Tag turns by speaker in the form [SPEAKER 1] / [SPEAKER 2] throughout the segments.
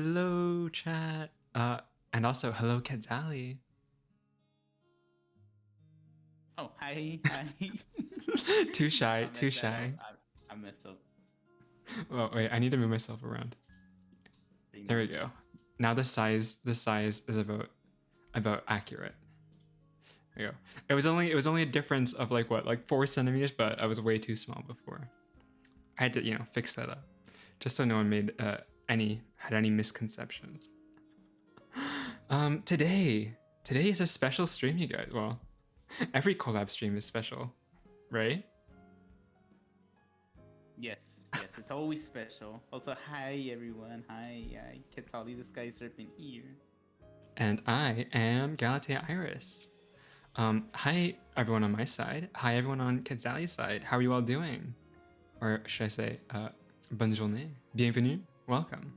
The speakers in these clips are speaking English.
[SPEAKER 1] Hello, chat. And also hello, Kedzali.
[SPEAKER 2] Oh, hi.
[SPEAKER 1] Too shy,
[SPEAKER 2] I
[SPEAKER 1] too
[SPEAKER 2] messed that
[SPEAKER 1] shy.
[SPEAKER 2] up. I messed up.
[SPEAKER 1] Oh wait, I need to move myself around. There we go. Now the size is about accurate. There you go. It was only a difference of like 4 centimeters, but I was way too small before. I had to fix that up, just so no one made any misconceptions. Today is a special stream, you guys. Well, every collab stream is special, right?
[SPEAKER 2] Yes, it's always special. Also, hi everyone. Hi, Quetzali the Sky Serpent here.
[SPEAKER 1] And I am Galatea Iris. Hi everyone on my side. Hi everyone on Quetzali's side. How are you all doing? Or should I say, bonne journée, bienvenue, welcome.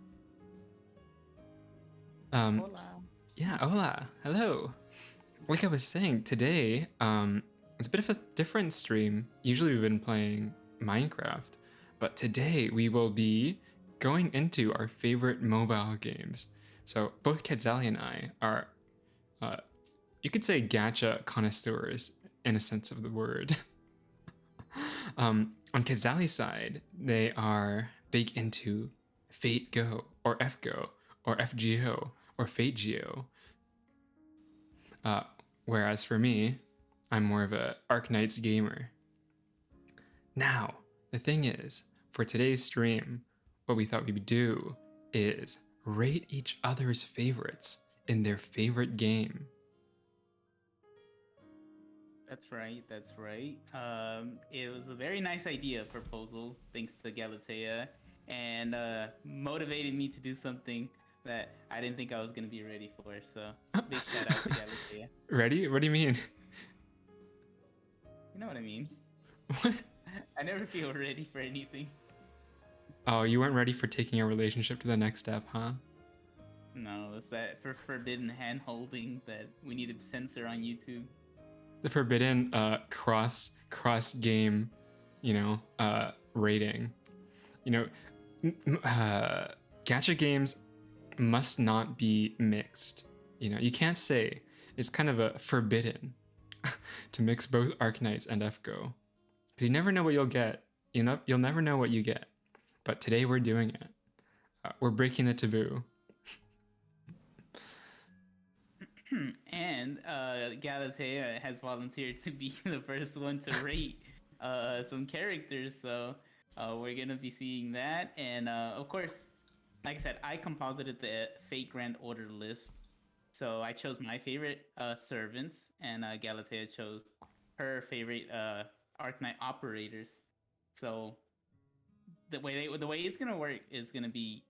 [SPEAKER 2] Hola.
[SPEAKER 1] Yeah, hola, hello. Like I was saying, today, it's a bit of a different stream. Usually we've been playing Minecraft, but today we will be going into our favorite mobile games. So both Quetzali and I are, you could say, gacha connoisseurs in a sense of the word. On Quetzali's side, they are big into Fate Go, or FGO, or FGO, or Fate Geo. Whereas for me, I'm more of a Arknights gamer. Now, the thing is, for today's stream, what we thought we would do is rate each other's favorites in their favorite game.
[SPEAKER 2] That's right. It was a very nice idea proposal, thanks to Galatea, and motivated me to do something that I didn't think I was gonna be ready for. So big shout out to Galatea.
[SPEAKER 1] Ready? What do you mean?
[SPEAKER 2] You know what I mean?
[SPEAKER 1] What?
[SPEAKER 2] I never feel ready for anything.
[SPEAKER 1] Oh, you weren't ready for taking a relationship to the next step, huh?
[SPEAKER 2] No, it's that for forbidden hand holding that we need to censor on YouTube.
[SPEAKER 1] The forbidden cross game, rating. Gacha games must not be mixed. You can't say it's kind of a forbidden to mix both Arknights and FGO. Because you never know what you'll get. You'll never know what you get. But today we're doing it. We're breaking the taboo.
[SPEAKER 2] And Galatea has volunteered to be the first one to rate some characters, so we're gonna be seeing that. And of course, like I said, I composited the Fate Grand Order list. So I chose my favorite servants, and Galatea chose her favorite Arknight operators. So the way it's gonna work is gonna be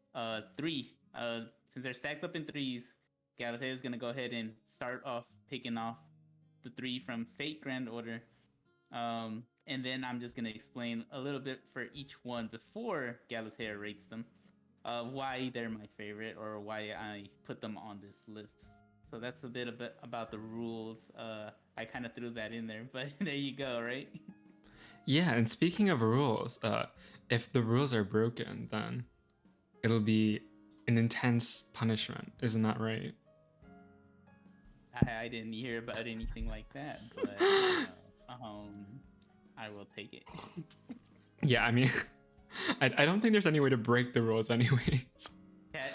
[SPEAKER 2] three. Since they're stacked up in threes, Galatea is gonna go ahead and start off picking off the three from Fate Grand Order. And then I'm just gonna explain a little bit for each one before Galatea rates them, why they're my favorite or why I put them on this list. So that's a bit about the rules. I kind of threw that in there, but there you go, right?
[SPEAKER 1] Yeah, and speaking of rules, if the rules are broken, then it'll be an intense punishment. Isn't that right?
[SPEAKER 2] I didn't hear about anything like that, but I will take it.
[SPEAKER 1] Yeah, I mean, I don't think there's any way to break the rules anyways.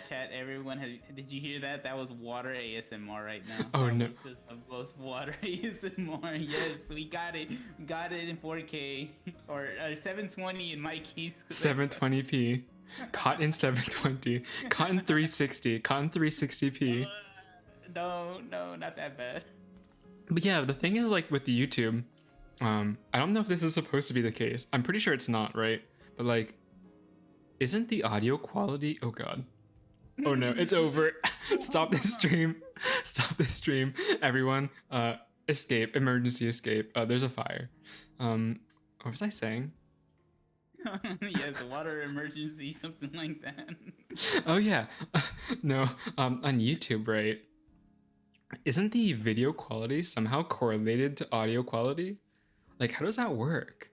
[SPEAKER 2] Chat, everyone, did you hear that? That was water ASMR right now.
[SPEAKER 1] Oh,
[SPEAKER 2] that
[SPEAKER 1] no.
[SPEAKER 2] was just the most water ASMR. Yes, we got it. We got it in 4K or 720 in my keys.
[SPEAKER 1] 720p. Caught in 720. Caught in 360. Caught in 360p.
[SPEAKER 2] No, not that bad.
[SPEAKER 1] But yeah, the thing is, like, with YouTube, I don't know if this is supposed to be the case. I'm pretty sure it's not, right? But, like, isn't the audio quality... Oh, God. Oh, no, it's over. Stop this stream. Stop this stream. Everyone, escape. Emergency escape. There's a fire. What was I saying?
[SPEAKER 2] Yes, the water emergency, something like that.
[SPEAKER 1] Oh, yeah. No, on YouTube, right? Isn't the video quality somehow correlated to audio quality? Like, how does that work?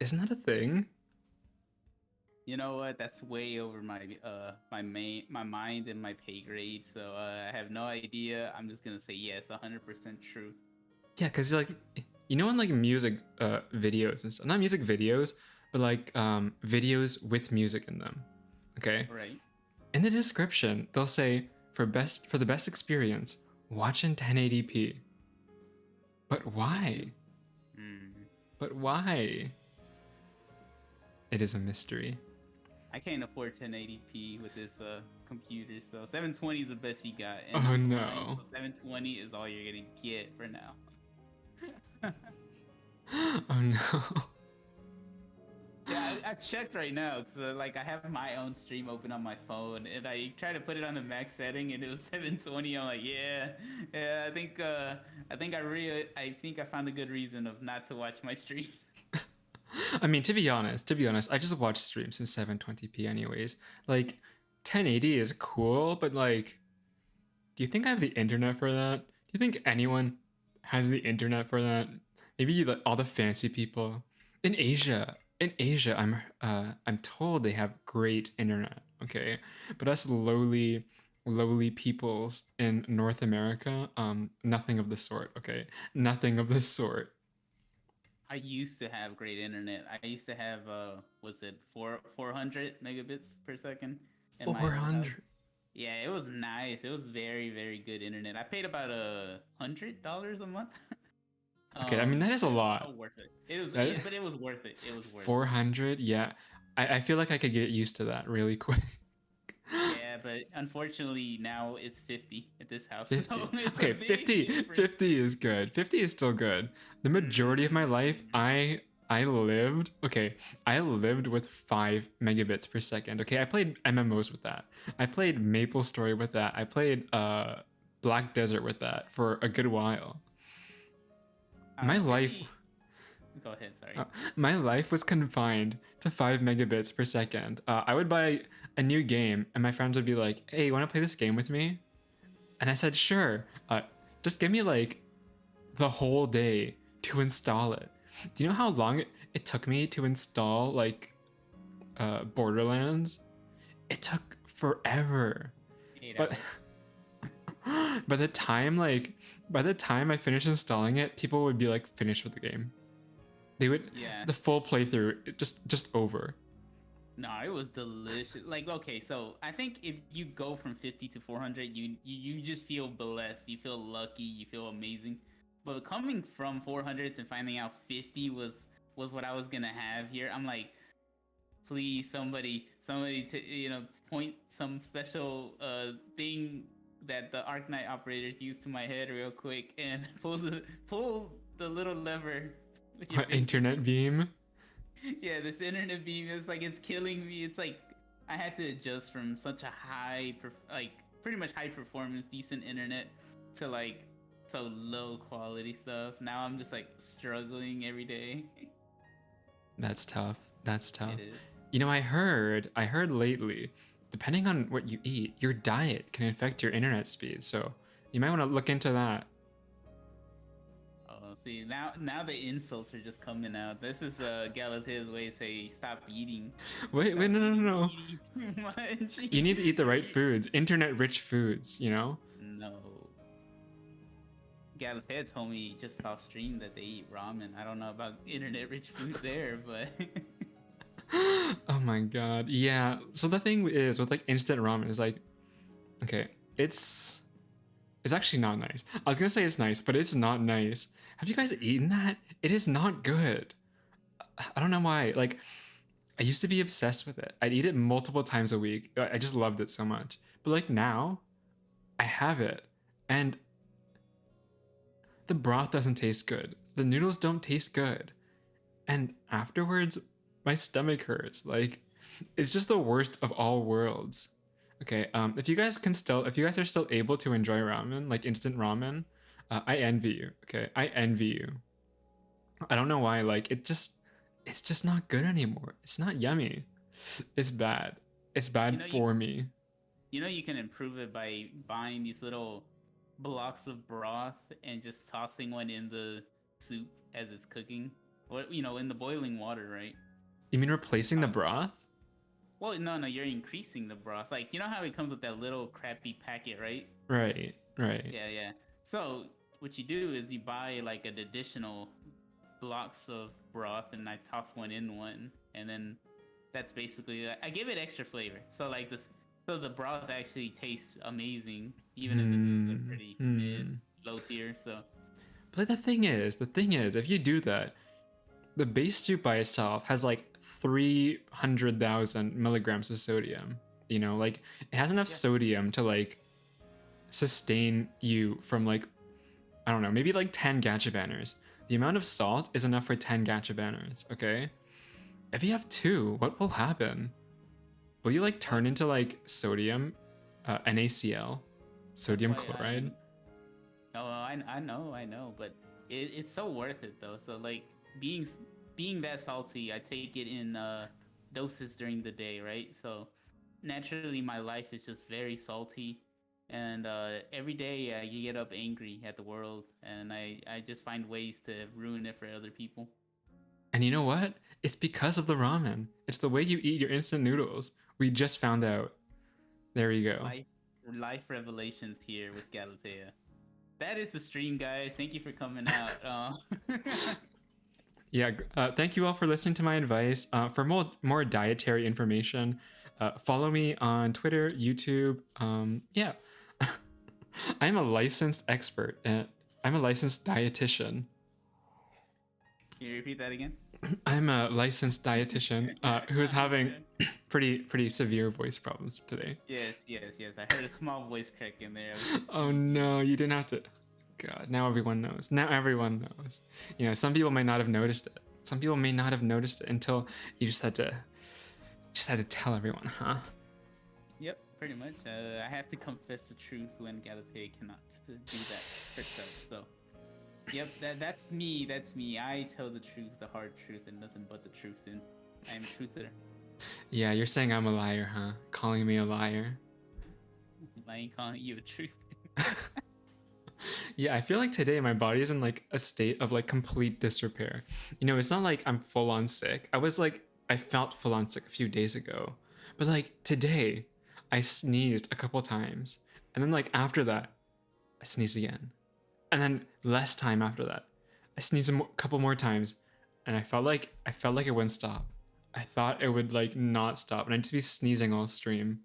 [SPEAKER 1] Isn't that a thing?
[SPEAKER 2] You know what? That's way over my mind and my pay grade. So I have no idea. I'm just gonna say yes, 100% true.
[SPEAKER 1] Yeah, because like, you know, in like music videos and stuff, not music videos, but like videos with music in them. Okay.
[SPEAKER 2] Right.
[SPEAKER 1] In the description, they'll say for the best experience, watch in 1080p. But why?
[SPEAKER 2] Hmm.
[SPEAKER 1] But why? It is a mystery.
[SPEAKER 2] I can't afford 1080p with this computer, so 720 is the best you got, and
[SPEAKER 1] Oh
[SPEAKER 2] I'm blind,
[SPEAKER 1] no.
[SPEAKER 2] so 720 is all you're gonna get for now.
[SPEAKER 1] Oh no.
[SPEAKER 2] Yeah, I checked right now because like I have my own stream open on my phone, and I tried to put it on the max setting, and it was 720. I'm like, yeah, I think I found a good reason of not to watch my stream.
[SPEAKER 1] I mean, to be honest, I just watch streams in 720p anyways. Like 1080 is cool, but like, do you think I have the internet for that? Do you think anyone has the internet for that? Maybe like all the fancy people in Asia. In Asia, I'm told they have great internet. Okay, but us lowly peoples in North America, nothing of the sort. Okay, nothing of the sort.
[SPEAKER 2] I used to have great internet. I used to have was it 400 megabits per second in my old house.
[SPEAKER 1] 400.
[SPEAKER 2] Yeah, it was nice. It was very good internet. I paid about $100 a month.
[SPEAKER 1] Okay, I mean that is a
[SPEAKER 2] But it was
[SPEAKER 1] lot.
[SPEAKER 2] so worth it. It was,
[SPEAKER 1] That
[SPEAKER 2] yeah, but it was worth it. It was worth it.
[SPEAKER 1] 400, yeah. I feel like I could get used to that really quick.
[SPEAKER 2] Yeah, but unfortunately now it's 50 at this house.
[SPEAKER 1] 50.
[SPEAKER 2] So it's a
[SPEAKER 1] Okay,
[SPEAKER 2] big
[SPEAKER 1] 50.
[SPEAKER 2] difference.
[SPEAKER 1] 50 is good. 50 is still good. The majority of my life, I lived, okay, I lived with 5 megabits per second. Okay, I played MMOs with that. I played Maple Story with that. I played Black Desert with that for a good while. My life
[SPEAKER 2] 50. Go ahead. Sorry.
[SPEAKER 1] my life was confined to 5 megabits per second. I would buy a new game, and my friends would be like, "Hey, you want to play this game with me?" And I said, "Sure. Just give me like the whole day to install it." Do you know how long it took me to install like Borderlands? It took forever.
[SPEAKER 2] 8
[SPEAKER 1] But
[SPEAKER 2] hours.
[SPEAKER 1] by the time I finished installing it, people would be like finished with the game. They would
[SPEAKER 2] Yeah.
[SPEAKER 1] the full playthrough just over.
[SPEAKER 2] No, it was delicious. Like, okay, so I think if you go from 50 to 400, you just feel blessed. You feel lucky. You feel amazing. But coming from 400 to finding out 50 was what I was gonna have here, I'm like, please, somebody to point some special thing that the Arknight operators use to my head real quick and pull the little lever with your finger.
[SPEAKER 1] Internet beam.
[SPEAKER 2] Yeah, this internet beam is like it's killing me. It's like I had to adjust from such a like pretty much high performance, decent internet to like so low quality stuff. Now I'm just like struggling every day.
[SPEAKER 1] That's tough. That's tough.
[SPEAKER 2] It is.
[SPEAKER 1] You know, I heard lately, depending on what you eat, your diet can affect your internet speed. So you might want to look into that.
[SPEAKER 2] Oh, see now the insults are just coming out. This is Galatea's way to say stop eating.
[SPEAKER 1] Wait,
[SPEAKER 2] Stop
[SPEAKER 1] no.
[SPEAKER 2] eating too much.
[SPEAKER 1] You need to eat the right foods, internet-rich foods. You know.
[SPEAKER 2] No. Galatea told me just off stream that they eat ramen. I don't know about internet rich food there, but
[SPEAKER 1] Oh my god. Yeah. So the thing is with like instant ramen is like, okay, it's actually not nice. I was gonna say it's nice, but it's not nice. Have you guys eaten that? It is not good. I don't know why. Like, I used to be obsessed with it. I'd eat it multiple times a week. I just loved it so much. But like now, I have it, and the broth doesn't taste good. The noodles don't taste good. And afterwards, my stomach hurts. Like, it's just the worst of all worlds. Okay, if you guys are still able to enjoy ramen, like instant ramen, I envy you. Okay, I envy you. I don't know why. Like, it's just not good anymore. It's not yummy. It's bad. It's bad
[SPEAKER 2] you know you
[SPEAKER 1] for me.
[SPEAKER 2] you can improve it by buying these little blocks of broth and just tossing one in the soup as it's cooking. Or in the boiling water, right?
[SPEAKER 1] You mean replacing the broth?
[SPEAKER 2] Well, no, you're increasing the broth. Like, you know how it comes with that little crappy packet, right?
[SPEAKER 1] Right, right.
[SPEAKER 2] Yeah. So what you do is you buy like an additional blocks of broth, and I toss one in one, and then that's basically I give it extra flavor. So like this, so the broth actually tastes amazing, even if the noodles are pretty mid, low tier. So
[SPEAKER 1] But the thing is, if you do that, the base soup by itself has like 300,000 milligrams of sodium. You know, like it has enough
[SPEAKER 2] yeah,
[SPEAKER 1] sodium to like sustain you from like, I don't know, maybe like 10 gacha banners. The amount of salt is enough for 10 gacha banners, okay? If you have two, what will happen? Will you like turn into like sodium, NaCl,
[SPEAKER 2] that's
[SPEAKER 1] sodium
[SPEAKER 2] why
[SPEAKER 1] chloride?
[SPEAKER 2] I know, but it's so worth it though. So like being that salty, I take it in doses during the day, right? So naturally, my life is just very salty, and every day I get up angry at the world, and I just find ways to ruin it for other people.
[SPEAKER 1] And you know what? It's because of the ramen. It's the way you eat your instant noodles. We just found out. There you go.
[SPEAKER 2] Life life revelations here with Galatea. That is the stream, guys. Thank you for coming out.
[SPEAKER 1] Yeah, thank you all for listening to my advice. For more dietary information, follow me on Twitter, YouTube. Yeah, I'm a licensed expert. I'm a licensed dietitian.
[SPEAKER 2] Can you repeat that again?
[SPEAKER 1] I'm a licensed dietitian who is having pretty severe voice problems today.
[SPEAKER 2] Yes. I heard a small voice crack in there. I was just
[SPEAKER 1] Oh no, you didn't have to. God, now everyone knows. Now everyone knows. You know, some people may not have noticed it. Some people may not have noticed it until you just had to tell everyone, huh?
[SPEAKER 2] Yep, pretty much. I have to confess the truth when Galatea cannot do that herself. So, yep, that's me. That's me. I tell the truth, the hard truth, and nothing but the truth. And I am a truther.
[SPEAKER 1] Yeah, you're saying I'm a liar, huh? Calling me a liar.
[SPEAKER 2] I ain't calling you a truth.
[SPEAKER 1] Yeah, I feel like today my body is in like a state of like complete disrepair. You know, it's not like I'm full on sick. I felt full on sick a few days ago. But like today, I sneezed a couple times. And then like after that, I sneezed again. And then less time after that, I sneezed a couple more times, and I felt like it wouldn't stop. I thought it would like not stop, and I'd just be sneezing all stream.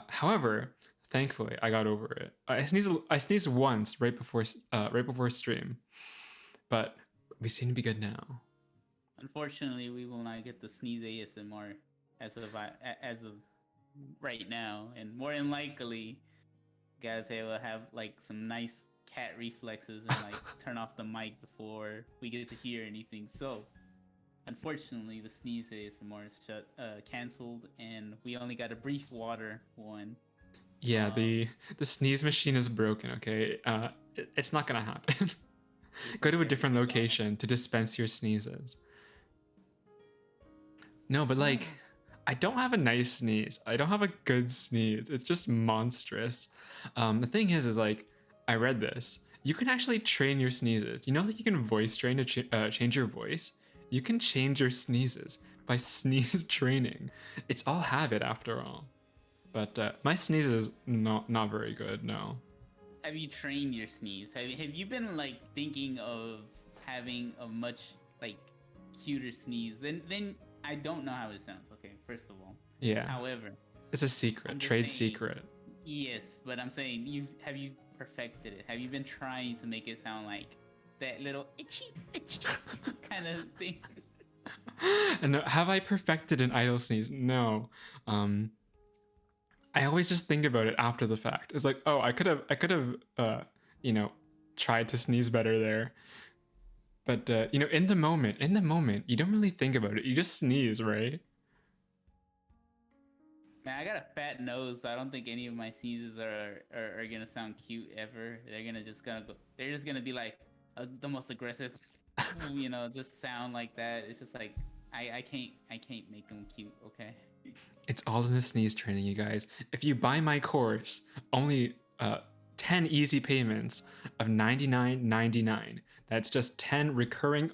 [SPEAKER 1] However, thankfully, I got over it. I sneezed once right before stream, but we seem to be good now.
[SPEAKER 2] Unfortunately, we will not get the sneeze ASMR as of right now, and more than likely, Galatea will have like some nice cat reflexes and like turn off the mic before we get to hear anything. So, unfortunately, the sneeze ASMR is canceled, and we only got a brief water one.
[SPEAKER 1] Yeah, the sneeze machine is broken. Okay, it's not gonna happen. Go to a different location to dispense your sneezes. No, but like, I don't have a nice sneeze. I don't have a good sneeze. It's just monstrous. The thing is like, I read this. You can actually train your sneezes. You know, like you can voice train to change your voice. You can change your sneezes by sneeze training. It's all habit after all. But my sneeze is not very good. No.
[SPEAKER 2] Have you trained your sneeze? Have you been like thinking of having a much like cuter sneeze? Then I don't know how it sounds. Okay, first of all.
[SPEAKER 1] Yeah.
[SPEAKER 2] However,
[SPEAKER 1] It's a secret,
[SPEAKER 2] I'm just
[SPEAKER 1] trade
[SPEAKER 2] saying,
[SPEAKER 1] secret.
[SPEAKER 2] yes, but I'm saying have you perfected it? Have you been trying to make it sound like that little itchy kind of thing?
[SPEAKER 1] And have I perfected an idle sneeze? No. I always just think about it after the fact. It's like, oh, I could have, you know, tried to sneeze better there. But you know, in the moment, you don't really think about it. You just sneeze, right?
[SPEAKER 2] Man, I got a fat nose, so I don't think any of my sneezes are gonna sound cute ever. They're just gonna be like the most aggressive, you know, just sound like that. It's just like I can't make them cute. Okay.
[SPEAKER 1] It's all in the sneeze training, you guys. If you buy my course, only 10 easy payments of $99.99. That's just 10 recurring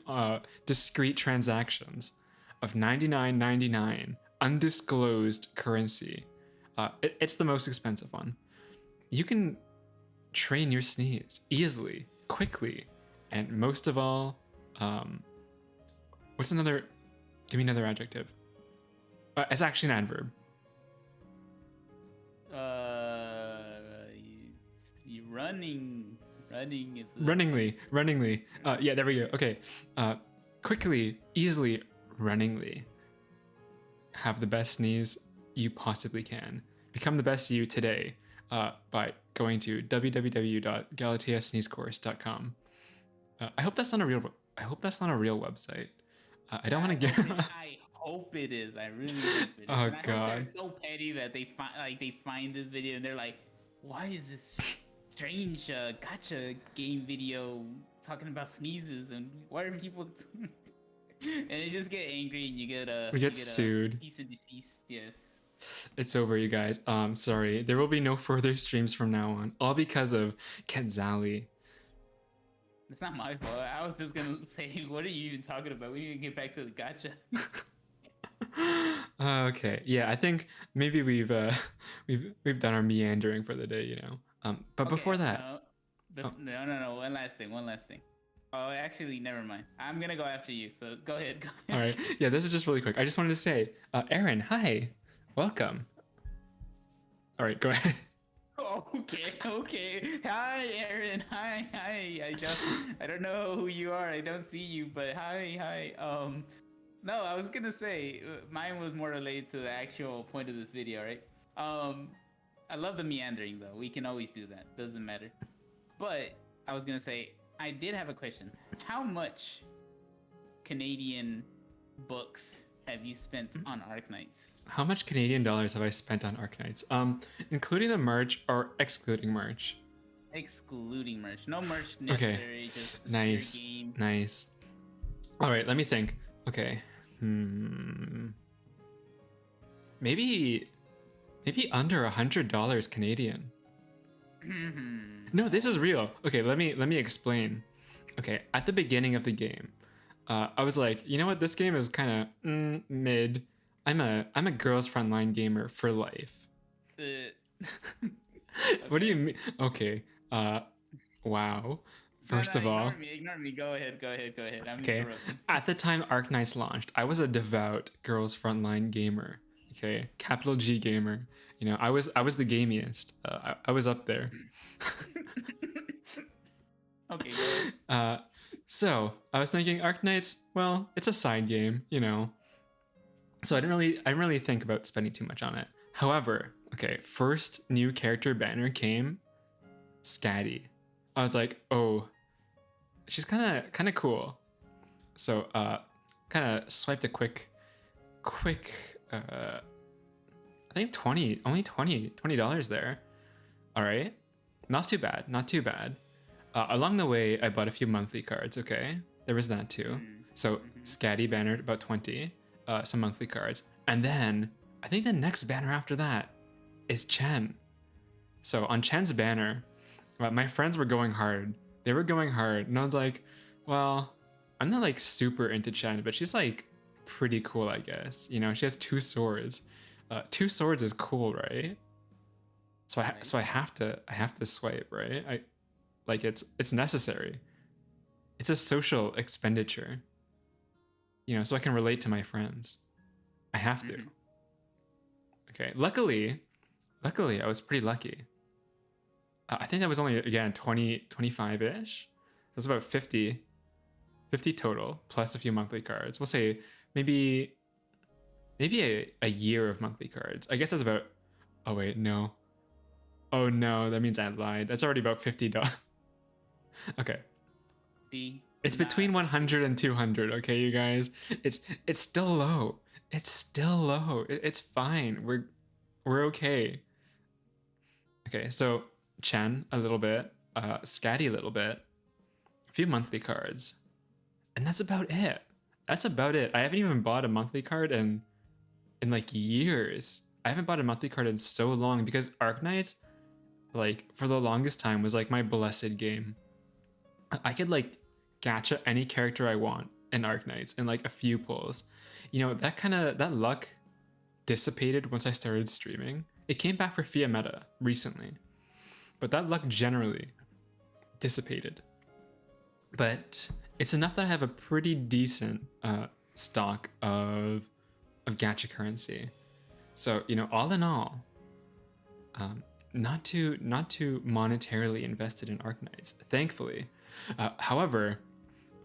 [SPEAKER 1] discrete transactions of $99.99 undisclosed currency. It's the most expensive one. You can train your sneeze easily, quickly, and most of all, what's another? Give me another adjective. It's actually an adverb.
[SPEAKER 2] Running is
[SPEAKER 1] Runningly. Yeah, there we go. Okay. Quickly, easily, runningly. Have the best sneeze you possibly can. Become the best you today by going to www.galateasneezecourse.com. I hope that's not a real. I hope that's not a real website. I don't want to get.
[SPEAKER 2] I hope it is. I really hope it is.
[SPEAKER 1] Oh,
[SPEAKER 2] and I
[SPEAKER 1] God.
[SPEAKER 2] hope they're so petty that they find this video and they're like, why is this strange gacha game video talking about sneezes, and why are people and they just get angry and you get
[SPEAKER 1] sued.
[SPEAKER 2] A cease and desist. Yes.
[SPEAKER 1] It's over, you guys. Sorry. There will be no further streams from now on. All because of Ketzali.
[SPEAKER 2] It's not my fault. I was just gonna say, what are you even talking about? We need to get back to the gacha.
[SPEAKER 1] Okay. Yeah, I think maybe we've done our meandering for the day, you know. But okay, before that.
[SPEAKER 2] No. One last thing. Oh, actually, never mind. I'm gonna go after you. So go ahead.
[SPEAKER 1] All right. Yeah, this is just really quick. I just wanted to say, Aaron, hi, welcome. All right, go ahead.
[SPEAKER 2] Okay. Hi, Aaron. Hi. I don't know who you are. I don't see you, but hi. No, I was gonna say mine was more related to the actual point of this video, right? I love the meandering though. We can always do that. Doesn't matter. But I was gonna say I did have a question. How much Canadian books have you spent on Arknights?
[SPEAKER 1] How much Canadian dollars have I spent on Arknights? Including the merch or excluding merch?
[SPEAKER 2] Excluding merch. No merch necessary.
[SPEAKER 1] Okay.
[SPEAKER 2] Just
[SPEAKER 1] nice.
[SPEAKER 2] Game.
[SPEAKER 1] Nice. All right. Let me think. Okay. Maybe under $100 Canadian. No, this is real. Okay. Let me explain. Okay. At the beginning of the game, I was like, you know what? This game is kind of mid. I'm a girls frontline gamer for life. What do you mean? Okay. Wow. First of all,
[SPEAKER 2] ignore me. Go ahead. I'm
[SPEAKER 1] okay.
[SPEAKER 2] interrupting.
[SPEAKER 1] At the time Arknights launched, I was a devout girls frontline gamer. Okay, capital G gamer. You know, I was the gamiest. I was up there.
[SPEAKER 2] Okay. Go ahead.
[SPEAKER 1] So I was thinking Arknights. Well, it's a side game, you know. So I didn't really think about spending too much on it. However, okay, first new character banner came, Scatty. I was like, oh, she's kind of cool. So kind of swiped a quick I think only $20 there. All right, not too bad. Along the way, I bought a few monthly cards. Okay, there was that too. So Scatty banner about 20. Some monthly cards, and then I think the next banner after that is Chen. So on Chen's banner, my friends were going hard. They were going hard, and I was like, well, I'm not like super into Chen, but she's like pretty cool, I guess. You know, she has 2 swords. 2 swords is cool, right? So I have to swipe, right? It's necessary. It's a social expenditure. You know, so I can relate to my friends. I have to. Okay. Luckily, I was pretty lucky. I think that was only, again, 25-ish. That's about 50 total, plus a few monthly cards. We'll say maybe a year of monthly cards. I guess that's about, oh wait, no. Oh no, that means I lied. That's already about $50. Okay. It's between 100 and 200, okay, you guys? It's still low. It's fine. We're okay. Okay, so Chen a little bit, Scatty a little bit, a few monthly cards, and that's about it. I haven't even bought a monthly card in like years. I haven't bought a monthly card in so long because Arknights, like, for the longest time was like my blessed game. I could like gacha any character I want in Arknights in like a few pulls. You know, that luck dissipated once I started streaming. It came back for Fiametta recently, but that luck generally dissipated. But it's enough that I have a pretty decent stock of gacha currency. So, you know, all in all, not too monetarily invested in Arknights, thankfully. However,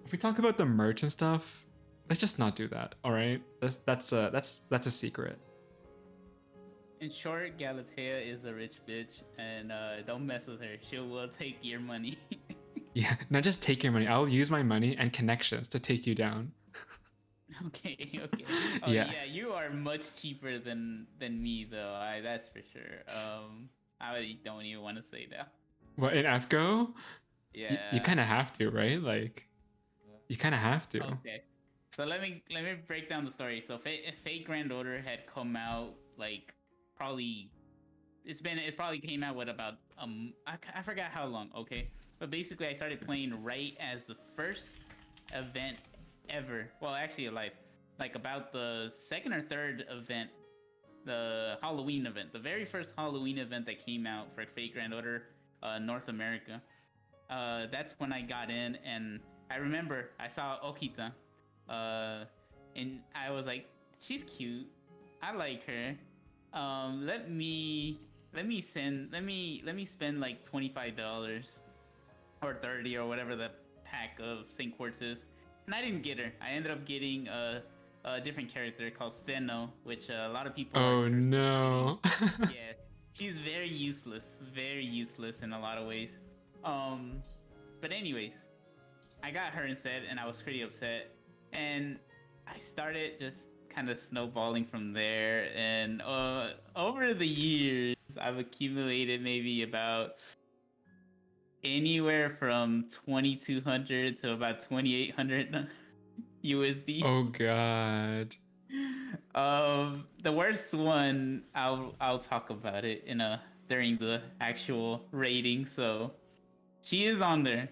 [SPEAKER 1] if we talk about the merch and stuff, let's just not do that. All right, that's a secret.
[SPEAKER 2] In short, Galatea is a rich bitch, and don't mess with her. She will take your money.
[SPEAKER 1] Yeah, not just take your money. I'll use my money and connections to take you down.
[SPEAKER 2] Okay. Oh,
[SPEAKER 1] Yeah.
[SPEAKER 2] yeah, you are much cheaper than me though. That's for sure. I don't even want to say that.
[SPEAKER 1] What, in FGO?
[SPEAKER 2] Yeah.
[SPEAKER 1] You kind of have to, right? Like, you kind of have to.
[SPEAKER 2] Okay. So let me break down the story. So Fate Grand Order had come out like probably it probably came out with about I forgot how long. Okay, but basically I started playing right as the first event ever. Well, actually like about the second or third event, the Halloween event, the very first Halloween event that came out for Fate Grand Order North America. That's when I got in, and I remember I saw Okita, and I was like, she's cute, I like her. Let me spend like $25 or 30 or whatever the pack of St. Quartz is, and I didn't get her. I ended up getting a different character called Steno, which a lot of people.
[SPEAKER 1] Oh no.
[SPEAKER 2] Yes, she's very useless in a lot of ways. But anyways, I got her instead, and I was pretty upset, and I started just kind of snowballing from there. And over the years, I've accumulated maybe about anywhere from 2,200 to about 2,800 USD.
[SPEAKER 1] Oh god.
[SPEAKER 2] The worst one, I'll talk about it during the actual rating. So she is on there.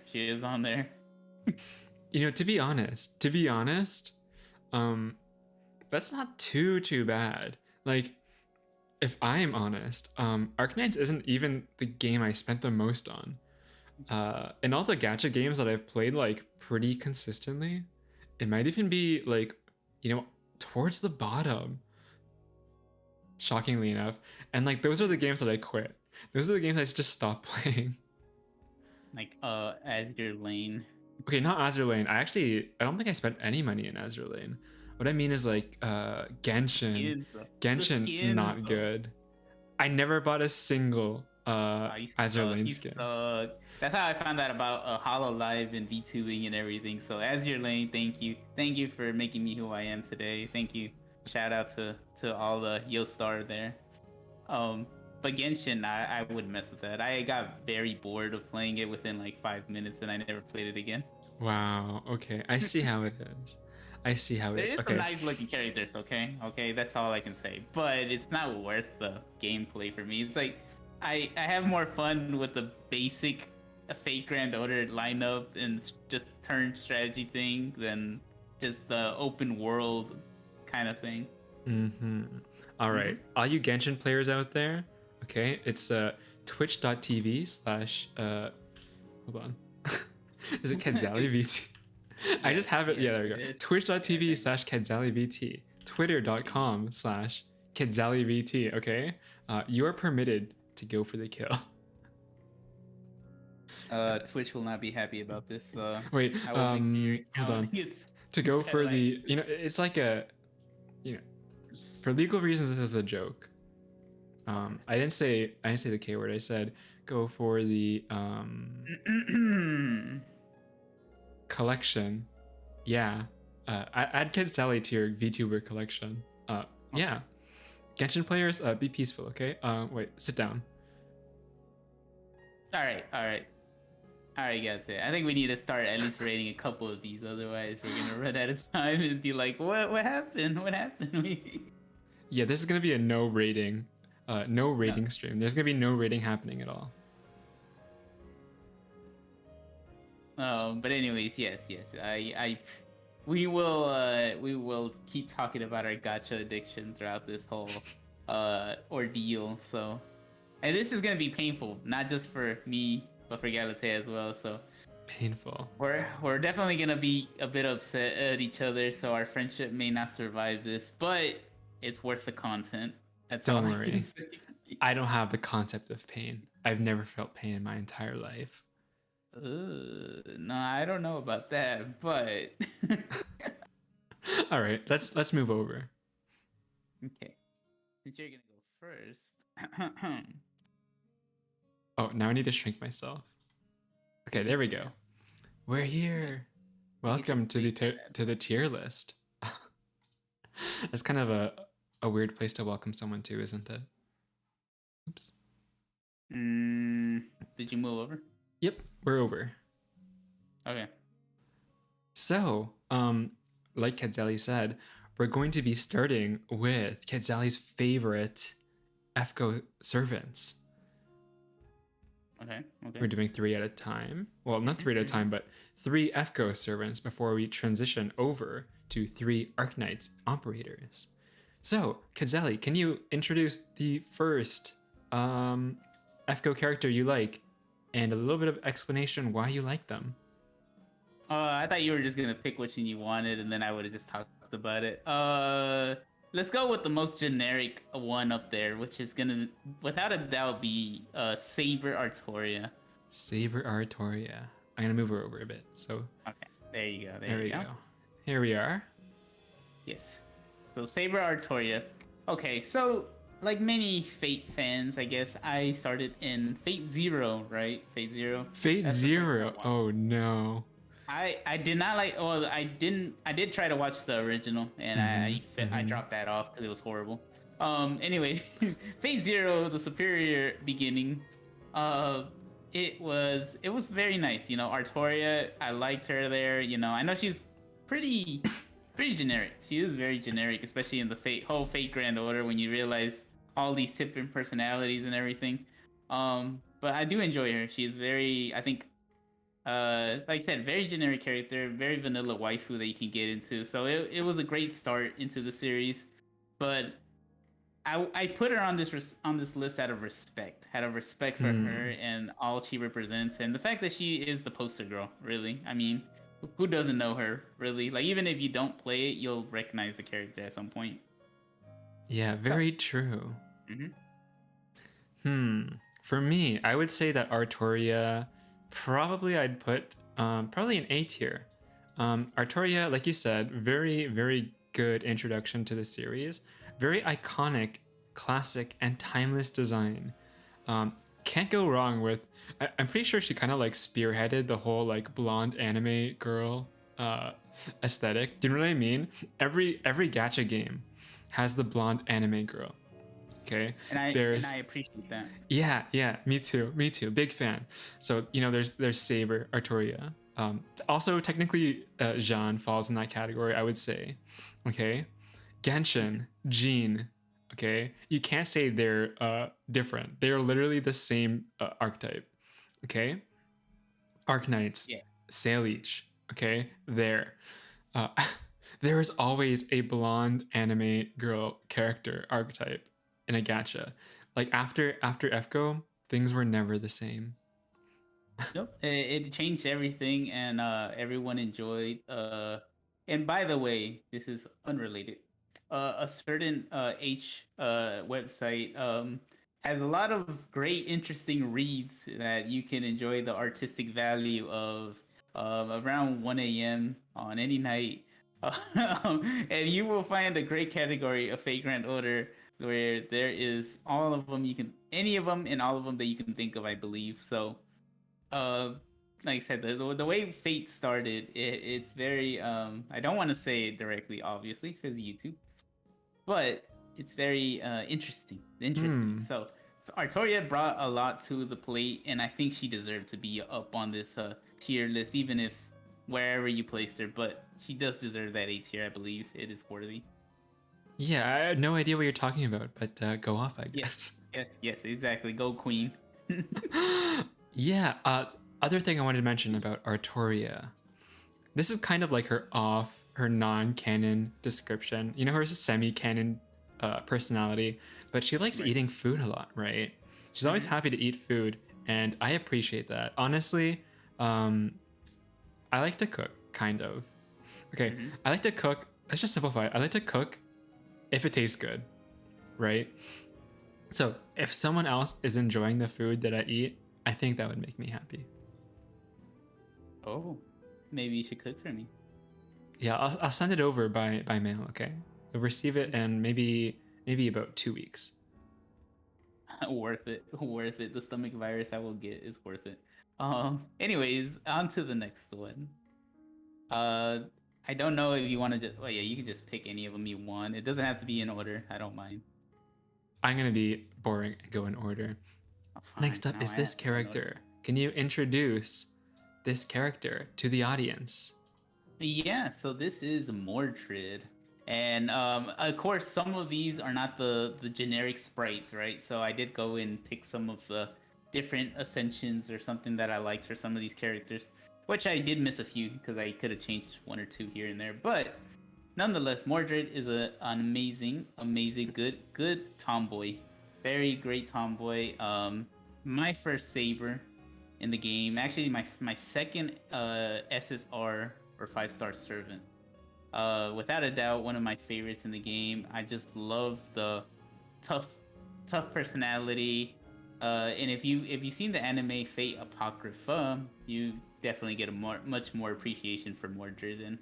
[SPEAKER 1] You know, to be honest, that's not too bad. Like, if I am honest, Arknights isn't even the game I spent the most on. In all the gacha games that I've played like pretty consistently, it might even be like, you know, towards the bottom, shockingly enough. And like, those are the games that I quit. Those are the games I just stopped playing.
[SPEAKER 2] Like Azure Lane.
[SPEAKER 1] Okay, not Azure Lane. I don't think I spent any money in Azure Lane. What I mean is like Genshin. Genshin, not good. I never bought a single Azure Lane skin.
[SPEAKER 2] That's how I found out about COLLAB and VTubing and everything. So Azure Lane, thank you for making me who I am today. Thank you. Shout out to all the Yostar there. But Genshin, I wouldn't mess with that. I got very bored of playing it within like 5 minutes, and I never played it again.
[SPEAKER 1] Wow. Okay, I see how it is. I see how it is.
[SPEAKER 2] There is
[SPEAKER 1] Okay.
[SPEAKER 2] some nice looking characters. Okay, that's all I can say. But it's not worth the gameplay for me. It's like I have more fun with the basic Fate Grand Order lineup and just turn strategy thing than just the open world kind of thing.
[SPEAKER 1] All right, all you Genshin players out there, okay, it's twitch.tv/ hold on. Is it KedzaliVT? I just have it. Yeah, there we go. Twitch.tv/KedzaliVT. Twitter.com/KedzaliVT. Okay, you are permitted to go for the kill.
[SPEAKER 2] Twitch will not be happy about this.
[SPEAKER 1] Wait, hold on. To go for the, you know, it's like a, you know, for legal reasons, this is a joke. I didn't say the K word. I said go for the collection. Yeah. Add Kedzali to your VTuber collection. Yeah. Genshin players, be peaceful, okay? Wait, sit down.
[SPEAKER 2] All right, guys. I think we need to start at least rating a couple of these. Otherwise, we're gonna run out of time and be like, what happened? What happened?
[SPEAKER 1] Yeah, this is gonna be a no rating stream. There's gonna be no rating happening at all.
[SPEAKER 2] But anyways, yes. I we will keep talking about our gacha addiction throughout this whole ordeal. So, and this is gonna be painful, not just for me, but for Galatea as well. So
[SPEAKER 1] Painful.
[SPEAKER 2] we're definitely gonna be a bit upset at each other. So our friendship may not survive this, but it's worth the content. That's
[SPEAKER 1] Don't
[SPEAKER 2] all I can
[SPEAKER 1] worry.
[SPEAKER 2] say.
[SPEAKER 1] I don't have the concept of pain. I've never felt pain in my entire life.
[SPEAKER 2] No, I don't know about that, but
[SPEAKER 1] All right, let's move over.
[SPEAKER 2] okay. Since you're gonna go first,
[SPEAKER 1] Oh, now I need to shrink myself. Okay, there we go. We're here. Welcome to the tier list. That's kind of a weird place to welcome someone to, isn't it? Oops.
[SPEAKER 2] did you move over?
[SPEAKER 1] Yep, we're over.
[SPEAKER 2] Okay.
[SPEAKER 1] So, like Kedzali said, we're going to be starting with Kedzali's favorite FGO servants.
[SPEAKER 2] Okay.
[SPEAKER 1] We're doing 3 at a time. Well, not 3 at a time, but 3 FGO servants before we transition over to 3 Arknights operators. So, Kedzali, can you introduce the first FGO character you like and a little bit of explanation why you like them?
[SPEAKER 2] I thought you were just gonna pick which one you wanted, and then I would have just talked about it. Let's go with the most generic one up there, which is gonna, without a doubt, be Saber Artoria.
[SPEAKER 1] Saber Artoria. I'm gonna move her over a bit. So
[SPEAKER 2] Okay, there you go.
[SPEAKER 1] there we go. Here we are.
[SPEAKER 2] Yes. So Saber Artoria. Okay, so like many Fate fans, I guess I started in Fate Zero, right? Fate Zero.
[SPEAKER 1] Fate
[SPEAKER 2] That's
[SPEAKER 1] Zero. Oh no.
[SPEAKER 2] I did not like. Well, I did try to watch the original, and I dropped that off because it was horrible. Anyway, Fate Zero, the superior beginning. It was very nice. You know, Artoria, I liked her there. You know, I know she's pretty generic. She is very generic, especially in the whole Fate Grand Order when you realize all these different personalities and everything. But I do enjoy her. She is very, I think, like I said, very generic character, very vanilla waifu that you can get into. So it was a great start into the series, but I put her on this list out of respect, for her and all she represents, and the fact that she is the poster girl. Really, I mean, who doesn't know her? Really, like even if you don't play it, you'll recognize the character at some point.
[SPEAKER 1] Yeah, very true. For me, I would say that Artoria, probably I'd put probably an A tier. Artoria, like you said, very, very good introduction to the series. Very iconic, classic, and timeless design. Can't go wrong with. I'm pretty sure she kind of like spearheaded the whole like blonde anime girl aesthetic. Do you know what I mean? Every gacha game has the blonde anime girl. Okay,
[SPEAKER 2] and I appreciate that.
[SPEAKER 1] Yeah, me too, big fan. So you know, there's Saber, Artoria. Also technically, Jean falls in that category, I would say. Okay, Genshin, Jean. Okay, you can't say they're different. They are literally the same archetype. Okay, Arknights, Salish. Okay, there. There is always a blonde anime girl character archetype in a gacha. Like after FGO, things were never the same.
[SPEAKER 2] Nope, it changed everything, and everyone enjoyed. And by the way, this is unrelated. A certain H website has a lot of great, interesting reads that you can enjoy the artistic value of around 1 a.m. on any night. And you will find a great category of Fate Grand Order where there is all of them any of them and all of them that you can think of, I believe. So, like I said, the way Fate started, it's very I don't want to say it directly, obviously, because YouTube, but it's very interesting. So Artoria brought a lot to the plate, and I think she deserved to be up on this tier list, even if wherever you placed her. But she does deserve that A tier, I believe. It is worthy.
[SPEAKER 1] Yeah, I had no idea what you're talking about, but go off, I guess.
[SPEAKER 2] Yes, exactly. Go Queen.
[SPEAKER 1] Yeah, other thing I wanted to mention about Artoria. This is kind of like her off her non-canon description. You know, her semi-canon personality, but she likes
[SPEAKER 2] Right.
[SPEAKER 1] eating food a lot, right? She's always happy to eat food, and I appreciate that. Honestly, I like to cook, kind of. Okay, I like to cook. Let's just simplify it. I like to cook if it tastes good, right? So if someone else is enjoying the food that I eat, I think that would make me happy.
[SPEAKER 2] Oh, maybe you should cook for me.
[SPEAKER 1] Yeah, I'll send it over by mail. Okay, you'll receive it in maybe about 2 weeks.
[SPEAKER 2] Worth it. Worth it. The stomach virus I will get is worth it. Anyways, on to the next one. I don't know if you want to just. Well, yeah, you can just pick any of them you want. It doesn't have to be in order. I don't mind.
[SPEAKER 1] I'm gonna be boring and go in order.
[SPEAKER 2] Oh, fine.
[SPEAKER 1] Next up
[SPEAKER 2] Now
[SPEAKER 1] is
[SPEAKER 2] I
[SPEAKER 1] this
[SPEAKER 2] have to go in order.
[SPEAKER 1] character. Can you introduce this character to the audience?
[SPEAKER 2] Yeah, so this is Mordred. And of course, some of these are not the generic sprites, right? So I did go and pick some of the different ascensions or something that I liked for some of these characters, which I did miss a few because I could have changed one or two here and there. But nonetheless, Mordred is an amazing, good tomboy. Very great tomboy. My first saber in the game. Actually, my second SSR or 5-star servant. Without a doubt, one of my favorites in the game. I just love the tough personality. And if you've seen the anime Fate Apocrypha, you definitely get a much more appreciation for Mordred.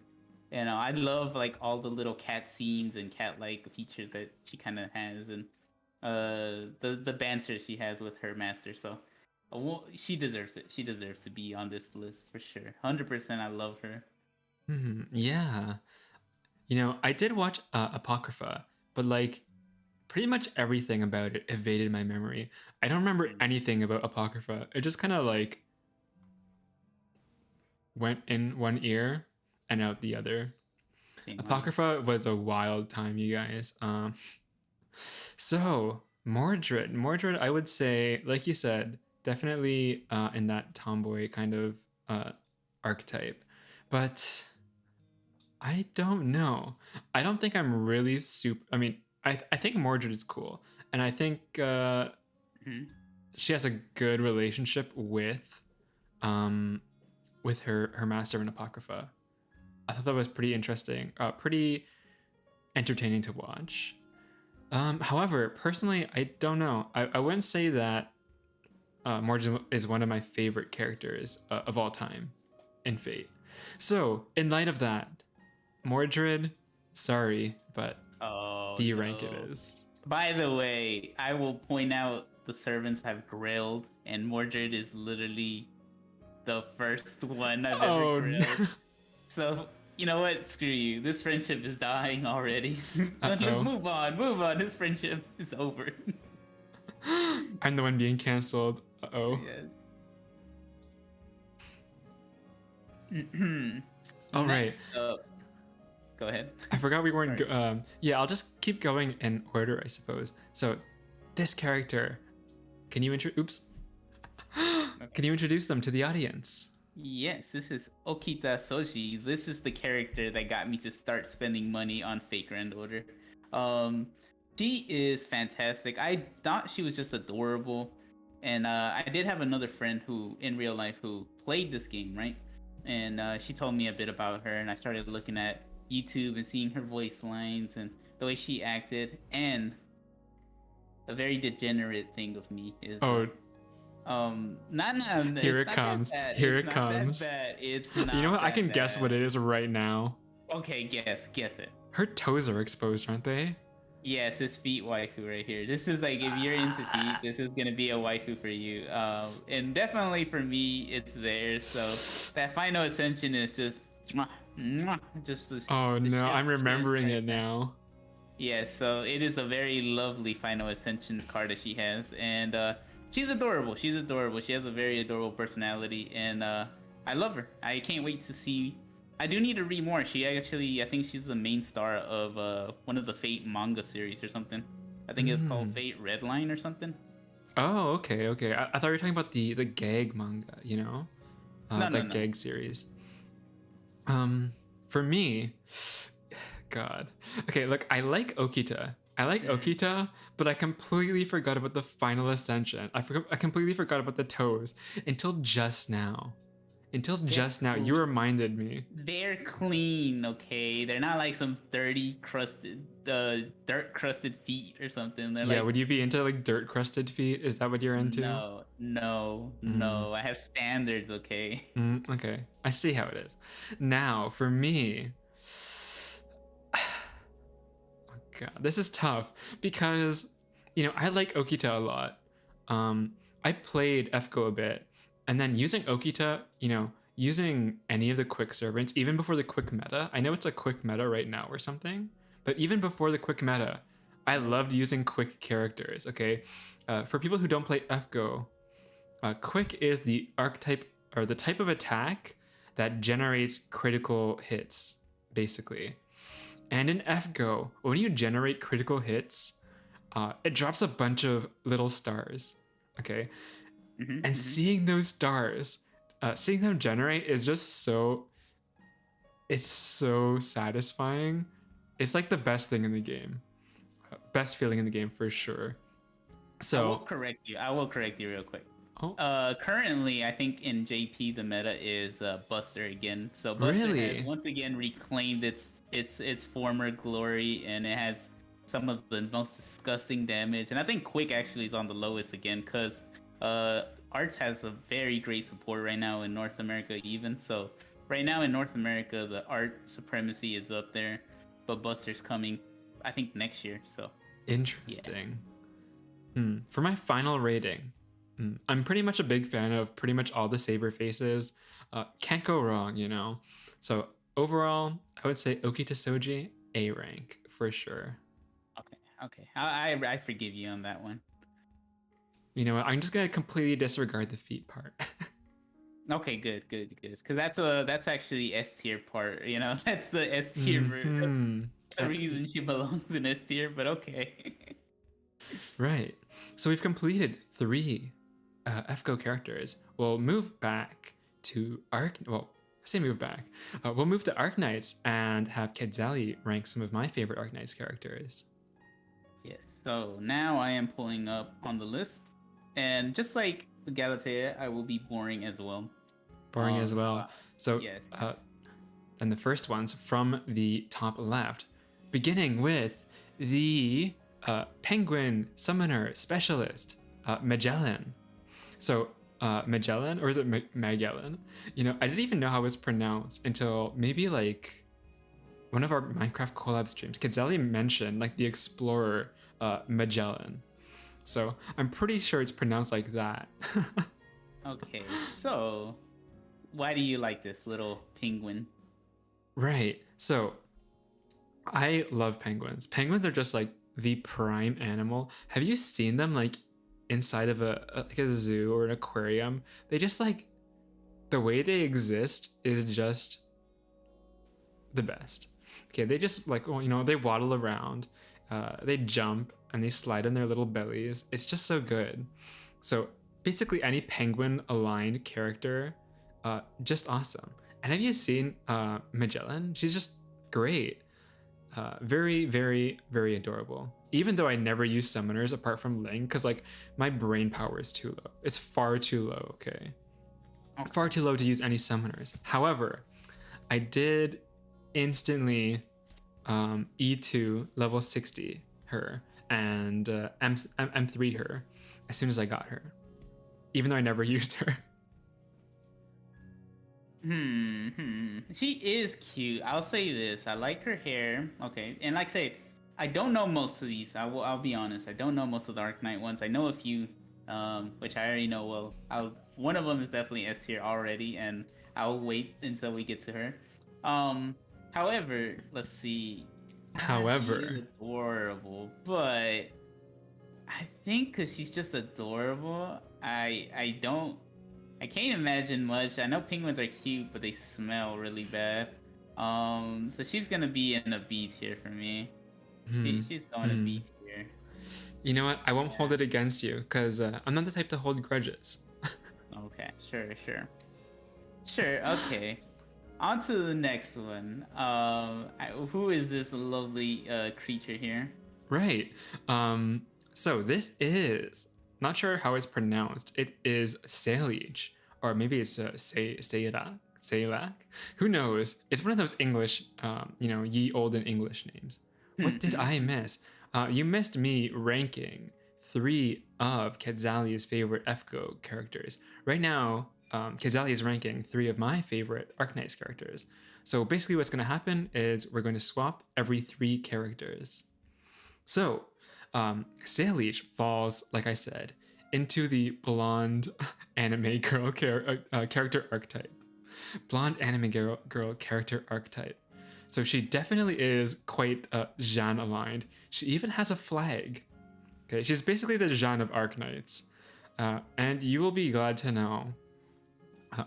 [SPEAKER 2] And I love like all the little cat scenes and cat-like features that she kind of has, and the banter she has with her master. So she deserves it. She deserves to be on this list for sure. 100%. I love her.
[SPEAKER 1] Yeah. You know, I did watch Apocrypha, but like pretty much everything about it evaded my memory. I don't remember anything about Apocrypha. It just kind of like went in one ear and out the other. Apocrypha was a wild time, you guys. So Mordred, I would say, like you said, definitely in that tomboy kind of archetype, but I don't know. I don't think I'm really super. I mean, I think Mordred is cool, and I think she has a good relationship with her master in Apocrypha. I thought that was pretty interesting, pretty entertaining to watch. However, personally, I don't know. I wouldn't say that Mordred is one of my favorite characters of all time in Fate. So, in light of that, Mordred, sorry, but B rank it is.
[SPEAKER 2] By the way, I will point out the servants have grilled, and Mordred is literally the first one I've ever grilled. So, you know what? Screw you. This friendship is dying already. Move on. This friendship is over.
[SPEAKER 1] I'm the one being canceled. Uh-oh.
[SPEAKER 2] Yes.
[SPEAKER 1] All right.
[SPEAKER 2] Next up. Go ahead.
[SPEAKER 1] I forgot we weren't. Yeah, I'll just keep going in order, I suppose. So, this character, can you Oops. Can you introduce them to the audience?
[SPEAKER 2] Yes, this is Okita Soji. This is the character that got me to start spending money on Fate Grand Order. She is fantastic. I thought she was just adorable, and I did have another friend who, in real life, who played this game, right? And she told me a bit about her, and I started looking at YouTube and seeing her voice lines and the way she acted. And a very degenerate thing of me is
[SPEAKER 1] here it comes. Here it comes.
[SPEAKER 2] It's not.
[SPEAKER 1] You know what? I can guess what it is right now.
[SPEAKER 2] Okay, guess it.
[SPEAKER 1] Her toes are exposed, aren't they?
[SPEAKER 2] Yes, this feet waifu right here. This is like, if you're into feet, this is gonna be a waifu for you. And definitely for me, it's there. So that final ascension is just this.
[SPEAKER 1] Oh no, I'm remembering it now.
[SPEAKER 2] Yeah, so it is a very lovely final ascension card that she has, and she's adorable. She has a very adorable personality, and I love her. I can't wait to see. I do need to read more. She actually, I think she's the main star of one of the Fate manga series or something. I think it's called Fate Redline or something.
[SPEAKER 1] Oh, okay. I thought you were talking about the gag manga, you know?
[SPEAKER 2] No.
[SPEAKER 1] Gag series. for me, God. Okay, look, I like Okita. I like Okita, but I completely forgot about the final ascension. I completely forgot about the toes until just now. Until just now, you reminded me.
[SPEAKER 2] They're clean, okay? They're not like some dirty, crusted, dirt crusted feet or something. They're
[SPEAKER 1] Yeah,
[SPEAKER 2] like,
[SPEAKER 1] would you be into like dirt crusted feet? Is that what you're into?
[SPEAKER 2] no. I have standards, okay?
[SPEAKER 1] Okay, I see how it is. Now, for me, oh God, this is tough because, I like Okita a lot. I played FGO a bit, and then using Okita, using any of the quick servants, even before the quick meta. I know it's a quick meta right now or something, but even before the quick meta, I loved using quick characters. Okay, for people who don't play FGO, quick is the archetype or the type of attack that generates critical hits, basically. And in FGO, when you generate critical hits, it drops a bunch of little stars. Okay, and seeing those stars, seeing them generate is just it's so satisfying. It's like the best thing in the game, best feeling in the game for sure. So
[SPEAKER 2] I will correct you real quick.
[SPEAKER 1] Oh.
[SPEAKER 2] Currently, I think in JP the meta is Buster again. So Buster has once again reclaimed its former glory, and it has some of the most disgusting damage. And I think Quick actually is on the lowest again because Arts has a very great support right now in North America even. So right now in North America, the Art supremacy is up there, but Buster's coming, I think, next year. So
[SPEAKER 1] interesting. Yeah. For my final rating, I'm pretty much a big fan of pretty much all the Saber faces. Can't go wrong, So overall, I would say Okita Soji, A rank for sure.
[SPEAKER 2] Okay. I forgive you on that one.
[SPEAKER 1] You know what? I'm just gonna completely disregard the feet part.
[SPEAKER 2] Okay, good. Because that's actually S tier part. That's the S tier version. The reason she belongs in S tier, but okay.
[SPEAKER 1] Right. So we've completed 3 FGO characters. We'll move back to we'll move to Arknights and have Kedzali rank some of my favorite Arknights characters.
[SPEAKER 2] Yes. So now I am pulling up on the list, and just like Galatea, I will be boring as well. So
[SPEAKER 1] yes. And the first ones from the top left, beginning with the Penguin Summoner Specialist, Magellan. So Magellan, or is it Magellan? I didn't even know how it was pronounced until maybe like one of our Minecraft collab streams. Kedzali mentioned like the explorer Magellan. So I'm pretty sure it's pronounced like that.
[SPEAKER 2] Okay, so why do you like this little penguin?
[SPEAKER 1] Right. So I love penguins. Penguins are just like the prime animal. Have you seen them like inside of a zoo or an aquarium? They just like, the way they exist is just the best. Okay, they just like, they waddle around, they jump, and they slide on their little bellies. It's just so good. So basically any penguin aligned character, just awesome. And have you seen Magellan? She's just great. Very, very, very adorable. Even though I never use summoners apart from Ling, because like my brain power is too low. It's far too low, okay? Far too low to use any summoners. However, I did instantly E2 level 60 her and M3 her as soon as I got her, even though I never used her.
[SPEAKER 2] She is cute. I'll say this. I like her hair. Okay, and like I said, I don't know most of these. I'll be honest. I don't know most of the Arknight ones. I know a few, which I already know well. One of them is definitely S tier already, and I'll wait until we get to her. However, let's see. She's adorable, but I think because she's just adorable, I can't imagine much. I know penguins are cute, but they smell really bad. So she's gonna be in a B tier for me. She's going to B tier.
[SPEAKER 1] You know what? I won't hold it against you because I'm not the type to hold grudges.
[SPEAKER 2] Okay, sure. Okay. On to the next one. Who is this lovely creature here?
[SPEAKER 1] Right. So this is not sure how it's pronounced. It is Saliage, or maybe it's Salak. Who knows? It's one of those English, ye olden English names. What did I miss? You missed me ranking 3 of Quetzalia's favorite FGO characters. Right now, Quetzalia is ranking 3 of my favorite Arknights characters. So basically what's going to happen is we're going to swap every 3 characters. So, Saliage falls, like I said, into the blonde anime girl character archetype. Blonde anime girl character archetype. So she definitely is quite Jeanne aligned. She even has a flag. Okay, she's basically the Jeanne of Arknights. And you will be glad to know,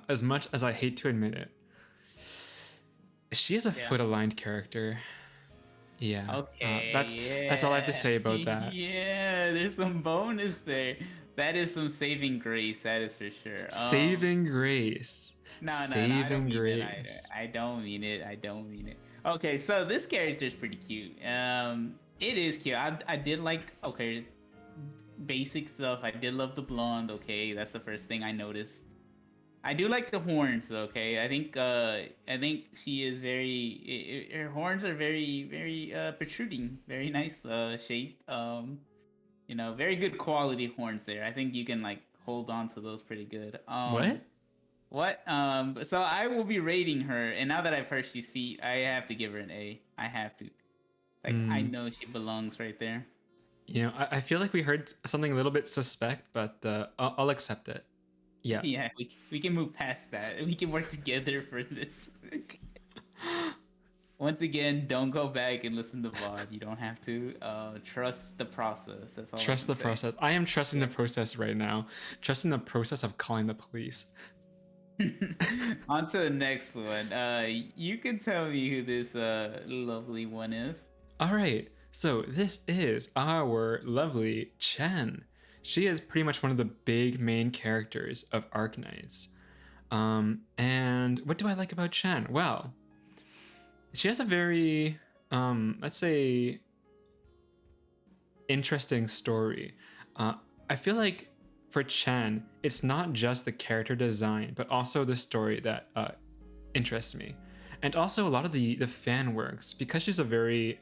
[SPEAKER 1] as much as I hate to admit it, she is a foot aligned character. Yeah.
[SPEAKER 2] Okay.
[SPEAKER 1] That's all I have to say about that.
[SPEAKER 2] Yeah, there's some bonus there. That is some saving grace. That is for sure.
[SPEAKER 1] Saving grace.
[SPEAKER 2] No, I don't mean it. I don't mean it. Okay, so this character is pretty cute. It is cute. I did like basic stuff. I did love the blonde. Okay, that's the first thing I noticed. I do like the horns, okay. I think she is very. Her horns are very protruding. Very nice shape. Very good quality horns there. I think you can like hold on to those pretty good. What? So I will be rating her, and now that I've heard she's feet, I have to give her an A. I have to. I know she belongs right there.
[SPEAKER 1] I feel like we heard something a little bit suspect, but I'll accept it. Yeah.
[SPEAKER 2] Yeah, we can move past that. We can work together for this. Once again, don't go back and listen to VOD. You don't have to. Trust the process. That's all.
[SPEAKER 1] Trust the process. I am trusting the process right now. Trusting the process of calling the police.
[SPEAKER 2] On to the next one. You can tell me who this lovely one is.
[SPEAKER 1] All right. So this is our lovely Chen. She is pretty much one of the big main characters of Arknights. And what do I like about Chen? Well, she has a very, let's say, interesting story. I feel like for Chen, it's not just the character design, but also the story that interests me. And also a lot of the fan works. Because she's a very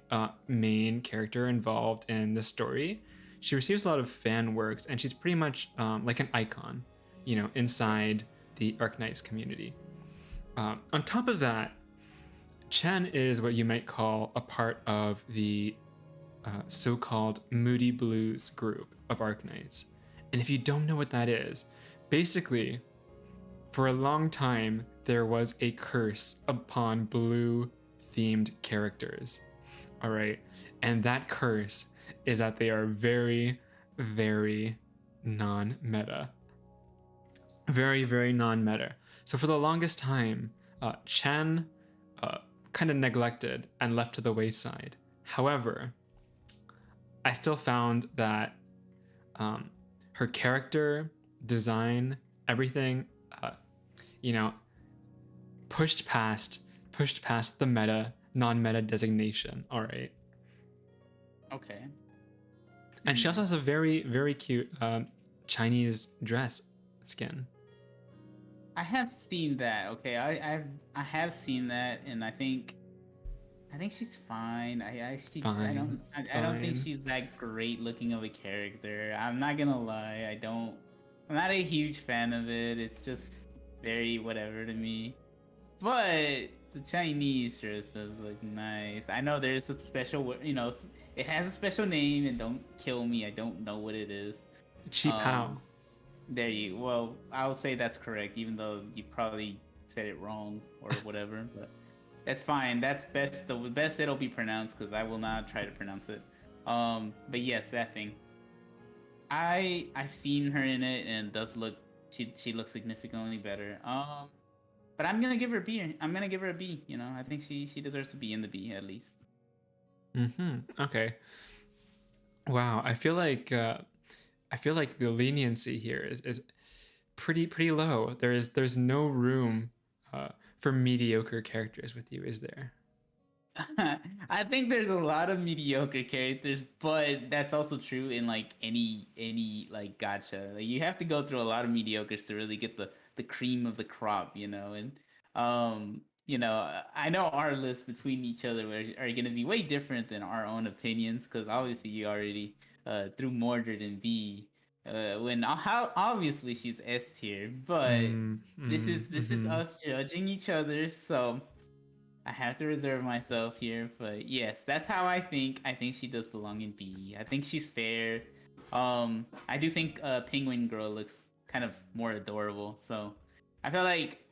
[SPEAKER 1] main character involved in the story, she receives a lot of fan works, and she's pretty much like an icon, inside the Arknights community. On top of that, Chen is what you might call a part of the so-called Moody Blues group of Arknights. And if you don't know what that is, basically, for a long time, there was a curse upon blue-themed characters. All right, and that curse is that they are very, very non-meta. Very, very non-meta. So for the longest time, Chen kind of neglected and left to the wayside. However, I still found that her character, design, everything, pushed past the non-meta designation. All right.
[SPEAKER 2] Okay.
[SPEAKER 1] And she also has a very, very cute Chinese dress skin.
[SPEAKER 2] I have seen that. Okay, I have seen that, and I think she's fine. I don't think she's that great looking of a character. I'm not gonna lie. I'm not a huge fan of it. It's just very whatever to me. But the Chinese dress does look nice. I know there's a special, it has a special name, and don't kill me. I don't know what it is.
[SPEAKER 1] Chi Pao.
[SPEAKER 2] Well, I'll say that's correct, even though you probably said it wrong or whatever. But that's fine. That's best. The best it'll be pronounced, because I will not try to pronounce it. But yes, that thing. I've seen her in it, and it does look. She looks significantly better. But I'm gonna give her a B. I'm gonna give her a B. I think she deserves to be in the B at least.
[SPEAKER 1] Okay. Wow. I feel like the leniency here is pretty low. There's no room for mediocre characters with you, is there?
[SPEAKER 2] I think there's a lot of mediocre characters, but that's also true in like any like gacha. Like you have to go through a lot of mediocres to really get the cream of the crop, you know. And I know our lists between each other are going to be way different than our own opinions because obviously you already threw Mordred in B. When how obviously she's S tier, but this is us judging each other, so I have to reserve myself here, but yes, that's how I think. I think she does belong in B. I think she's fair. I do think Penguin Girl looks kind of more adorable. So I feel like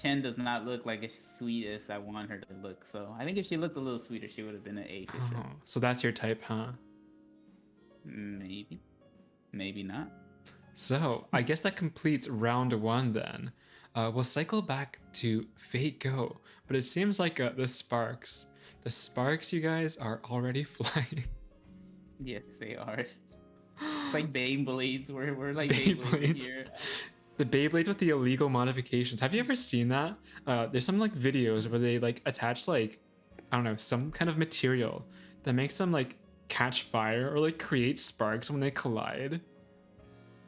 [SPEAKER 2] Chen does not look like as sweet as I want her to look. So I think if she looked a little sweeter, she would have been an A for sure.
[SPEAKER 1] So that's your type, huh?
[SPEAKER 2] Maybe, maybe not.
[SPEAKER 1] So I guess that completes round 1 then. We'll cycle back to Fate Go, but it seems like the sparks, you guys, are already flying.
[SPEAKER 2] Yes, they are. It's like Beyblades. We're like
[SPEAKER 1] Beyblades.
[SPEAKER 2] here.
[SPEAKER 1] The Beyblades with the illegal modifications. Have you ever seen that? There's some like videos where they like attach like, I don't know, some kind of material that makes them like catch fire or like create sparks when they collide.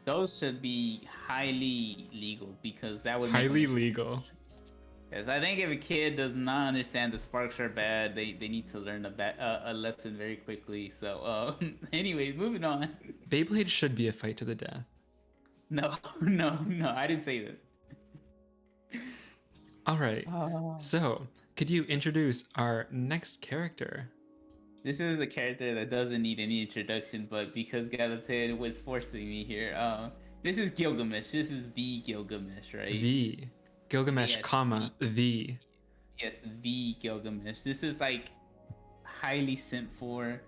[SPEAKER 2] Those should be highly legal because that would
[SPEAKER 1] highly legal.
[SPEAKER 2] Yes, I think if a kid does not understand the sparks are bad, they need to learn a lesson very quickly. So, anyways, moving on.
[SPEAKER 1] Beyblade should be a fight to the death.
[SPEAKER 2] No, I didn't say that.
[SPEAKER 1] All right. So, could you introduce our next character?
[SPEAKER 2] This is a character that doesn't need any introduction, but because Galatea was forcing me here, this is Gilgamesh. This is the Gilgamesh, right?
[SPEAKER 1] The Gilgamesh,
[SPEAKER 2] yes,
[SPEAKER 1] comma, the.
[SPEAKER 2] Yes, the Gilgamesh. This is like highly sent for.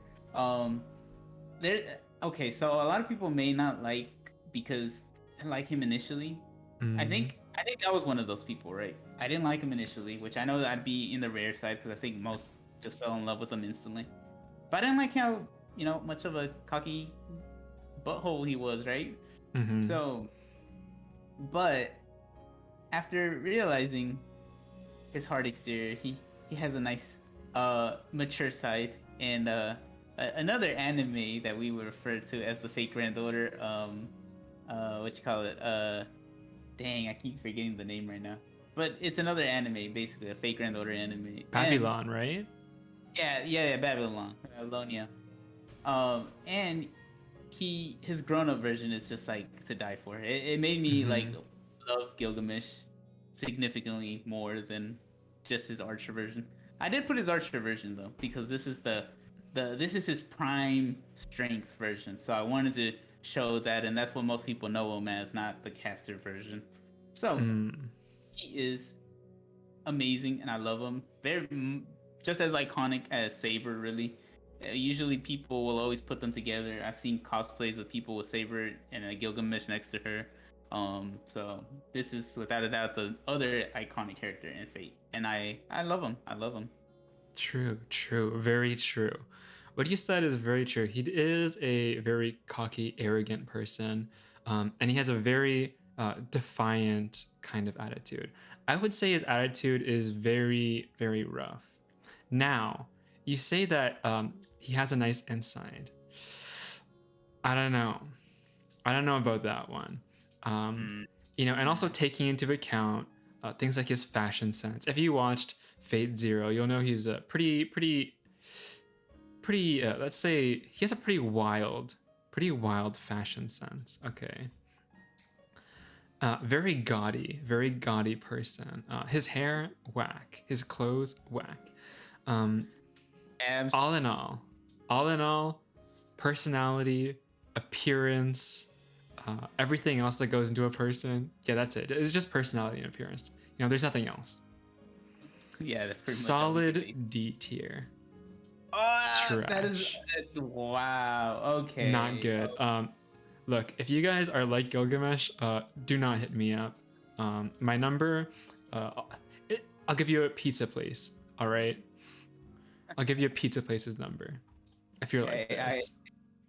[SPEAKER 2] Okay, so a lot of people may not like because I like him initially. I think that was one of those people, right? I didn't like him initially, which I know that I'd be in the rare side because I think most just fell in love with him instantly. But I didn't like how, much of a cocky butthole he was, right? So, but after realizing his hard exterior, he has a nice, mature side. And another anime that we would refer to as the fake granddaughter, what you call it? Dang, I keep forgetting the name right now. But it's another anime, basically, a fake granddaughter anime.
[SPEAKER 1] Babylon, right?
[SPEAKER 2] Yeah, Babylon, Babylonia. And his grown-up version is just like to die for. It made me like love Gilgamesh significantly more than just his Archer version. I did put his Archer version though because this is this is his prime strength version. So I wanted to show that, and that's what most people know him as, not the caster version. So he is amazing, and I love him. Very just as iconic as Saber, really. Usually people will always put them together. I've seen cosplays of people with Saber and a Gilgamesh next to her. So this is without a doubt the other iconic character in Fate, and I love him. I love him.
[SPEAKER 1] True, very true. What you said is very true. He is a very cocky, arrogant person, and he has a very defiant kind of attitude. I would say his attitude is very, very rough. Now, you say that he has a nice inside. I don't know about that one. And also taking into account things like his fashion sense. If you watched Fate Zero, you'll know he's a pretty. Let's say he has a pretty wild fashion sense. Okay. Very gaudy person. His hair, whack. His clothes, whack. All in all, personality, appearance, everything else that goes into a person. Yeah, that's it. It's just personality and appearance. There's nothing else.
[SPEAKER 2] Yeah, that's pretty
[SPEAKER 1] solid D tier.
[SPEAKER 2] Trash. That is wow. Okay.
[SPEAKER 1] Not good. Look, if you guys are like Gilgamesh, do not hit me up. My number, I'll give you a pizza place. All right. I'll give you a pizza place's number if you're like this.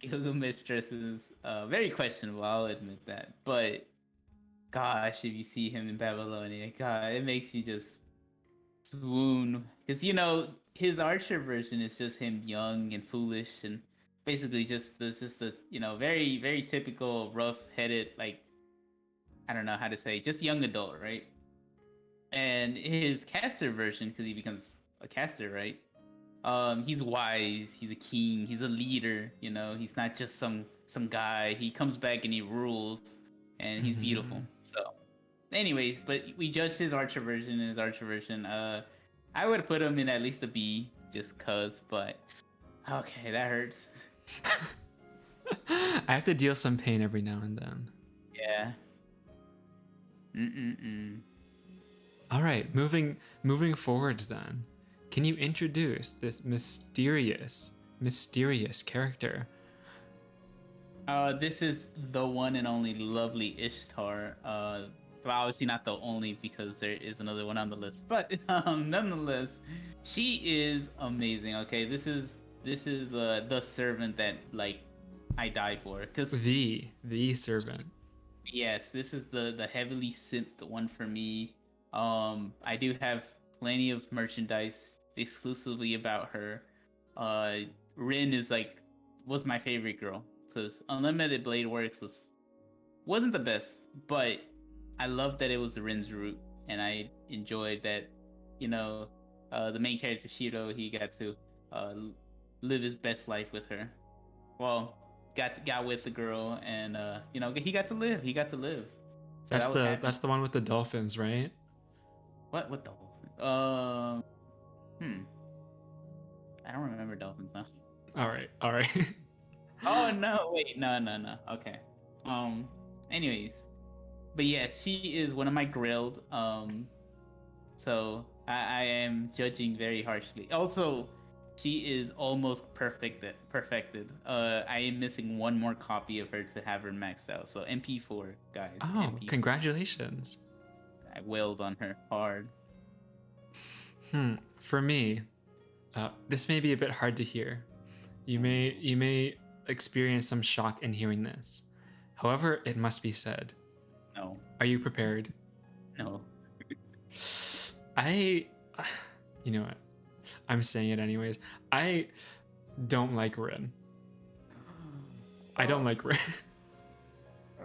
[SPEAKER 2] Gilgamesh dresses very questionable. I'll admit that. But gosh, if you see him in Babylonia, God, it makes you just swoon, because you know his Archer version is just him young and foolish and basically just there's just a very very typical rough headed, like, I don't know how to say, just young adult, right? And his caster version, because he becomes a caster, right? He's wise, he's a king, he's a leader, he's not just some guy. He comes back and he rules, and he's beautiful. So anyways, but we judged his Archer version and his Archer version. I would put him in at least a B, just cuz, but okay, that hurts.
[SPEAKER 1] I have to deal some pain every now and then.
[SPEAKER 2] Yeah.
[SPEAKER 1] All right, moving forwards then. Can you introduce this mysterious character?
[SPEAKER 2] This is the one and only lovely Ishtar. But obviously not the only, because there is another one on the list. But nonetheless, she is amazing. Okay, this is the servant that, like, I die for. Cause
[SPEAKER 1] the servant.
[SPEAKER 2] yes, this is the heavily simped one for me. I do have plenty of merchandise exclusively about her. Rin was my favorite girl, because Unlimited Blade Works wasn't the best, but I loved that it was Rin's route, and I enjoyed that, the main character Shiro, he got to live his best life with her. Well, got with the girl, and he got to live. So
[SPEAKER 1] That's the one with the dolphins, right?
[SPEAKER 2] What dolphin? I don't remember dolphins now.
[SPEAKER 1] All right.
[SPEAKER 2] Oh no! Wait, no. Okay. Anyways, but yes, she is one of my grilled. So I am judging very harshly. Also, she is almost perfected. I am missing one more copy of her to have her maxed out. So MP4, guys.
[SPEAKER 1] Oh,
[SPEAKER 2] MP4.
[SPEAKER 1] Congratulations.
[SPEAKER 2] I wailed on her hard.
[SPEAKER 1] For me, this may be a bit hard to hear. You may experience some shock in hearing this. However, it must be said.
[SPEAKER 2] No.
[SPEAKER 1] Are you prepared?
[SPEAKER 2] No.
[SPEAKER 1] You know what? I'm saying it anyways. I don't like Rin. I don't like Rin.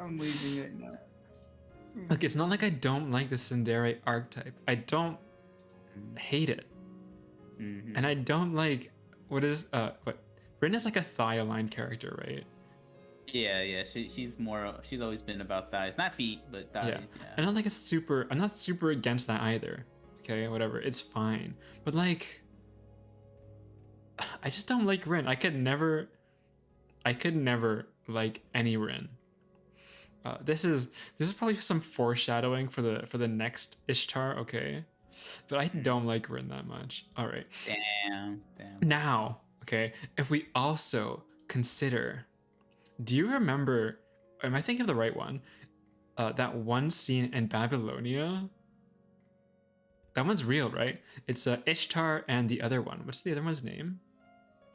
[SPEAKER 2] I'm leaving it now.
[SPEAKER 1] Look, it's not like I don't like the Tsundere archetype. I don't hate it. And I don't like what Rin is like a thigh-aligned character, right?
[SPEAKER 2] Yeah. She's always been about thighs, not feet, but thighs. Yeah.
[SPEAKER 1] I'm not super against that either. Okay, whatever, it's fine. But like, I just don't like Rin. I could never like any Rin. This is probably some foreshadowing for the next Ishtar, okay? But I don't like Rin that much. All right.
[SPEAKER 2] Damn.
[SPEAKER 1] Now, okay, if we also consider, do you remember? Am I thinking of the right one? That one scene in Babylonia. That one's real, right? It's Ishtar and the other one. What's the other one's name?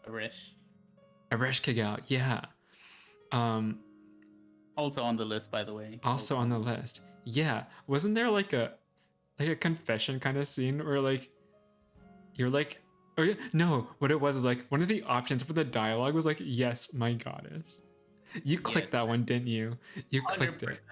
[SPEAKER 2] Arish
[SPEAKER 1] Kagal. Yeah.
[SPEAKER 2] Also on the list, by the way.
[SPEAKER 1] Also on the list. Yeah. Wasn't there like a confession kind of scene where like you're like, oh yeah, no, what it was is like one of the options for the dialogue was like, yes, my goddess. You clicked that one, didn't you? You clicked it.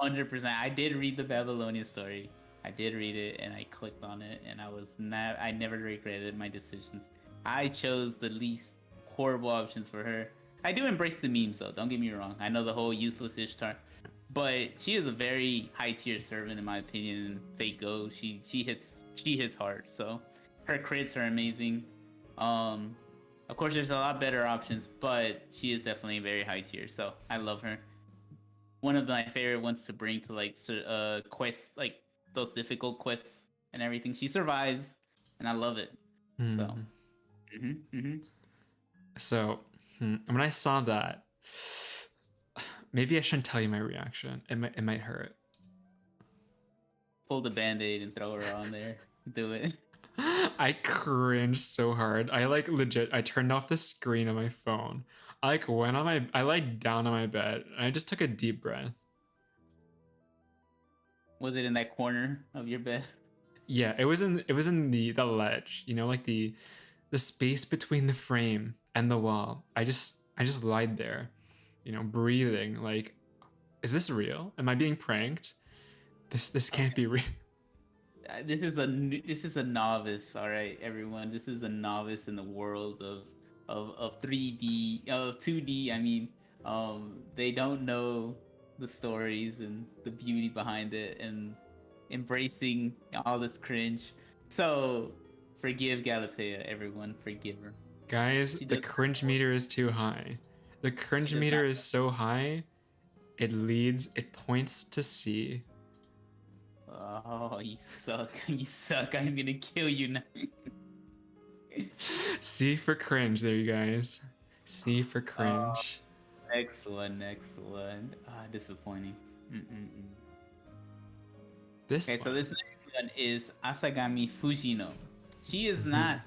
[SPEAKER 2] 100%. I did read the Babylonia story. I did read it, and I clicked on it, and I never regretted my decisions. I chose the least horrible options for her. I do embrace the memes, though. Don't get me wrong. I know the whole useless Ishtar, but she is a very high tier servant in my opinion. In Fate Go, she hits hard. So her crits are amazing. Of course, there's a lot better options, but she is definitely very high tier. So I love her. One of my favorite ones to bring to like quests, like those difficult quests and everything. She survives, and I love it. So.
[SPEAKER 1] So when I saw that, maybe I shouldn't tell you my reaction. It might hurt.
[SPEAKER 2] Pull the band-aid and throw her on there. Do it.
[SPEAKER 1] I cringed so hard. I like legit. I turned off the screen on my phone. I laid down on my bed and I just took a deep breath.
[SPEAKER 2] Was it in that corner of your bed?
[SPEAKER 1] Yeah, it was in the ledge, like the space between the frame and the wall. I just lied there, breathing like, is this real? Am I being pranked? This can't be real.
[SPEAKER 2] This is a novice, all right, everyone. This is a novice in the world of 3D, of 2D. I mean, they don't know the stories and the beauty behind it, and embracing all this cringe. So forgive Galatea, everyone. Forgive her.
[SPEAKER 1] Guys,
[SPEAKER 2] She
[SPEAKER 1] the
[SPEAKER 2] does.
[SPEAKER 1] cringe meter is too high. The
[SPEAKER 2] She
[SPEAKER 1] cringe
[SPEAKER 2] does not.
[SPEAKER 1] meter is so high, it points to C.
[SPEAKER 2] Oh, you suck. You suck. I'm gonna kill you now.
[SPEAKER 1] C for cringe, there you guys. C for
[SPEAKER 2] Oh,
[SPEAKER 1] cringe.
[SPEAKER 2] next one. Next one. Ah, disappointing. Mm-mm-mm.
[SPEAKER 1] This
[SPEAKER 2] Okay, so
[SPEAKER 1] one.
[SPEAKER 2] this next one is Asagami Fujino. She is
[SPEAKER 1] Mhm.
[SPEAKER 2] not.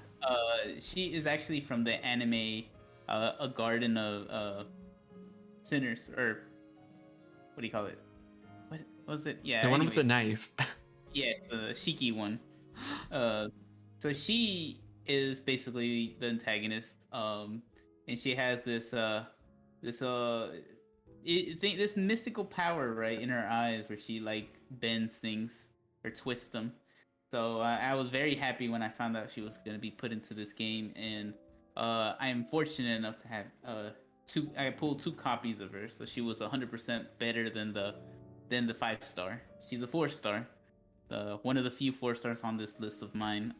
[SPEAKER 2] She is actually from the anime, A Garden of Sinners, or what do you call it? What was it? Yeah.
[SPEAKER 1] The one with the
[SPEAKER 2] Anyways,
[SPEAKER 1] knife.
[SPEAKER 2] yes, the Shiki one. Uh, so she is basically the antagonist. And she has this this mystical power right in her eyes where she like bends things or twists them. So I was very happy when I found out she was going to be put into this game, and I am fortunate enough to have two. I pulled two copies of her, so she was 100% better than the 5 star. She's a 4 star, one of the few 4 stars on this list of mine.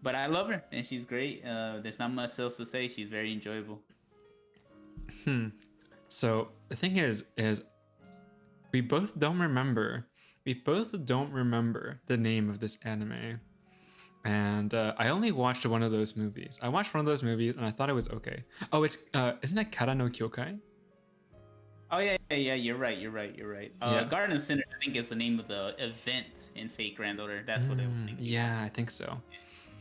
[SPEAKER 2] But I love her, and she's great. There's not much else to say. She's very enjoyable.
[SPEAKER 1] Hmm. So the thing is we both don't remember. We both don't remember the name of this anime. And I only watched one of those movies. I watched one of those movies and I thought it was okay. Oh, it's isn't it Kara no Kyokai?
[SPEAKER 2] Oh yeah. You're right. You're right. You're right.
[SPEAKER 1] Yeah.
[SPEAKER 2] Garden Center, I think, is the name of the event in Fate Grand Order. That's what I was thinking.
[SPEAKER 1] Yeah, I think so.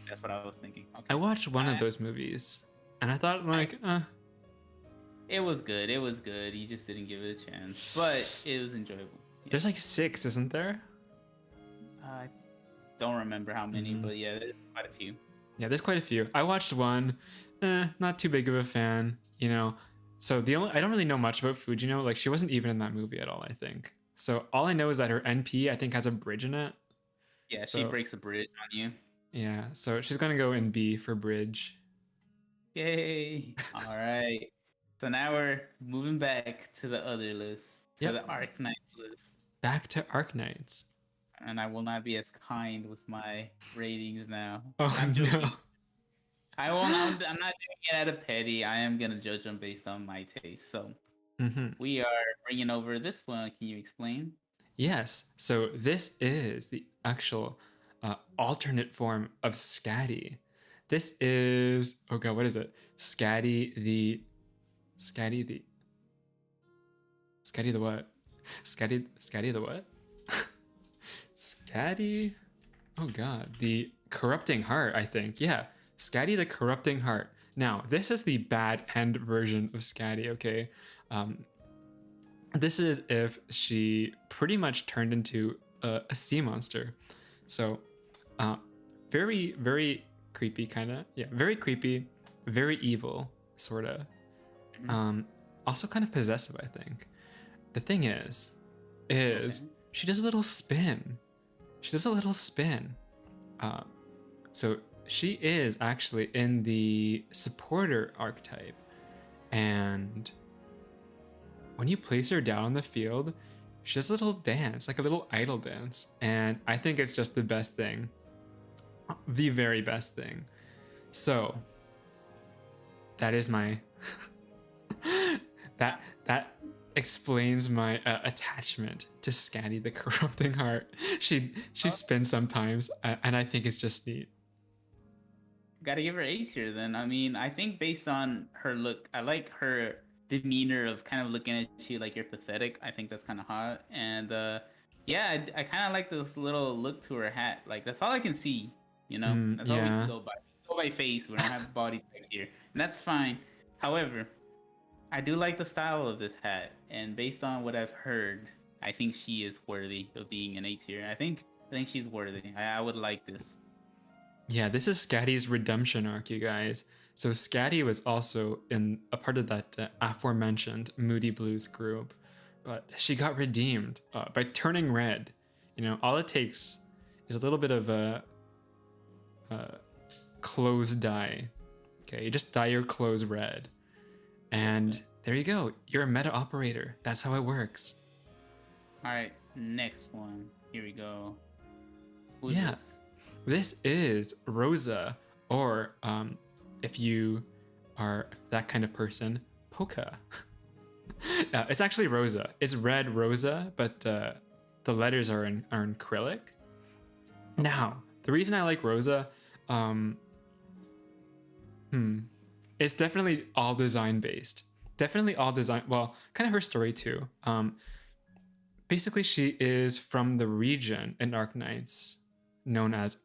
[SPEAKER 2] That's what I was thinking.
[SPEAKER 1] I
[SPEAKER 2] Okay.
[SPEAKER 1] watched one of
[SPEAKER 2] I,
[SPEAKER 1] those movies and I thought
[SPEAKER 2] I
[SPEAKER 1] like,
[SPEAKER 2] It was good. It was good. You just didn't give it a chance, but it was enjoyable. Yeah.
[SPEAKER 1] there's like 6, isn't there?
[SPEAKER 2] I don't remember how many,
[SPEAKER 1] Mhm.
[SPEAKER 2] but yeah, there's quite a few.
[SPEAKER 1] Yeah, there's quite a few. I watched one, not too big of a fan. So I don't really know much about Fujino. Like she wasn't even in that movie at all, I think. So all I know is that her NP I think has a bridge in it.
[SPEAKER 2] Yeah, she
[SPEAKER 1] So
[SPEAKER 2] breaks a bridge on you.
[SPEAKER 1] yeah, so she's gonna go in B for bridge.
[SPEAKER 2] Yay! All right. So now we're moving back to the other list, to the
[SPEAKER 1] Yep,
[SPEAKER 2] Arc Knights list,
[SPEAKER 1] back to Arknights.
[SPEAKER 2] and I will not be as kind with my ratings now.
[SPEAKER 1] Oh
[SPEAKER 2] I'm
[SPEAKER 1] no.
[SPEAKER 2] joking. I won't. I'm not doing it out of petty. I am gonna judge them based on my taste. So
[SPEAKER 1] Hmm.
[SPEAKER 2] we are bringing over this one. Can you explain?
[SPEAKER 1] Yes. So this is the actual alternate form of Scatty. This is, oh god, what is it? Scatty the Scatty the what? Scatty the what? Scatty. Oh god, the corrupting heart. I think, yeah, Scatty the corrupting heart. Now this is the bad end version of Scatty. Okay, um, this is if she pretty much turned into a sea monster. So, uh, very creepy, kind of. Yeah, very creepy, very evil, sort of.
[SPEAKER 2] Mhm.
[SPEAKER 1] Also kind of possessive, I think. The thing is
[SPEAKER 2] Okay.
[SPEAKER 1] she does a little spin. She does a little spin. Uh, so she is actually in the supporter archetype, and when you place her down on the field, she does a little dance, like a little idle dance, and I think it's just the best thing, the very best thing. So that is my that explains my attachment to Scatty the Corrupting Heart. She spins sometimes, and I think it's just neat.
[SPEAKER 2] Gotta give her A tier then. I mean, I think based on her look, I like her demeanor of kind of looking at you like you're pathetic. I think that's kind of hot. And yeah, I kind of like this little look to her hat. Like that's all I can see. That's all we can
[SPEAKER 1] Yeah.
[SPEAKER 2] go by. We go by face. We don't have body types here, and that's fine. However, I do like the style of this hat, and based on what I've heard, I think she is worthy of being an A tier. I think think she's worthy. I would like this.
[SPEAKER 1] Yeah, this is Scatty's redemption arc, you guys. So Scatty was also in a part of that aforementioned Moody Blues group, but she got redeemed by turning red. You know, all it takes is a little bit of a clothes dye. Okay, you just dye your clothes red, and there you go. You're a meta operator. That's how it works.
[SPEAKER 2] All right, next one. Here we go. Who's
[SPEAKER 1] Yeah.
[SPEAKER 2] this?
[SPEAKER 1] This is Rosa, or if you are that kind of person, Polka. It's actually Rosa. It's red Rosa, but the letters are in acrylic. Now, the reason I like Rosa, it's definitely all design based. Definitely all design. Well, kind of her story too. Basically, she is from the region in Arknights known as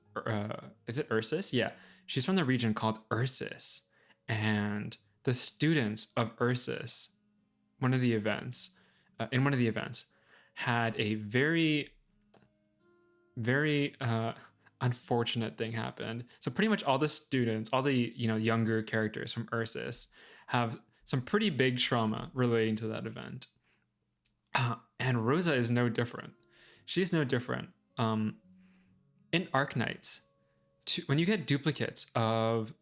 [SPEAKER 1] is it Ursus? Yeah, she's from the region called Ursus, and the students of Ursus, in one of the events, had a very, very unfortunate thing happen. So pretty much all the students, all the younger characters from Ursus, have some pretty big trauma relating to that event, and Rosa is no different. She's no different. In Arknights, when you get duplicates of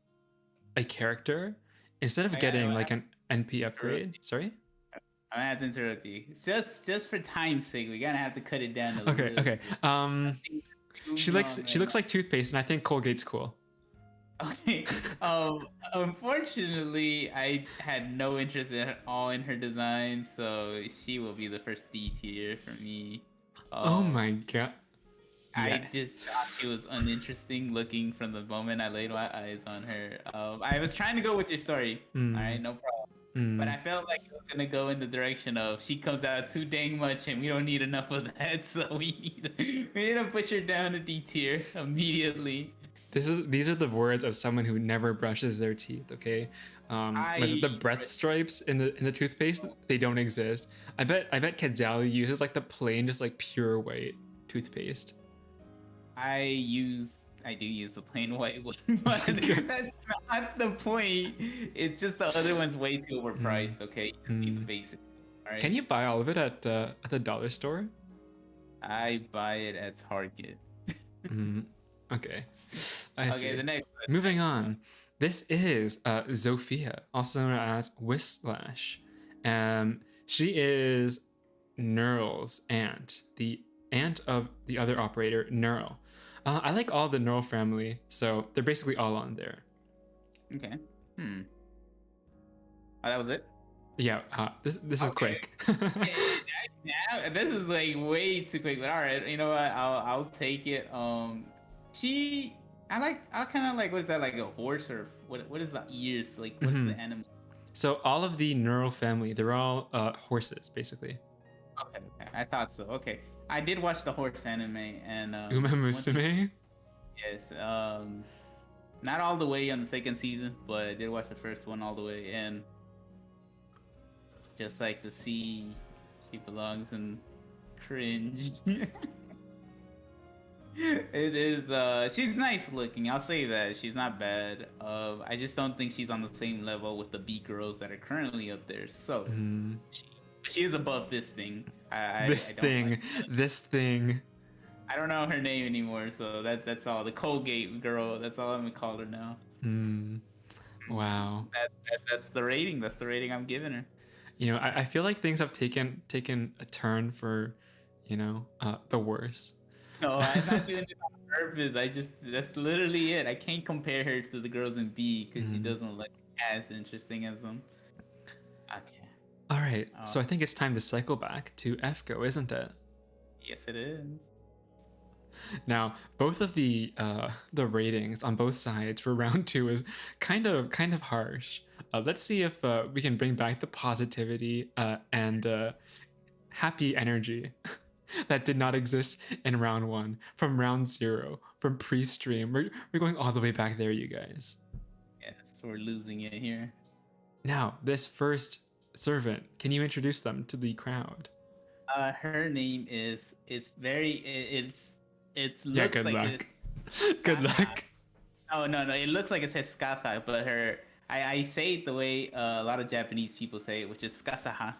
[SPEAKER 1] a character, instead of getting like an NP upgrade, sorry?
[SPEAKER 2] I'm gonna have to interrupt you. It's just for time's sake, we're gonna have to cut it down a little bit.
[SPEAKER 1] Okay. She looks like toothpaste, and I think Colgate's cool.
[SPEAKER 2] Okay. Unfortunately, I had no interest at all in her design, so she will be the first D tier for me.
[SPEAKER 1] Oh my god.
[SPEAKER 2] I just thought she was uninteresting looking from the moment I laid my eyes on her. I was trying to go with your story. All right, no problem. But I felt like it was gonna go in the direction of she comes out too dang much, and we don't need enough of that. So we need to push her down to D tier immediately.
[SPEAKER 1] These are the words of someone who never brushes their teeth. Okay, was it the breath stripes in the toothpaste? They don't exist. I bet Kadzali uses like the plain, just like pure white toothpaste.
[SPEAKER 2] I do use the plain white one, but that's not the point. It's just the other one's way too overpriced. Okay, you need the basics. All right?
[SPEAKER 1] Can you buy all of it at the dollar store?
[SPEAKER 2] I buy it at Target.
[SPEAKER 1] Okay. I see.
[SPEAKER 2] The next one.
[SPEAKER 1] Moving on. This is Zofia, also known as Whislash. She is Neural's aunt, the aunt of the other operator, Neural. I like all the Neural family, so they're basically all on there.
[SPEAKER 2] Okay. Oh, that was it?
[SPEAKER 1] Yeah, this is quick.
[SPEAKER 2] Now, this is like way too quick, but all right. You know what? I'll take it. I kind of like, what is that, like a horse, or what is the ears, like what's the animal?
[SPEAKER 1] So all of the Neural family, they're all horses basically.
[SPEAKER 2] Okay, I thought so. Okay, I did watch the horse anime, and
[SPEAKER 1] Uma Musume.
[SPEAKER 2] Yes, not all the way on the second season, but I did watch the first one all the way, and just like the sea, she belongs in cringe. It is. She's nice looking. I'll say that she's not bad. I just don't think she's on the same level with the B girls that are currently up there. So she is above this thing. This
[SPEAKER 1] thing.
[SPEAKER 2] I don't know her name anymore, so that's all. The Colgate girl. That's all I'm gonna call her now.
[SPEAKER 1] Wow.
[SPEAKER 2] That's the rating. That's the rating I'm giving her.
[SPEAKER 1] You know, I feel like things have taken a turn for, the worse.
[SPEAKER 2] No, I'm not doing it on purpose. That's literally it. I can't compare her to the girls in B because she doesn't look as interesting as them. Okay.
[SPEAKER 1] All right. So I think it's time to cycle back to FGO, isn't it?
[SPEAKER 2] Yes, it is.
[SPEAKER 1] Now, both of the ratings on both sides for round 2 is kind of harsh. Let's see if we can bring back the positivity and happy energy that did not exist in round 1, from round 0, from pre-stream. We're going all the way back there, you guys.
[SPEAKER 2] Yes, we're losing it here.
[SPEAKER 1] Now, this first servant, can you introduce them to the crowd?
[SPEAKER 2] Her name is, It
[SPEAKER 1] Yeah,
[SPEAKER 2] looks
[SPEAKER 1] good
[SPEAKER 2] like
[SPEAKER 1] luck.
[SPEAKER 2] it's
[SPEAKER 1] Good
[SPEAKER 2] Skatha.
[SPEAKER 1] luck.
[SPEAKER 2] Oh no, no, it looks like it says Skatha, but I say it the way a lot of Japanese people say it, which is Skasaha,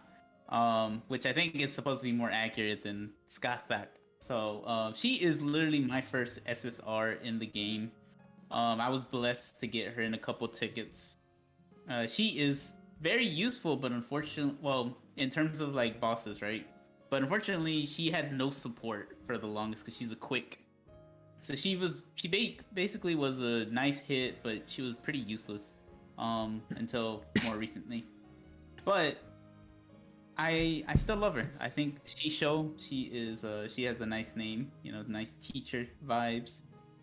[SPEAKER 2] which I think is supposed to be more accurate than Skathak. So she is literally my first SSR in the game. I was blessed to get her in a couple tickets. She is very useful, but unfortunately, well, in terms of like bosses, right? But unfortunately, she had no support for the longest because she's a quick. So basically was a nice hit, but she was pretty useless until more recently. But I still love her. I think she has a nice name, you know, nice teacher vibes,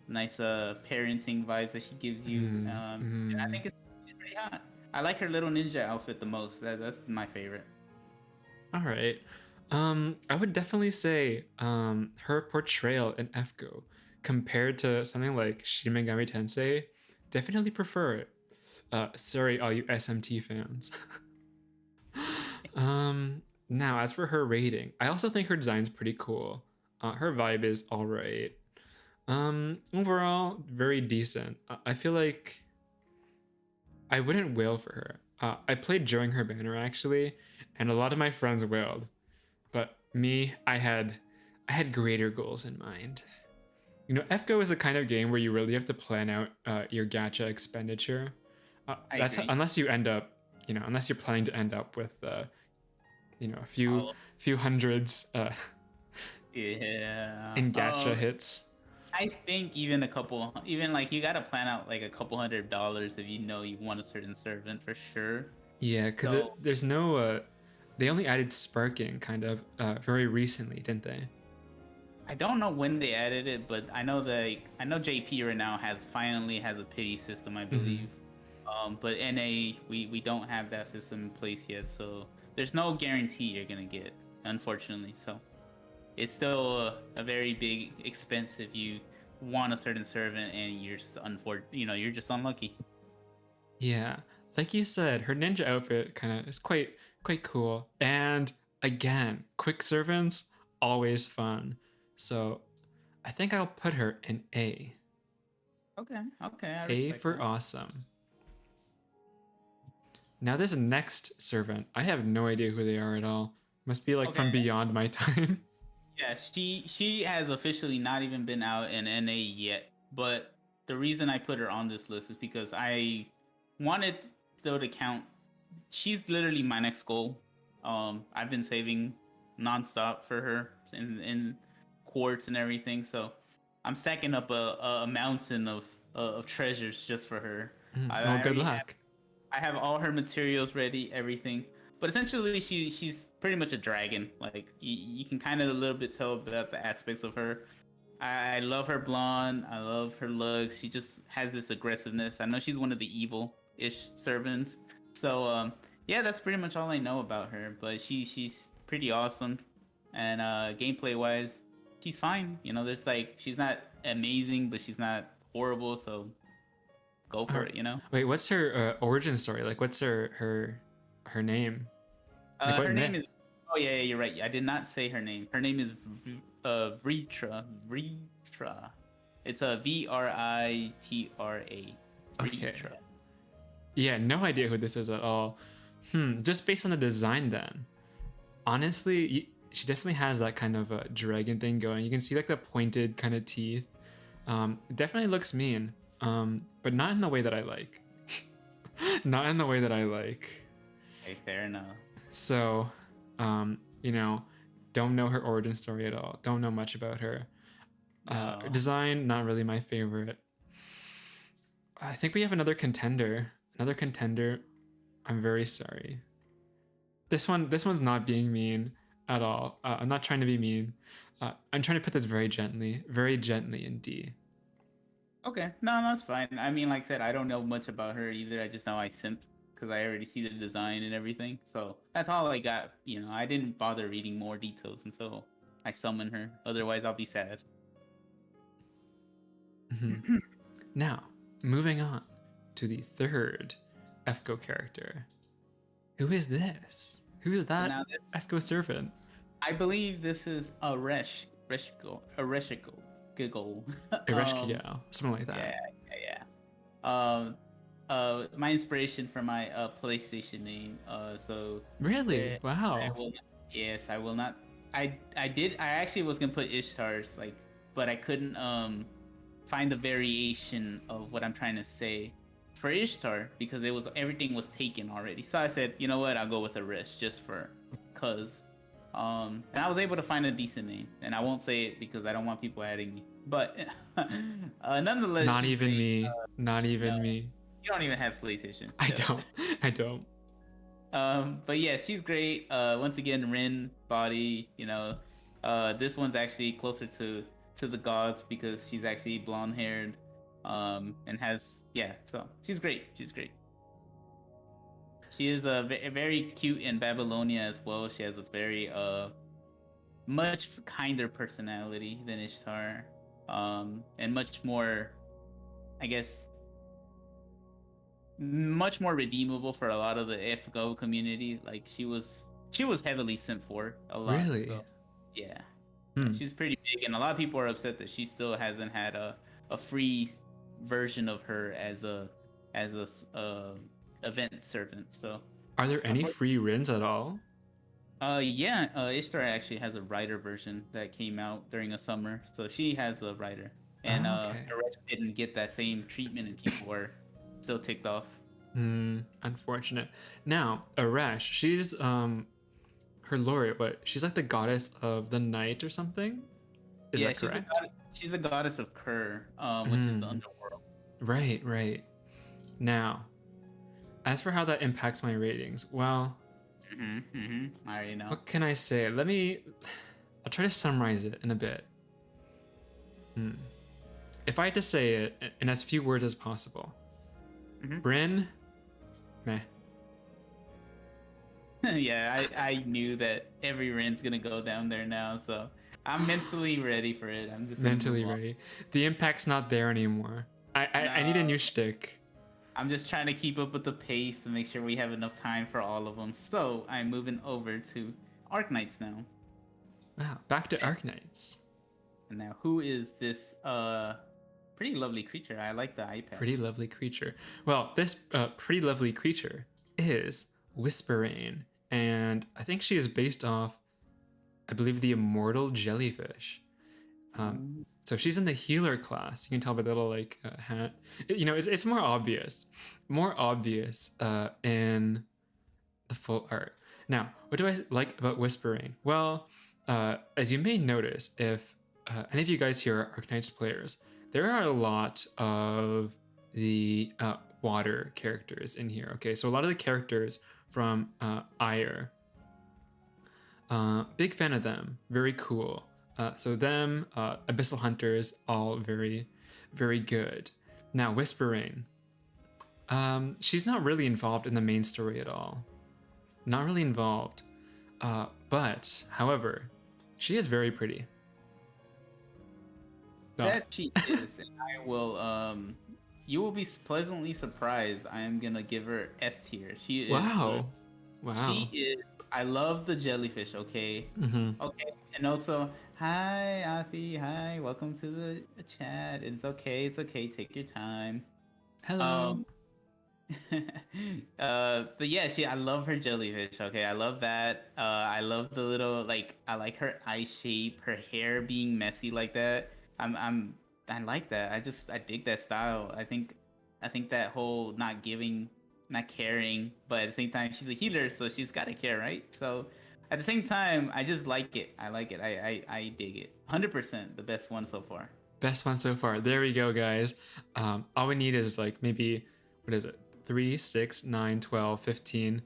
[SPEAKER 2] nice parenting vibes that she gives you. And I think it's pretty hot. I like her little ninja outfit the most. That's my favorite.
[SPEAKER 1] All right. I would definitely say her portrayal in FGO compared to something like Shin Megami Tensei, definitely prefer it. Sorry, all you SMT fans. Now, as for her rating, I also think her design's pretty cool. Her vibe is all right. Overall, very decent. I feel like I wouldn't wail for her. I played during her banner actually, and a lot of my friends wailed. But me, I had greater goals in mind. You know, FGO is the kind of game where you really have to plan out your gacha expenditure.
[SPEAKER 2] I
[SPEAKER 1] That's
[SPEAKER 2] agree.
[SPEAKER 1] unless you end up, you know, unless you're planning to end up with, you know, a few
[SPEAKER 2] All
[SPEAKER 1] few hundreds
[SPEAKER 2] yeah.
[SPEAKER 1] in gacha hits.
[SPEAKER 2] I think even a couple, even like you gotta plan out like a couple $100 if you know you want a certain servant for sure.
[SPEAKER 1] Yeah, because
[SPEAKER 2] So
[SPEAKER 1] there's no. They only added sparking kind of very recently, didn't they?
[SPEAKER 2] I don't know when they added it, but I know JP right now finally has a pity system, I
[SPEAKER 1] Mm-hmm.
[SPEAKER 2] believe. But NA we don't have that system in place yet, so there's no guarantee you're gonna get, unfortunately. So it's still a very big expense if you want a certain servant and you're just you're just unlucky.
[SPEAKER 1] Yeah, like you said, her ninja outfit kind of is quite cool. And again, quick servants always fun. So I think I'll put her in A.
[SPEAKER 2] Okay, okay, I
[SPEAKER 1] A
[SPEAKER 2] respect
[SPEAKER 1] for
[SPEAKER 2] that.
[SPEAKER 1] awesome. Now this next servant, I have no idea who they are at all. Must be like
[SPEAKER 2] Okay,
[SPEAKER 1] from beyond my time.
[SPEAKER 2] yeah, she has officially not even been out in NA yet. But the reason I put her on this list is because I wanted still to count. She's literally my next goal. I've been saving nonstop for her in quartz and everything, so I'm stacking up a mountain of treasures just for her.
[SPEAKER 1] Well,
[SPEAKER 2] I
[SPEAKER 1] good
[SPEAKER 2] already
[SPEAKER 1] luck.
[SPEAKER 2] I have all her materials ready, everything. But essentially, she's pretty much a dragon. Like you can kind of a little bit tell about the aspects of her. I love her blonde. I love her looks. She just has this aggressiveness. I know she's one of the evil-ish servants. So yeah, that's pretty much all I know about her. But she's pretty awesome, and gameplay wise, she's fine. You know, there's like she's not amazing, but she's not horrible. So go for it. You know.
[SPEAKER 1] Wait, what's her origin story? Like, what's her name? Like, what
[SPEAKER 2] Her name
[SPEAKER 1] myth?
[SPEAKER 2] is. Oh yeah, you're right. I did not say her name. Her name is Vritra. Vritra. It's a Vritra.
[SPEAKER 1] Okay.
[SPEAKER 2] Vritra.
[SPEAKER 1] Yeah, no idea who this is at all. Just based on the design, then. Honestly, she definitely has that kind of a dragon thing going. You can see like the pointed kind of teeth. It definitely looks mean, but not in the way that I like. Not in the way that I like.
[SPEAKER 2] Okay, fair enough.
[SPEAKER 1] So, you know, don't know her origin story at all. Don't know much about her.
[SPEAKER 2] No.
[SPEAKER 1] Design, not really my favorite. I think we have another contender. Another contender. I'm very sorry. This one's not being mean at all. I'm not trying to be mean. I'm trying to put this very gently in D.
[SPEAKER 2] Okay, no, that's fine. I mean, like I said, I don't know much about her either. I just know I simp because I already see the design and everything. So that's all I got. You know, I didn't bother reading more details until I summon her. Otherwise, I'll be sad.
[SPEAKER 1] Now, moving on to the third FGO character. Who is this? Who is
[SPEAKER 2] So
[SPEAKER 1] that
[SPEAKER 2] now this
[SPEAKER 1] FGO servant?
[SPEAKER 2] I believe this is a Reshiko. Giggle.
[SPEAKER 1] Irish Kigao, something like that.
[SPEAKER 2] My inspiration for my PlayStation name.
[SPEAKER 1] Really?
[SPEAKER 2] I
[SPEAKER 1] Wow.
[SPEAKER 2] will. Yes, I will not. I did. I actually was gonna put Ishtar's like, but I couldn't find the variation of what I'm trying to say for Ishtar because everything was taken already. So I said, you know what? I'll go with Irish just for cause. And I was able to find a decent name, and I won't say it because I don't want people adding me. But nonetheless,
[SPEAKER 1] Not
[SPEAKER 2] she's
[SPEAKER 1] even
[SPEAKER 2] great.
[SPEAKER 1] me. Not
[SPEAKER 2] No,
[SPEAKER 1] even me.
[SPEAKER 2] you don't even have PlayStation.
[SPEAKER 1] I
[SPEAKER 2] Shut up.
[SPEAKER 1] don't. I don't.
[SPEAKER 2] But yeah, she's great. Once again, Rin body. This one's actually closer to the gods because she's actually blonde haired, and has So she's great. She's great. She is very cute in Babylonia as well. She has a very much kinder personality than Ishtar, and much more, I guess, much more redeemable for a lot of the FGO community. Like she was heavily sent for a lot.
[SPEAKER 1] Really?
[SPEAKER 2] So yeah,
[SPEAKER 1] Hmm.
[SPEAKER 2] she's pretty big, and a lot of people are upset that she still hasn't had a free version of her as a event servant. So
[SPEAKER 1] Are there any free Rins at all?
[SPEAKER 2] Ishtar actually has a writer version that came out during a summer, so she has a writer, and
[SPEAKER 1] Oh, okay.
[SPEAKER 2] Naresh didn't get that same treatment, and people were still ticked off.
[SPEAKER 1] Unfortunate. Now, Arash, she's her laureate, what? She's like the goddess of the night or something? Is that correct?
[SPEAKER 2] She's a goddess of Ker, which is the underworld.
[SPEAKER 1] Right, right. Now, as for how that impacts my ratings, well,
[SPEAKER 2] I already know.
[SPEAKER 1] what can I say? I'll try to summarize it in a bit. If I had to say it in as few words as possible, Bryn, meh.
[SPEAKER 2] Yeah, I knew that every Rin's gonna go down there now, so I'm mentally ready for it. I'm just
[SPEAKER 1] Mentally ready. The impact's not there anymore. I need a new shtick.
[SPEAKER 2] I'm just trying to keep up with the pace to make sure we have enough time for all of them. So I'm moving over to Arknights now.
[SPEAKER 1] Wow, back to Arknights.
[SPEAKER 2] And now, who is this pretty lovely creature? I like the iPad.
[SPEAKER 1] Pretty lovely creature. Well, this pretty lovely creature is Whisperain, and I think she is based off, I believe, the immortal jellyfish. So she's in the healer class. You can tell by the little like hat. It's more obvious in the full art. Now, what do I like about Whisperain? Well, as you may notice, if any of you guys here are Arknights players, there are a lot of the water characters in here. Okay, so a lot of the characters from Ire. Big fan of them. Very cool. So them, Abyssal Hunters, all very, very good. Now, Whisperain. She's not really involved in the main story at all. Not really involved. But, however, she is very pretty.
[SPEAKER 2] That she is, and I will, you will be pleasantly surprised. I am gonna give her S tier. She is.
[SPEAKER 1] Wow.
[SPEAKER 2] She is. I love the jellyfish. Okay. Okay. And also, hi Afi. Hi. Welcome to the chat. It's okay. It's okay. Take your time.
[SPEAKER 1] Hello.
[SPEAKER 2] But yeah, I love her jellyfish. Okay, I love that. I love the little I like her eye shape, her hair being messy like that. I like that. I dig that style. I think that whole not giving, not caring, but at the same time she's a healer, so she's gotta care, right? So at the same time, I just like it. I like it. I dig it. 100% the best one so far.
[SPEAKER 1] Best one so far. There we go, guys. All we need is like maybe, what is it? 3, 6, 9, 12, 15,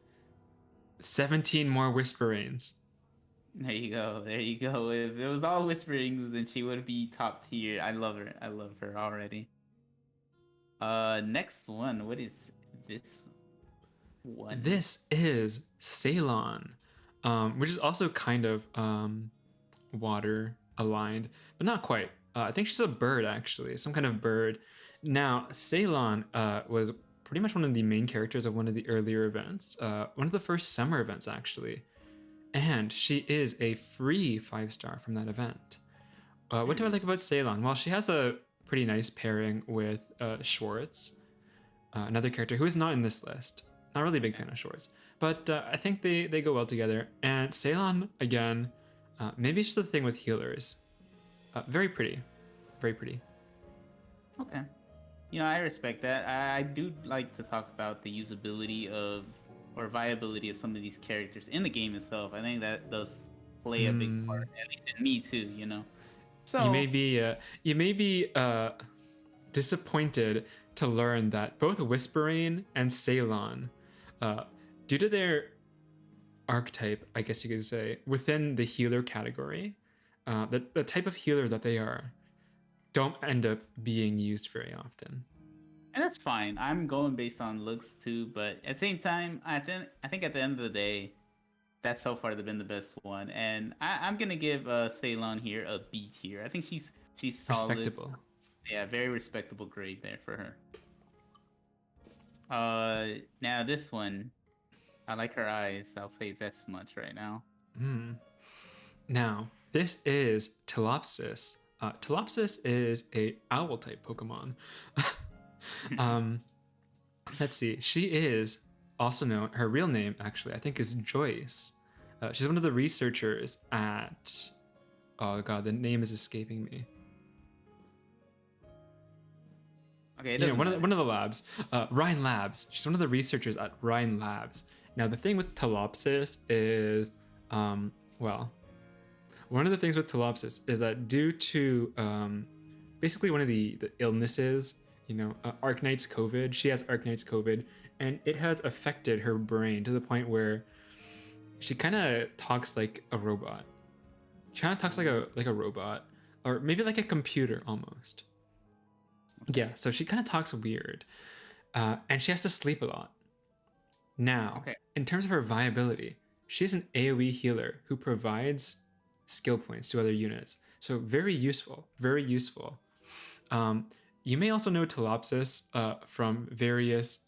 [SPEAKER 1] 17 more Whisperains.
[SPEAKER 2] There you go. There you go. If it was all Whisperings, then she would be top tier. I love her. I love her already. Next one. What is this one?
[SPEAKER 1] This is Ceylon, which is also kind of water aligned, but not quite. I think she's a bird, actually, some kind of bird. Now, Ceylon was pretty much one of the main characters of one of the earlier events, one of the first summer events, actually. And she is a free 5-star from that event. What do I like about Ceylon? Well, she has a pretty nice pairing with Schwartz, another character who is not in this list. Not really a big fan of Schwartz, but I think they go well together. And Ceylon, again, maybe it's just the thing with healers. Very pretty. Very pretty.
[SPEAKER 2] Okay. You know, I respect that. I do like to talk about the usability of or viability of some of these characters in the game itself. I think that does play a big part, at least in me too. You know, so
[SPEAKER 1] You may be disappointed to learn that both Whispering and Ceylon, due to their archetype, I guess you could say, within the healer category, the type of healer that they are, don't end up being used very often.
[SPEAKER 2] and that's fine. I'm going based on looks too, but at the same time, I think at the end of the day, that's so far been the best one, and I'm gonna give Ceylon here a B tier. I think she's solid.
[SPEAKER 1] Respectable.
[SPEAKER 2] Yeah, very respectable grade there for her. Now this one, I like her eyes. I'll say this much right now.
[SPEAKER 1] Now, this is Telopsis. Telopsis is a owl type Pokemon. Let's see. She is also known. Her real name, actually, I think, is Joyce. She's one of the researchers at. Oh god, the name is escaping me.
[SPEAKER 2] Okay,
[SPEAKER 1] one of the labs, Rhine Labs. She's one of the researchers at Rhine Labs. Now, the thing with Telopsis is, well, one of the things with Telopsis is that due to basically one of the illnesses, Arknight's COVID, she has Arknight's COVID, and it has affected her brain to the point where she kind of talks like a robot. She kind of talks like a robot, or maybe like a computer almost. Yeah, so she kind of talks weird, and she has to sleep a lot. Now, in terms of her viability, she's an AoE healer who provides skill points to other units. So very useful, very useful. You may also know Telopsis from various,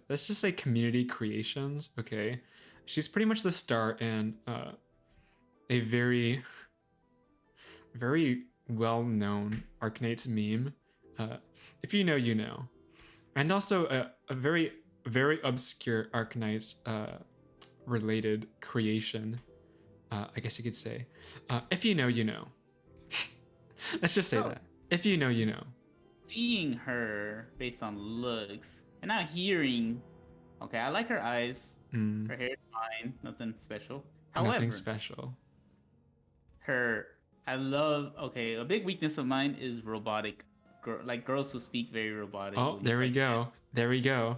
[SPEAKER 1] let's just say community creations, okay? She's pretty much the star in a very, very well-known Arknight's meme. If you know, you know. And also a very, very obscure Arknight's related creation, I guess you could say. If you know, you know. Let's just say that. If you know, you know.
[SPEAKER 2] Seeing her based on looks and not hearing, okay, I like her eyes. Her hair is fine, nothing special. However,
[SPEAKER 1] nothing special.
[SPEAKER 2] A big weakness of mine is robotic. Like girls who speak very robotic.
[SPEAKER 1] Oh, there we go. There we go.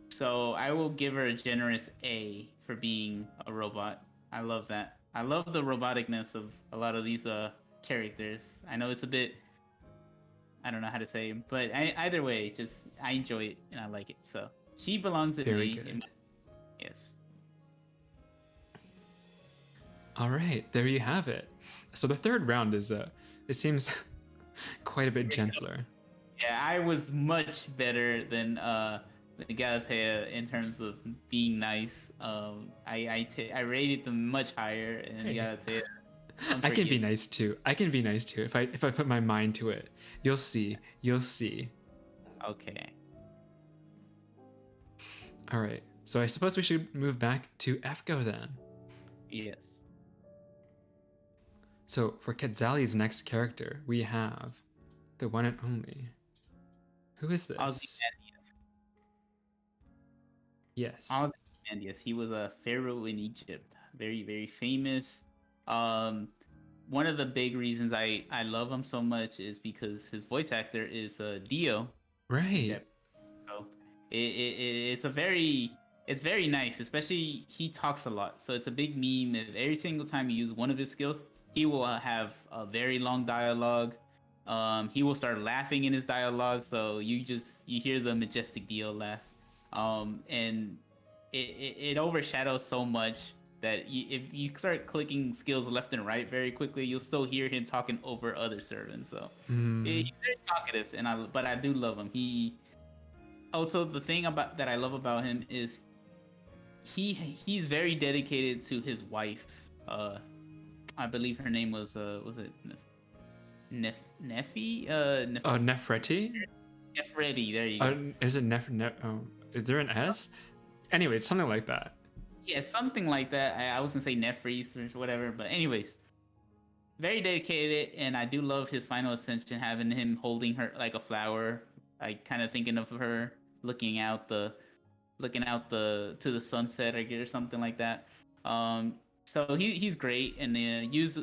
[SPEAKER 2] So I will give her a generous A for being a robot. I love that. I love the roboticness of a lot of these characters. I know it's a bit, I don't know how to say, but either way, just I enjoy it and I like it. So she belongs at
[SPEAKER 1] very
[SPEAKER 2] A.
[SPEAKER 1] Good.
[SPEAKER 2] Yes.
[SPEAKER 1] All right, there you have it. So the third round is it seems quite a bit gentler.
[SPEAKER 2] Yeah, I was much better than the Galatea in terms of being nice. I rated them much higher, and Galatea.
[SPEAKER 1] I can be nice too. If I put my mind to it. You'll see.
[SPEAKER 2] Okay.
[SPEAKER 1] All right. So I suppose we should move back to FGO then.
[SPEAKER 2] Yes.
[SPEAKER 1] So for Quetzali's next character, we have the one and only. Who is this? Yes.
[SPEAKER 2] Ozymandias. He was a pharaoh in Egypt. Very, very famous. One of the big reasons I love him so much is because his voice actor is Dio.
[SPEAKER 1] Right.
[SPEAKER 2] Yep. So it's very nice, especially he talks a lot. So it's a big meme. Every single time you use one of his skills, he will have a very long dialogue. He will start laughing in his dialogue, so you hear the majestic Dio laugh. And it overshadows so much that if you start clicking skills left and right very quickly, you'll still hear him talking over other servants. So he's very talkative, but I do love him. He also, the thing that I love about him is he's very dedicated to his wife, I believe her name was it Neffy?
[SPEAKER 1] Oh, Nefertiti?
[SPEAKER 2] Nefertiti, there you go.
[SPEAKER 1] Is it oh, is there an S? Anyway, it's something like that.
[SPEAKER 2] Yeah, something like that. I was gonna say Nefreeze or whatever, but anyways, very dedicated, and I do love his final ascension, having him holding her like a flower, like kind of thinking of her looking out to the sunset or something like that. So he's great, and use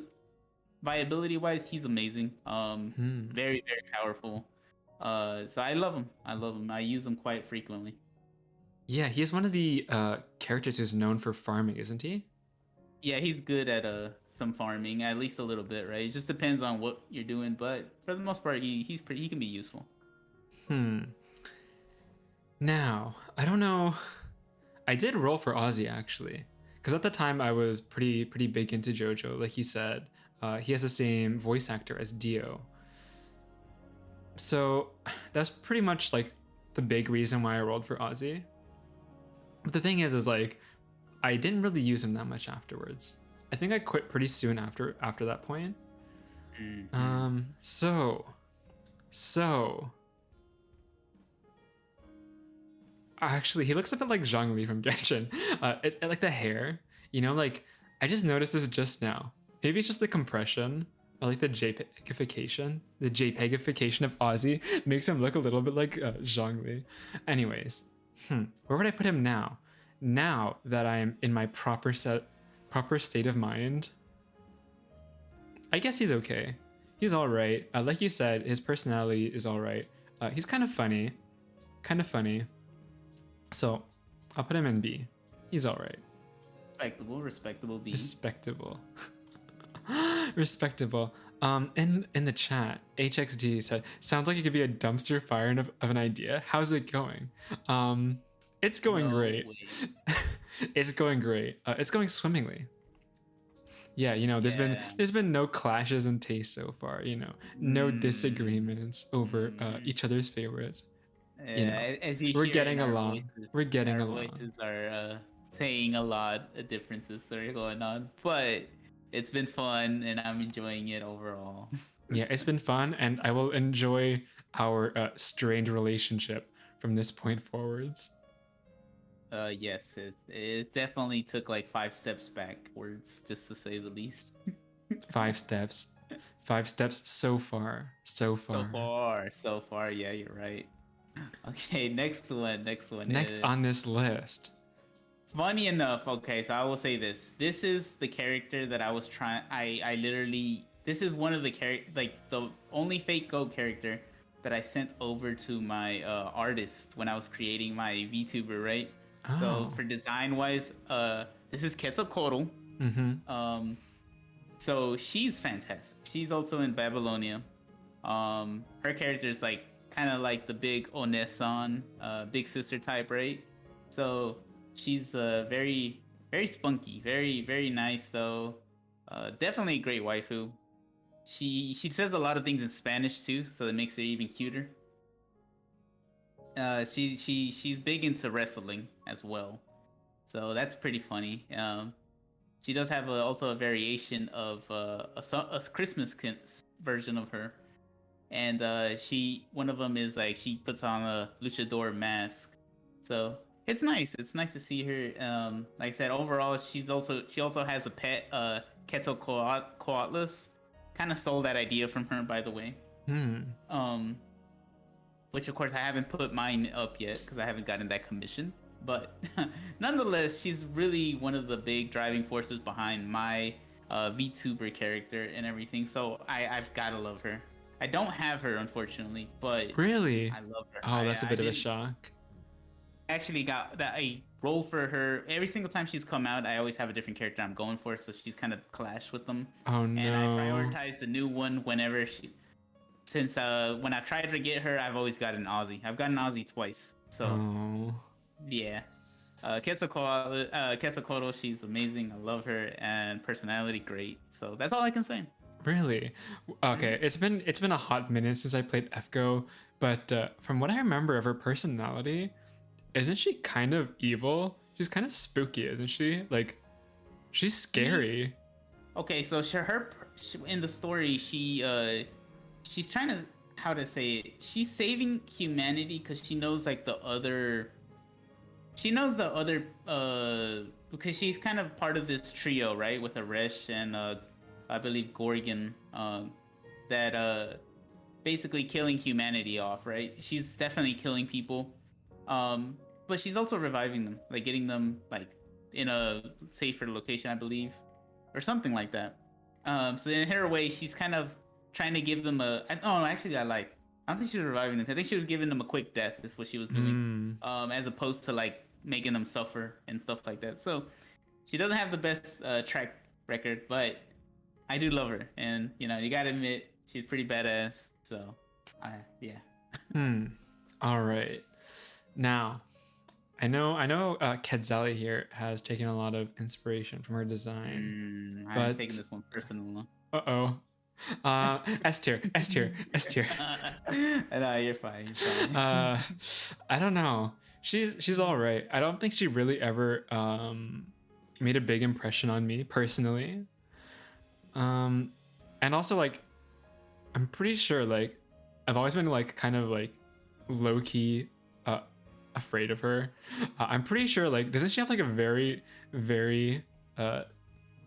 [SPEAKER 2] viability wise, he's amazing. Very very powerful. So I love him. I love him. I use him quite frequently.
[SPEAKER 1] Yeah, he's one of the characters who's known for farming, isn't he?
[SPEAKER 2] Yeah, he's good at some farming, at least a little bit, right? It just depends on what you're doing, but for the most part, he can be useful.
[SPEAKER 1] Now, I don't know. I did roll for Ozzy actually, because at the time I was pretty big into JoJo. Like you said, he has the same voice actor as Dio. So that's pretty much like the big reason why I rolled for Ozzy. But the thing is like, I didn't really use him that much afterwards. I think I quit pretty soon after that point. So actually, he looks a bit like Zhongli from Genshin. Like the hair, you know, like I just noticed this just now. Maybe it's just the compression, or like the JPEGification. The JPEGification of Ozzy makes him look a little bit like Zhongli. Anyways, where would I put him now? Now that I am in my proper state of mind, I guess he's okay. He's all right. Like you said, his personality is all right. He's kind of funny. So I'll put him in B. He's all right.
[SPEAKER 2] Respectable B.
[SPEAKER 1] Respectable. Respectable. In the chat, HXD said, "Sounds like it could be a dumpster fire of an idea. How's it going?" It's going great. It's going great. It's going swimmingly. Yeah, you know, there's been no clashes in taste so far. You know, no disagreements over each other's favorites. You know,
[SPEAKER 2] as you
[SPEAKER 1] we're getting along. We're getting along.
[SPEAKER 2] Our voices are saying a lot of differences that are going on, but it's been fun and I'm enjoying it overall.
[SPEAKER 1] Yeah, it's been fun, and I will enjoy our strained relationship from this point forwards.
[SPEAKER 2] Yes, it definitely took like 5 steps backwards, just to say the least.
[SPEAKER 1] 5 steps. 5 steps so far. So
[SPEAKER 2] far. Yeah, you're right. Okay, next one.
[SPEAKER 1] Next on this list.
[SPEAKER 2] Funny enough, okay, so I will say this. This is the character that I was trying. I literally. This is one of the the only fake goat character that I sent over to my artist when I was creating my VTuber, right?
[SPEAKER 1] Oh.
[SPEAKER 2] So for design wise, this is Quetzalcoatl. So she's fantastic. She's also in Babylonia. Her character is like kind of like the big Onesan, big sister type, right? So she's very spunky, very nice though. Definitely a great waifu. She says a lot of things in Spanish too, so that makes it even cuter. She's big into wrestling as well, so that's pretty funny. She does have also a variation of a Christmas version of her, and one of them is like she puts on a luchador mask, so it's nice. It's nice to see her. Like I said, overall, she also has a pet, Quetzalcoatlus. Kind of stole that idea from her, by the way. Which of course I haven't put mine up yet because I haven't gotten that commission. But nonetheless, she's really one of the big driving forces behind my VTuber character and everything. So I've gotta love her. I don't have her, unfortunately, but
[SPEAKER 1] really,
[SPEAKER 2] I love her.
[SPEAKER 1] Oh, that's a bit of a shock.
[SPEAKER 2] Actually, got that I roll for her every single time she's come out. I always have a different character I'm going for, so she's kind of clashed with them.
[SPEAKER 1] Oh no!
[SPEAKER 2] And I prioritize the new one whenever she. Since when I've tried to get her, I've always gotten Ozzy. I've gotten Ozzy twice. So yeah, Quetzalcoatl, she's amazing. I love her, and personality great. So that's all I can say.
[SPEAKER 1] Really? Okay, it's been a hot minute since I played FGO, but from what I remember of her personality, isn't she kind of evil? She's kind of spooky, isn't she? Like, she's scary.
[SPEAKER 2] okay, so in the story, she's trying to, how to say it? She's saving humanity because she knows the other because she's kind of part of this trio, right, with Aresh and I believe Gorgon, that basically killing humanity off, right? She's definitely killing people, but she's also reviving them, like getting them like in a safer location, I believe, or something like that. So in her way, she's kind of trying to give them oh, actually, I don't think she was reviving them. I think she was giving them a quick death. Is what she was doing, as opposed to like making them suffer and stuff like that. So she doesn't have the best track record, but I do love her, and you gotta admit she's pretty badass. So, yeah.
[SPEAKER 1] All right. Now, I know. Kedzali here has taken a lot of inspiration from her design, but
[SPEAKER 2] I'm taking this one personal.
[SPEAKER 1] S tier.
[SPEAKER 2] No, you're fine.
[SPEAKER 1] I don't know. She's all right. I don't think she really ever made a big impression on me personally. And also like, I'm pretty sure like I've always been like kind of like low key afraid of her. I'm pretty sure like doesn't she have like a very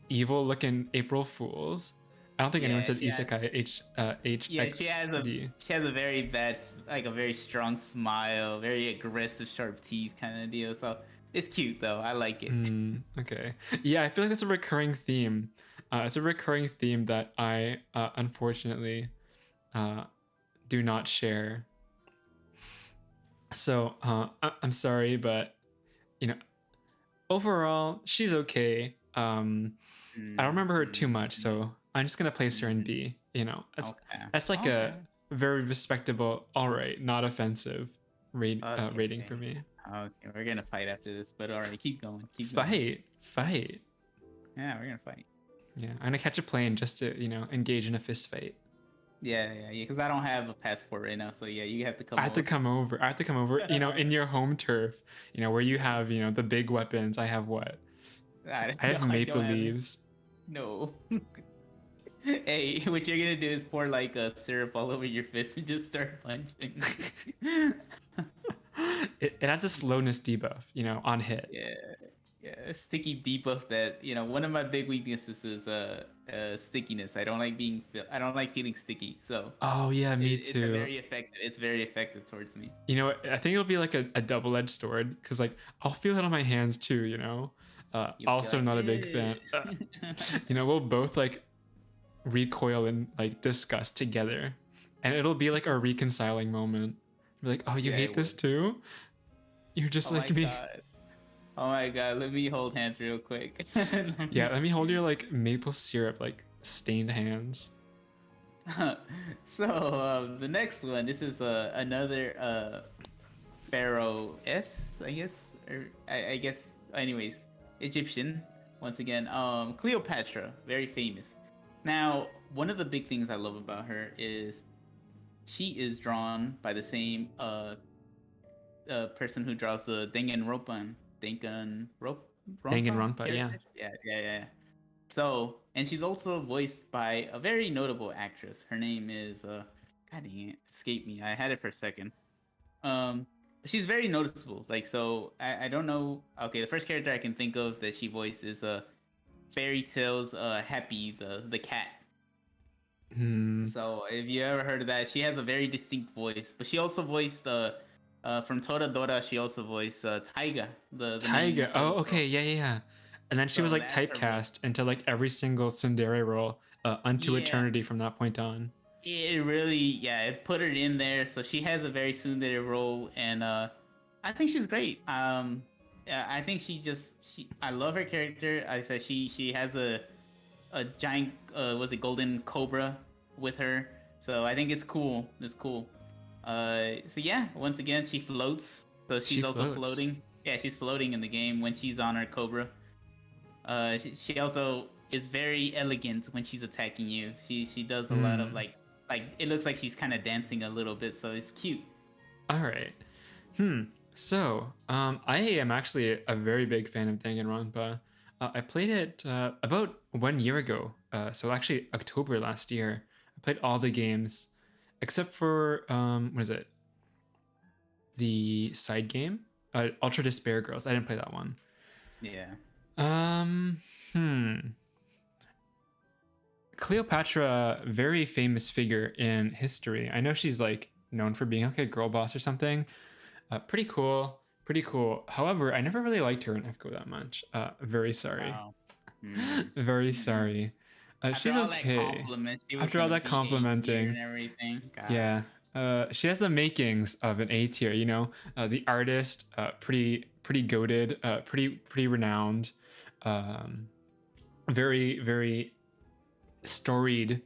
[SPEAKER 1] evil looking April Fools? I don't think anyone says isekai HXD.
[SPEAKER 2] She has a very bad, like a very strong smile, very aggressive, sharp teeth kind of deal. So it's cute though. I like it.
[SPEAKER 1] Okay. Yeah, I feel like that's a recurring theme. It's a recurring theme that I unfortunately do not share. So I'm sorry, but overall she's okay. I don't remember her too much, so I'm just gonna place her in B. That's like a very respectable, all right, not offensive rating for me.
[SPEAKER 2] Okay, we're gonna fight after this, but all right, keep going.
[SPEAKER 1] Fight.
[SPEAKER 2] Yeah, we're gonna fight.
[SPEAKER 1] Yeah, I'm gonna catch a plane just to engage in a fist fight.
[SPEAKER 2] Yeah, because I don't have a passport right now, so yeah, you have to come.
[SPEAKER 1] I have to come over. In your home turf, where you have the big weapons. I have what? I have maple leaves.
[SPEAKER 2] No. Hey, what you're gonna do is pour like a syrup all over your fist and just start punching.
[SPEAKER 1] It has a slowness debuff, on hit.
[SPEAKER 2] Yeah, sticky debuff that one of my big weaknesses is stickiness. I don't like feeling sticky. So
[SPEAKER 1] oh yeah, me too.
[SPEAKER 2] It's very effective towards me.
[SPEAKER 1] I think it'll be like a double-edged sword because like I'll feel it on my hands too. Also like, not a big fan. We'll both like recoil in like disgust together, and it'll be like a reconciling moment. Be like, oh, you hate this too? You're just like me.
[SPEAKER 2] God. Oh my god, let me hold hands real quick.
[SPEAKER 1] Yeah, let me hold your like maple syrup like stained hands.
[SPEAKER 2] So the next one, this is another pharaoh I guess, or I guess anyways, Egyptian once again. Cleopatra, very famous. Now, one of the big things I love about her is she is drawn by the same person who draws the Danganronpa,
[SPEAKER 1] yeah.
[SPEAKER 2] Yeah. So, and she's also voiced by a very notable actress. Her name is God dang it, escaped me. I had it for a second. She's very noticeable. Like, so I don't know. Okay, the first character I can think of that she voiced is Fairy Tale's Happy, the cat. So if you ever heard of that, she has a very distinct voice. But she also voiced from Toradora. She also voiced Taiga. The
[SPEAKER 1] Taiga. Oh, okay, yeah. And then she was like typecast into like every single tsundere role unto eternity from that point on.
[SPEAKER 2] It really, it put her in there. So she has a very tsundere role, and I think she's great. I think I love her character. I said she has a giant golden cobra with her, so I think it's cool. So yeah, once again she floats, so she's also floating. Yeah, she's floating in the game when she's on her cobra. She also is very elegant when she's attacking you. She does a lot of like it looks like she's kind of dancing a little bit, so it's cute.
[SPEAKER 1] All right. So I am actually a very big fan of Danganronpa. I played it about 1 year ago. So actually October last year, I played all the games except for what is it? The side game, Ultra Despair Girls. I didn't play that one.
[SPEAKER 2] Yeah.
[SPEAKER 1] Hmm. Cleopatra, very famous figure in history. I know she's like known for being like a girl boss or something. Pretty cool. Pretty cool. However, I never really liked her in FGO that much. Very sorry.
[SPEAKER 2] Wow. Mm.
[SPEAKER 1] Very sorry.
[SPEAKER 2] After
[SPEAKER 1] She's
[SPEAKER 2] all that
[SPEAKER 1] okay.
[SPEAKER 2] compliment, she was
[SPEAKER 1] After all
[SPEAKER 2] gonna
[SPEAKER 1] that
[SPEAKER 2] be A tier
[SPEAKER 1] complimenting,
[SPEAKER 2] and everything. God.
[SPEAKER 1] yeah. She has the makings of an A tier, you know. The artist, pretty goated, pretty renowned, um, very storied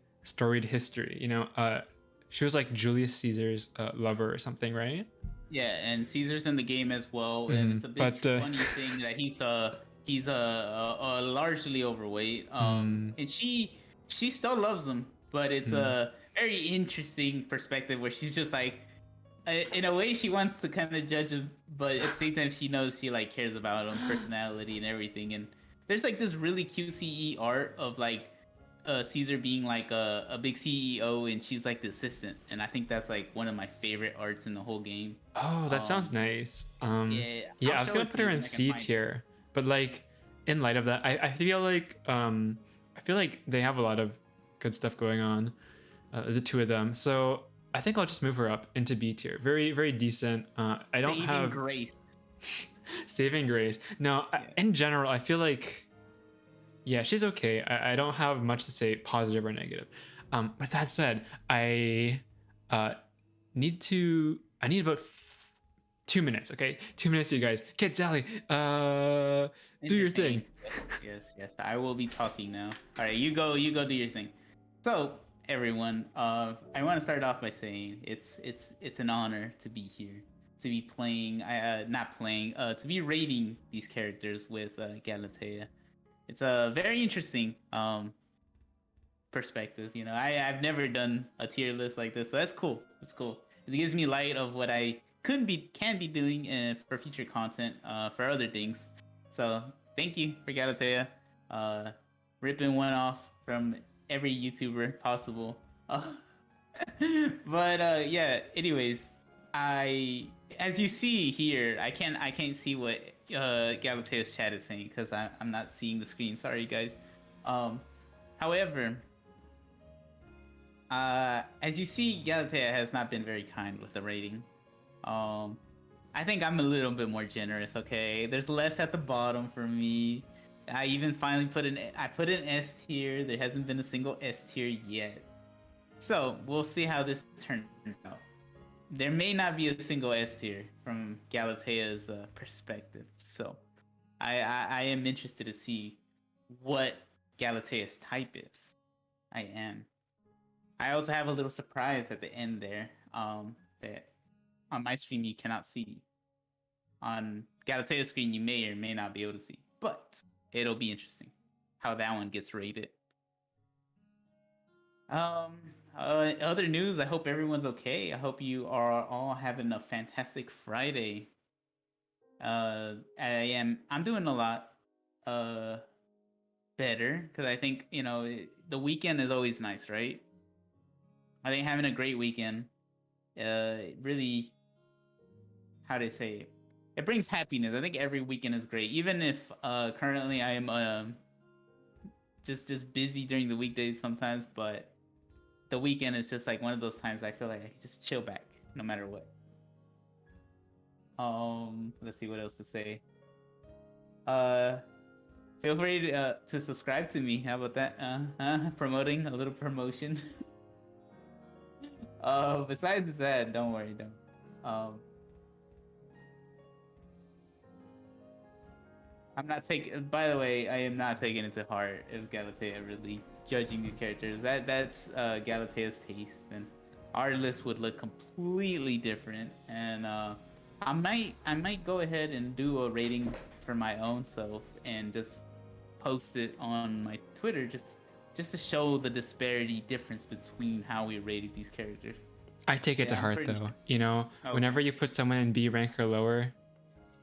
[SPEAKER 1] history. You know, she was like Julius Caesar's lover or something, right?
[SPEAKER 2] Yeah, and Caesar's in the game as well, and
[SPEAKER 1] Mhm.
[SPEAKER 2] it's a big
[SPEAKER 1] But
[SPEAKER 2] funny thing that he's largely overweight.
[SPEAKER 1] mm,
[SPEAKER 2] And she still loves him, but it's a very interesting perspective where she's just like, in a way, she wants to kind of judge him, but at the same time, she knows she like cares about him, personality and everything. And there's like this really cute CE art of like Caesar being like a big CEO and she's like the assistant, and I think that's like one of my favorite arts in the whole game.
[SPEAKER 1] oh, that sounds
[SPEAKER 2] Um,
[SPEAKER 1] nice.
[SPEAKER 2] yeah,
[SPEAKER 1] Yeah,
[SPEAKER 2] I'll
[SPEAKER 1] I was
[SPEAKER 2] show
[SPEAKER 1] gonna
[SPEAKER 2] it
[SPEAKER 1] put
[SPEAKER 2] to
[SPEAKER 1] her
[SPEAKER 2] you
[SPEAKER 1] in
[SPEAKER 2] when I can
[SPEAKER 1] C
[SPEAKER 2] find it.
[SPEAKER 1] tier, but like in light of that, I feel like they have a lot of good stuff going on, the two of them. So I think I'll just move her up into B tier. Very decent. I don't
[SPEAKER 2] Saving
[SPEAKER 1] have
[SPEAKER 2] grace.
[SPEAKER 1] saving grace. No,
[SPEAKER 2] Yeah.
[SPEAKER 1] in general, I feel like yeah, she's okay. I don't have much to say positive or negative. With that said, uh, I need about 2 minutes. Okay, 2 minutes, you guys. Kid Sally, do your thing.
[SPEAKER 2] Yes. I will be talking now. All right, you go do your thing. So everyone, I want to start off by saying it's an honor to be here, to be playing, not playing, to be rating these characters with Galatea. It's a very interesting perspective. You know, I've never done a tier list like this, so that's cool. It's cool. It gives me light of what I can be doing for future content, for other things. So thank you for Galatea, ripping one off from every YouTuber possible. But yeah. Anyways, as you see here, I can't see what Galatea's chat is saying because I'm not seeing the screen. Sorry, guys. However, as you see, Galatea has not been very kind with the rating. I think I'm a little bit more generous. Okay, there's less at the bottom for me. I even finally put an S tier. There hasn't been a single S tier yet. So we'll see how this turns out. There may not be a single S tier from Galatea's perspective. So I am interested to see what Galatea's type is. I am. I also have a little surprise at the end there, that on my stream you cannot see. On Galatea's screen you may or may not be able to see, but it'll be interesting how that one gets rated. Other news, I hope everyone's okay. I hope you are all having a fantastic Friday. I'm doing a lot better because I think, you know, the weekend is always nice, right? I think having a great weekend really, how do I say it? It brings happiness. I think every weekend is great, even if currently I am just busy during the weekdays sometimes, but the weekend is just like one of those times I feel like I can just chill back no matter what. Let's see what else to say. Feel free to subscribe to me. How about that? Promoting, a little promotion. Besides that, don't worry, I'm not taking. By the way, I am not taking it to heart if Galatea really judging these characters. That's Galatea's taste, and our list would look completely different. And I might go ahead and do a rating for my own self and just post it on my Twitter, just to show the disparity difference between how we rated these characters.
[SPEAKER 1] I take it to heart though. Sure. You know, whenever you put someone in B rank or lower,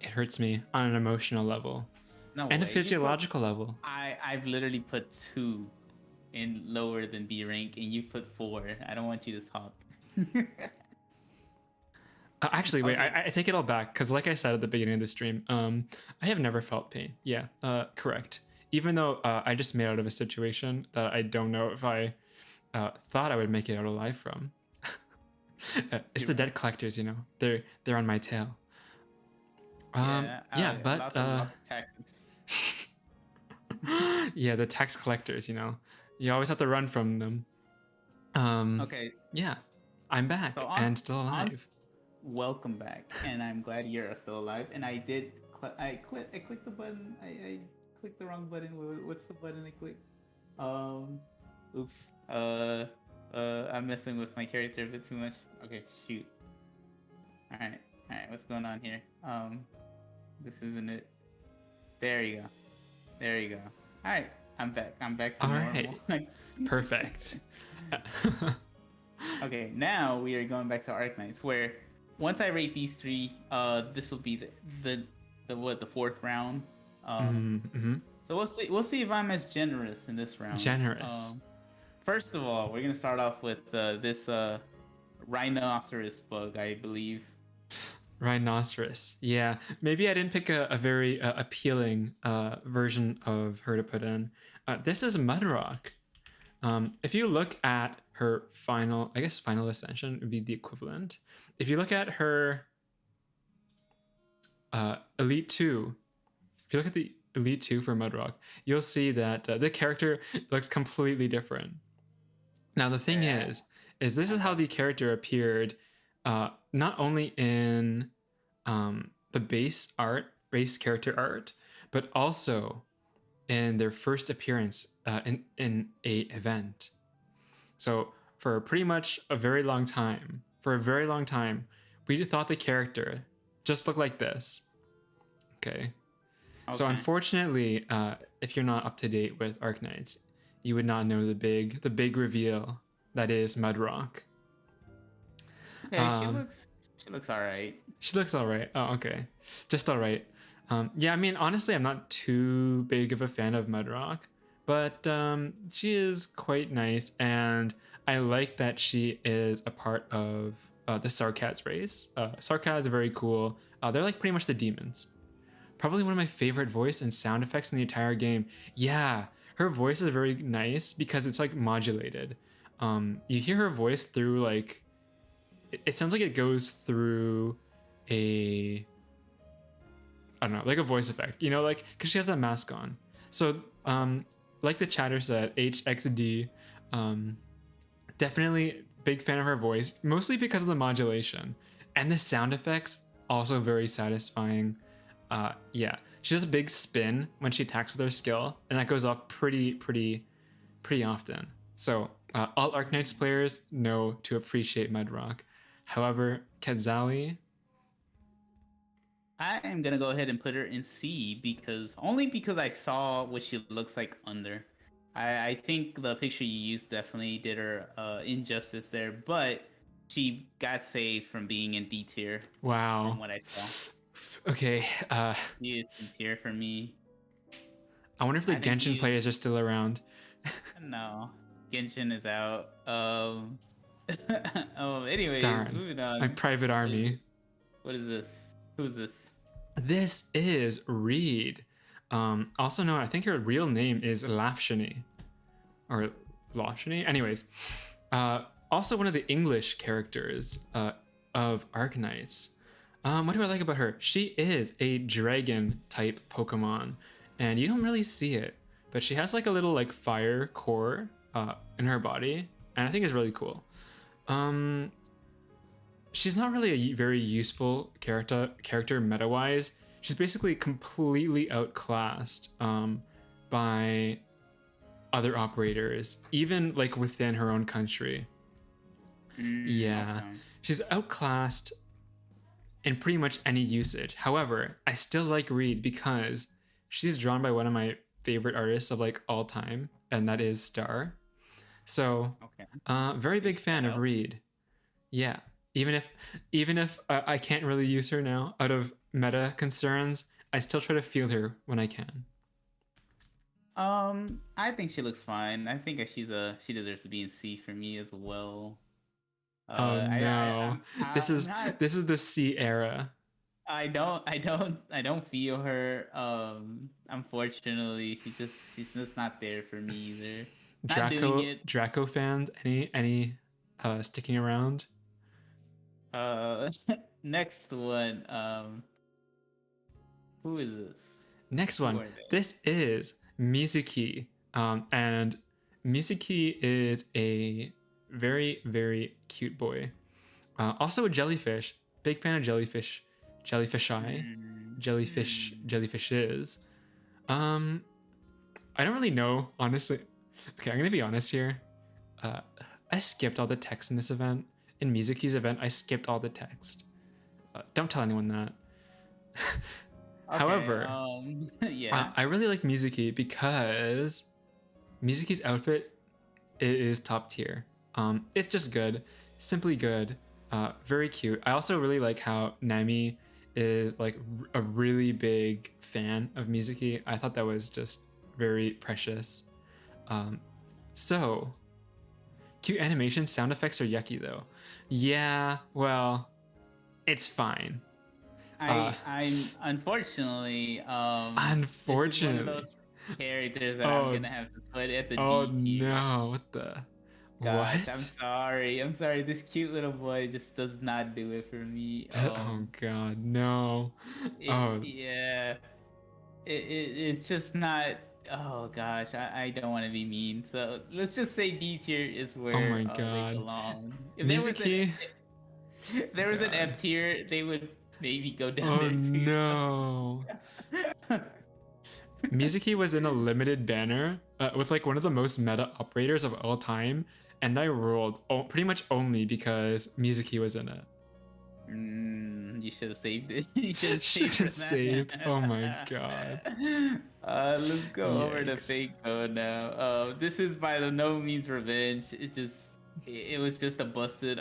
[SPEAKER 1] it hurts me on an emotional level.
[SPEAKER 2] No
[SPEAKER 1] and
[SPEAKER 2] way.
[SPEAKER 1] a physiological level.
[SPEAKER 2] I I've literally put 2 in lower than B rank, and you put 4. I don't want you to top.
[SPEAKER 1] Actually, wait,
[SPEAKER 2] Okay.
[SPEAKER 1] I take it all back, because like I said at the beginning of the stream, I have never felt pain. Yeah, correct. Even though I just made out of a situation that I don't know if I thought I would make it out alive from. It's the debt collectors, you know. They're on my tail. Yeah, but
[SPEAKER 2] lots of taxes.
[SPEAKER 1] yeah, the tax collectors, you know. You always have to run from them.
[SPEAKER 2] Okay.
[SPEAKER 1] Yeah, I'm back
[SPEAKER 2] So
[SPEAKER 1] and still alive.
[SPEAKER 2] Welcome back, and I'm glad you're still alive. And I did. I clicked the button. I clicked the wrong button. What's the button I clicked? Oops. I'm messing with my character a bit too much. Okay, shoot. All right. What's going on here? This isn't it. There you go. All right. I'm back to
[SPEAKER 1] All
[SPEAKER 2] normal.
[SPEAKER 1] right. Perfect.
[SPEAKER 2] Okay, now we are going back to Arknights, where once I rate these 3, this will be the 4th round. So we'll see if I'm as generous in this round.
[SPEAKER 1] Generous.
[SPEAKER 2] First of all, we're gonna start off with this rhinoceros bug, I believe.
[SPEAKER 1] Rhinoceros. Yeah, maybe I didn't pick a very appealing version of her to put in. This is Mudrock. If you look at her final ascension would be the equivalent. If you look at her Elite 2, if you look at the Elite 2 for Mudrock, you'll see that the character looks completely different. Now the thing is this is how the character appeared, not only in the base character art, but also in their first appearance in a event. So for pretty much a very long time, we thought the character just looked like this. Okay. So unfortunately, if you're not up to date with Arknights, you would not know the big reveal that is Mudrock.
[SPEAKER 2] Okay, she looks all right.
[SPEAKER 1] She looks all right. Oh, okay, just all right. Yeah, I mean, honestly, I'm not too big of a fan of Mudrock, but she is quite nice, and I like that she is a part of the Sarkaz race. Sarkaz are very cool. They're like pretty much the demons. Probably one of my favorite voice and sound effects in the entire game. Yeah, her voice is very nice because it's like modulated. You hear her voice through like, it sounds like it goes through I don't know, like a voice effect, you know, like, because she has that mask on. So like the chatter said, HXD, definitely big fan of her voice, mostly because of the modulation, and the sound effects also very satisfying. Yeah, she does a big spin when she attacks with her skill, and that goes off pretty often. So all Arknights players know to appreciate Mudrock. However, Quetzali,
[SPEAKER 2] I am gonna go ahead and put her in C because I saw what she looks like under. I think the picture you used definitely did her injustice there, but she got saved from being in D tier.
[SPEAKER 1] wow.
[SPEAKER 2] From what I saw.
[SPEAKER 1] Okay.
[SPEAKER 2] She is D tier for me.
[SPEAKER 1] I wonder if the Genshin players are still around.
[SPEAKER 2] No, Genshin is out. Anyways,
[SPEAKER 1] darn.
[SPEAKER 2] moving on.
[SPEAKER 1] My private army.
[SPEAKER 2] What is this? Who's this?
[SPEAKER 1] This is Reed. Also known, I think her real name is Lafshani. Or Lafshani? Anyways. Also one of the English characters of Arknights. What do I like about her? She is a dragon type Pokemon, and you don't really see it, but she has like a little like fire core in her body, and I think it's really cool. She's not really a very useful character meta-wise. She's basically completely outclassed by other operators, even like within her own country. Yeah, okay. She's outclassed in pretty much any usage. However, I still like Reed because she's drawn by one of my favorite artists of like all time, and that is Star. So, very big fan of Reed. Yeah, even if I can't really use her now out of meta concerns, I still try to field her when I can.
[SPEAKER 2] I think she looks fine. I think she deserves to be in C for me as well.
[SPEAKER 1] Oh no.
[SPEAKER 2] I'm not.
[SPEAKER 1] This is the C era.
[SPEAKER 2] I don't feel her. Unfortunately, she's just not there for me either. Not doing it.
[SPEAKER 1] Draco fans, any sticking around?
[SPEAKER 2] Uh, next one. Who is this?
[SPEAKER 1] Next
[SPEAKER 2] Who
[SPEAKER 1] one.
[SPEAKER 2] are they?
[SPEAKER 1] This is Mizuki. And Mizuki is a very, very cute boy. Also a jellyfish. Big fan of jellyfish. Jellyfish eye. Jellyfishes. I don't really know, honestly. Okay, I'm gonna be honest here. I skipped all the text in this event. In Mizuki's event, I skipped all the text. Don't tell anyone that.
[SPEAKER 2] Okay,
[SPEAKER 1] However,
[SPEAKER 2] yeah.
[SPEAKER 1] I really like Mizuki because Mizuki's outfit is top tier. It's just good, simply good, very cute. I also really like how Nami is like a really big fan of Mizuki. I thought that was just very precious. So cute animation, sound effects are yucky though. Yeah, well, it's fine.
[SPEAKER 2] I'm unfortunately this is one of
[SPEAKER 1] Unfortunately.
[SPEAKER 2] those characters that I'm
[SPEAKER 1] Oh,
[SPEAKER 2] gonna have to put at the
[SPEAKER 1] oh
[SPEAKER 2] D tier.
[SPEAKER 1] no, what the?
[SPEAKER 2] Gosh, I'm
[SPEAKER 1] What?
[SPEAKER 2] sorry. I'm sorry. This cute little boy just does not do it for me.
[SPEAKER 1] Oh god, no. Oh,
[SPEAKER 2] Yeah, it's just not. Oh gosh, I don't want to be mean. So let's just say D tier is
[SPEAKER 1] oh my
[SPEAKER 2] where they
[SPEAKER 1] god.
[SPEAKER 2] belong.
[SPEAKER 1] Mizuki?
[SPEAKER 2] If there was an
[SPEAKER 1] God.
[SPEAKER 2] F tier, they would maybe go down
[SPEAKER 1] Oh
[SPEAKER 2] there too.
[SPEAKER 1] no. Mizuki was in a limited banner with like one of the most meta operators of all time, and I rolled pretty much only because Mizuki was in it.
[SPEAKER 2] You should have saved it. You should have
[SPEAKER 1] Should
[SPEAKER 2] saved
[SPEAKER 1] have
[SPEAKER 2] it, man.
[SPEAKER 1] saved. Oh my god.
[SPEAKER 2] Let's go over to
[SPEAKER 1] Yikes.
[SPEAKER 2] fake code now. This is by the no means revenge. It was just a busted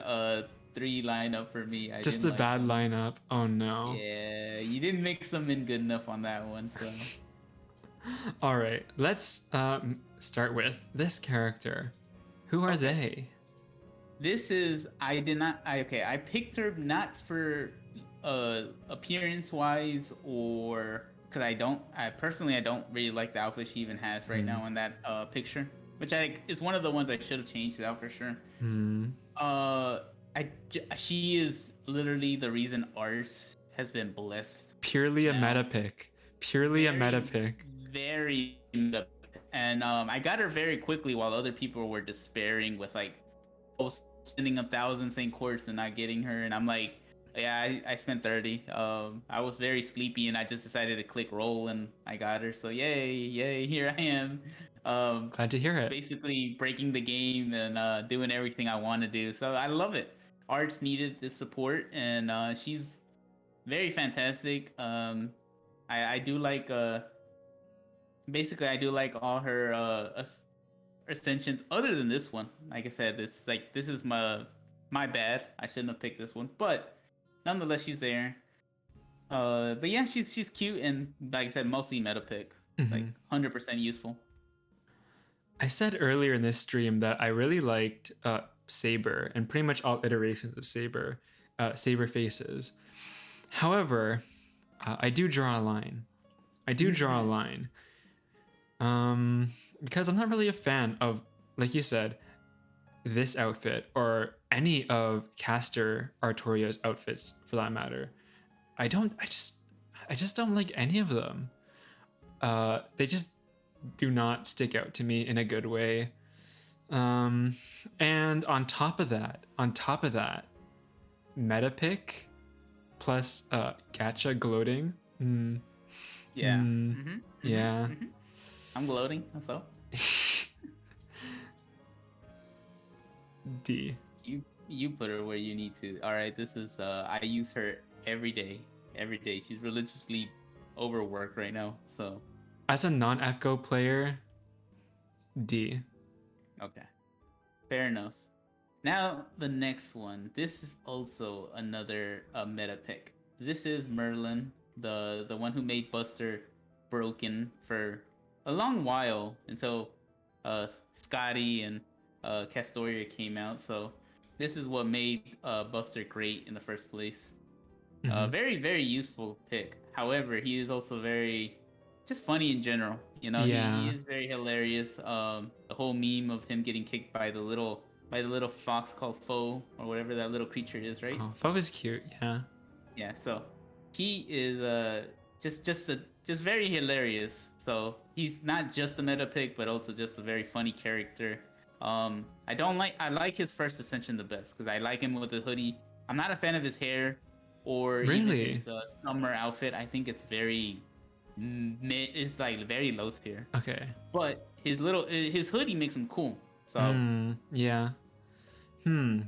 [SPEAKER 2] 3 lineup for me. I
[SPEAKER 1] Just
[SPEAKER 2] didn't
[SPEAKER 1] a
[SPEAKER 2] like
[SPEAKER 1] bad
[SPEAKER 2] them.
[SPEAKER 1] lineup. Oh no.
[SPEAKER 2] Yeah, you didn't mix them in good enough on that one. So
[SPEAKER 1] All right, let's start with this character. Who are they?
[SPEAKER 2] this is I picked her not for appearance wise or because I personally I don't really like the outfit she even has right now in that picture, which I is one of the ones I should have changed out for sure.
[SPEAKER 1] Hmm.
[SPEAKER 2] She is literally the reason ours has been blessed.
[SPEAKER 1] Purely a
[SPEAKER 2] now.
[SPEAKER 1] meta pick. Purely a meta
[SPEAKER 2] Very,
[SPEAKER 1] pick.
[SPEAKER 2] very meta. And I got her very quickly while other people were despairing with like, oh, spending 1,000 St. Quartz and not getting her. And I'm like, yeah, I spent 30. I was very sleepy and I just decided to click roll and I got her. So yay, here I am.
[SPEAKER 1] Glad to hear it.
[SPEAKER 2] Basically breaking the game and doing everything I want to do. So I love it. Arts needed this support and she's very fantastic. I do like basically I do like all her ascensions other than this one. Like I said, it's like this is my bad. I shouldn't have picked this one, but nonetheless she's there. But yeah, she's cute and like I said, mostly meta pick. Like 100% useful.
[SPEAKER 1] I said earlier in this stream that I really liked Saber and pretty much all iterations of Saber, Saber faces. However, I do draw a line. I do draw a line. Because I'm not really a fan of, like you said, this outfit or any of Caster Artoria's outfits for that matter. I just don't like any of them. They just do not stick out to me in a good way. And on top of that, meta pick plus gacha gloating.
[SPEAKER 2] Yeah.
[SPEAKER 1] Yeah.
[SPEAKER 2] I'm gloating. So
[SPEAKER 1] D.
[SPEAKER 2] you put her where you need to. All right. This is I use her every day. Every day. She's religiously overworked right now. So
[SPEAKER 1] As a non-FGO player, D.
[SPEAKER 2] okay. Fair enough. Now the next one. This is also another meta pick. This is Merlin, the one who made Buster broken for a long while until Scotty and Castoria came out. So this is what made Buster great in the first place.
[SPEAKER 1] Mhm.
[SPEAKER 2] Very, very useful pick. However, he is also very just funny in general. You know, he
[SPEAKER 1] Yeah.
[SPEAKER 2] is very hilarious. The whole meme of him getting kicked by the little fox called Foe or whatever that little creature is, right?
[SPEAKER 1] Oh, Pho is cute. Yeah.
[SPEAKER 2] Yeah. So he is just very hilarious. So he's not just a meta pick, but also just a very funny character. I like his first ascension the best because I like him with the hoodie. I'm not a fan of his hair or even
[SPEAKER 1] Really?
[SPEAKER 2] his summer outfit. I think it's very mid. It's like very low tier.
[SPEAKER 1] Okay.
[SPEAKER 2] But his hoodie makes him cool. So
[SPEAKER 1] Yeah.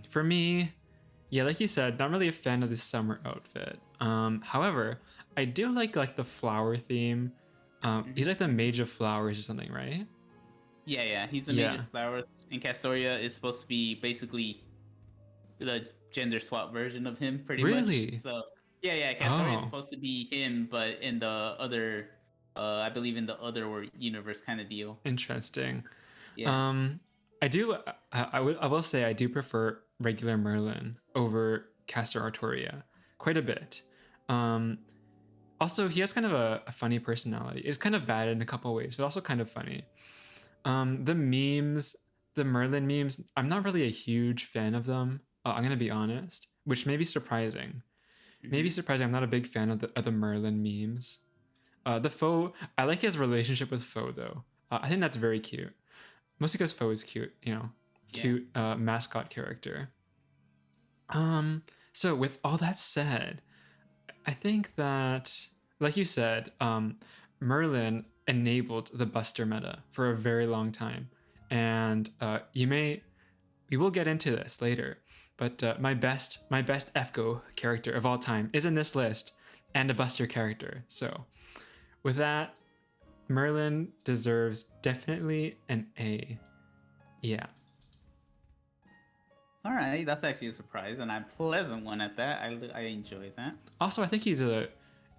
[SPEAKER 1] For me, yeah, like you said, not really a fan of the summer outfit. However, I do like the flower theme. He's like the mage of flowers or something, right?
[SPEAKER 2] yeah, he's the mage
[SPEAKER 1] Yeah.
[SPEAKER 2] of flowers, and Castoria is supposed to be basically the gender swap version of him, pretty much.
[SPEAKER 1] Really?
[SPEAKER 2] So yeah, Castoria is
[SPEAKER 1] Oh,
[SPEAKER 2] supposed to be him, but in the other, I believe in the other universe kind of deal.
[SPEAKER 1] interesting.
[SPEAKER 2] Yeah.
[SPEAKER 1] Um, I do. I will say I do prefer regular Merlin over Castor Artoria quite a bit. Um, Also, he has kind of a funny personality. It's kind of bad in a couple ways, but also kind of funny. The memes, the Merlin memes, I'm not really a huge fan of them. I'm gonna be honest, which may be surprising. Maybe
[SPEAKER 2] Hmm.
[SPEAKER 1] surprising. I'm not a big fan of the Merlin memes. The Foe, I like his relationship with Foe though. I think that's very cute. Mostly because Foe is cute,
[SPEAKER 2] Yeah.
[SPEAKER 1] cute mascot character. Um, so with all that said, I think that, like you said, Merlin enabled the Buster meta for a very long time, and we will get into this later. But my best FGO character of all time is in this list, and a Buster character. So, with that, Merlin deserves definitely an A. Yeah.
[SPEAKER 2] All right, that's actually a surprise and a pleasant one at that. I enjoy that.
[SPEAKER 1] Also, I think he's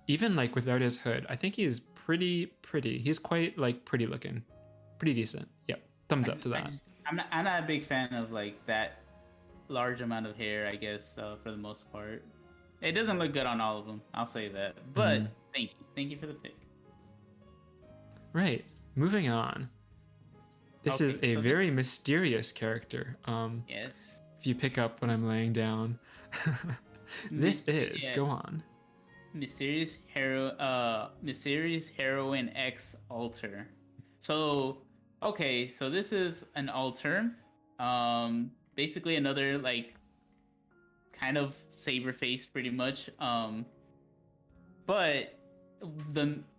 [SPEAKER 1] even like without his hood, I think he's pretty. He's quite like pretty looking, pretty decent. Yep, thumbs up to
[SPEAKER 2] I
[SPEAKER 1] that.
[SPEAKER 2] just I'm not a big fan of like that large amount of hair. I guess for the most part, it doesn't look good on all of them. I'll say that. But thank you for the pick.
[SPEAKER 1] Right. Moving on. This is
[SPEAKER 2] Okay,
[SPEAKER 1] a
[SPEAKER 2] so this
[SPEAKER 1] very mysterious character.
[SPEAKER 2] yes,
[SPEAKER 1] If you pick up what I'm laying down, this is
[SPEAKER 2] yeah,
[SPEAKER 1] go on.
[SPEAKER 2] mysterious heroine X alter. So okay, so this is an alter. Basically another like kind of saber face, pretty much. But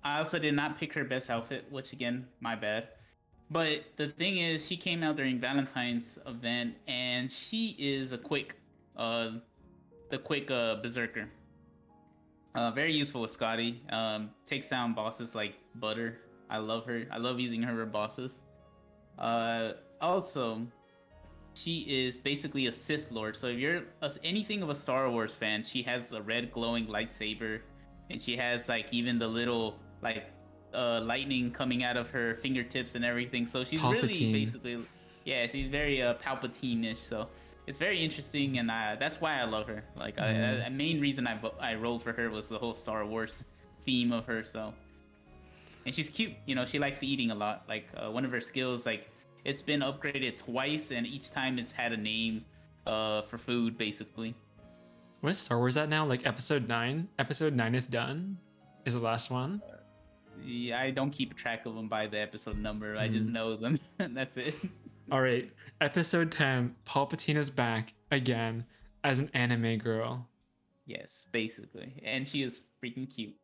[SPEAKER 2] I also did not pick her best outfit, which again, my bad. But the thing is, she came out during Valentine's event, and she is uh, the quick berserker. Very useful with Scotty. Takes down bosses like butter. I love her. I love using her for bosses. Also, she is basically a Sith Lord. So if you're anything of a Star Wars fan, she has a red glowing lightsaber, and she has like even the little like lightning coming out of her fingertips and everything. So she's really
[SPEAKER 1] Palpatine.
[SPEAKER 2] basically, yeah, she's very Palpatine-ish. So it's very interesting, and that's why I love her. Like a main reason I rolled for her was the whole Star Wars theme of her. So and she's cute. You know, she likes eating a lot. Like one of her skills, like it's been upgraded twice, and each time it's had a name for food, basically.
[SPEAKER 1] What is Star Wars at now? Like episode 9? Episode 9 is done? Is the last one?
[SPEAKER 2] Yeah, I don't keep track of them by the episode number. I just
[SPEAKER 1] Mm.
[SPEAKER 2] know them. That's it.
[SPEAKER 1] All right. Episode 10. Palpatine is back again as an anime girl.
[SPEAKER 2] Yes, basically, and she is freaking cute.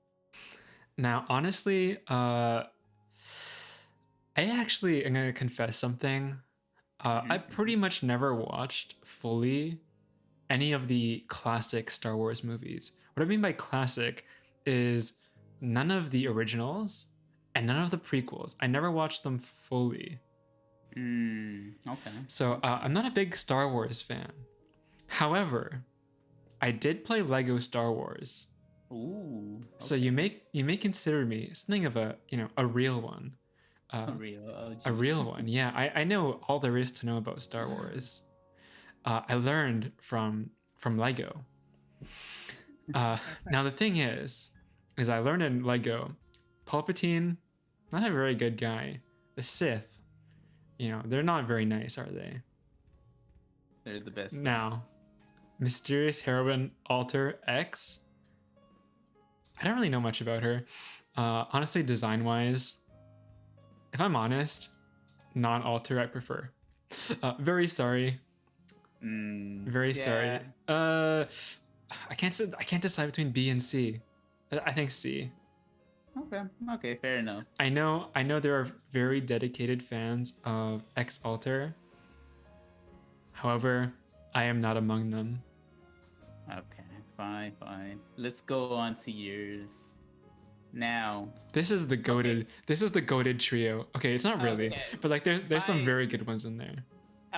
[SPEAKER 1] Now, honestly, I actually am gonna confess something. I pretty much never watched fully any of the classic Star Wars movies. What I mean by classic is none of the originals and none of the prequels. I never watched them fully.
[SPEAKER 2] Okay.
[SPEAKER 1] So I'm not a big Star Wars fan. However, I did play Lego Star Wars.
[SPEAKER 2] Ooh.
[SPEAKER 1] So
[SPEAKER 2] Okay.
[SPEAKER 1] you may consider me something of a real one.
[SPEAKER 2] A real OG.
[SPEAKER 1] A real one. Yeah, I know all there is to know about Star Wars. I learned from Lego. Now the thing is I learned in Lego, Palpatine, not a very good guy. The Sith, they're not very nice, are they?
[SPEAKER 2] They're the best.
[SPEAKER 1] Now, mysterious heroine Alter X. I don't really know much about her. Honestly, design-wise, if I'm honest, non-Alter I prefer. Very sorry. Very sorry. I can't decide between B and C. I think C.
[SPEAKER 2] Okay, fair enough.
[SPEAKER 1] I know there are very dedicated fans of X Alter. However, I am not among them.
[SPEAKER 2] Okay, fine. Let's go on to yours. Now,
[SPEAKER 1] this is the goated trio. Okay, it's not really, but like there's some very good ones in there.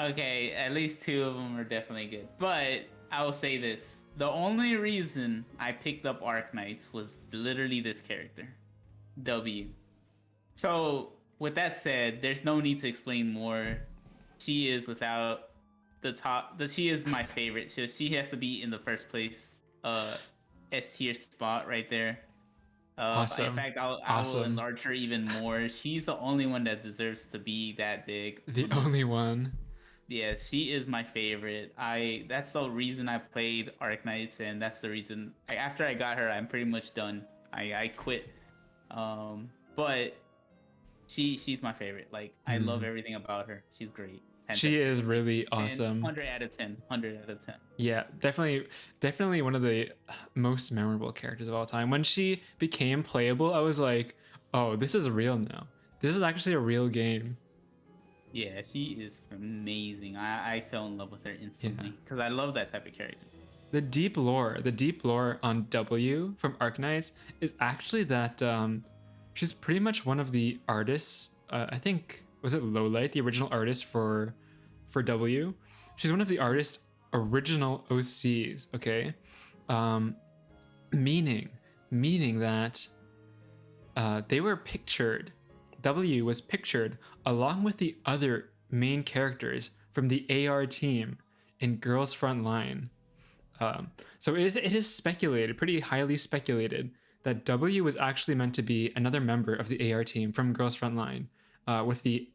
[SPEAKER 2] Okay, at least 2 of them are definitely good. But I will say this. The only reason I picked up Arknights was literally this character, W. So, with that said, there's no need to explain more. She is without she is my favorite. She has to be in the first place S tier spot right there.
[SPEAKER 1] Awesome.
[SPEAKER 2] In fact, I will enlarge her even more. She's the only one that deserves to be that big.
[SPEAKER 1] The only one.
[SPEAKER 2] Yeah, she is my favorite. That's the reason I played Arknights, and that's the reason after I got her, I'm pretty much done. I quit. But she's my favorite. Like I love everything about her. She's great. Fantastic.
[SPEAKER 1] She is really awesome.
[SPEAKER 2] 100 out of 10. 100 out of 10.
[SPEAKER 1] Yeah, definitely one of the most memorable characters of all time. When she became playable, I was like, oh, this is real now. This is actually a real game.
[SPEAKER 2] Yeah, she is amazing. I fell in love with her instantly because I love that type of character.
[SPEAKER 1] The deep lore on W from Arknights is actually that she's pretty much one of the artists. I think, was it Lowlight, the original artist for W? She's one of the artist's original OCs. Okay, meaning that they were pictured. W was pictured along with the other main characters from the AR team in Girls Front Line. So it is speculated, pretty highly speculated, that W was actually meant to be another member of the AR team from Girls Front Line, with the,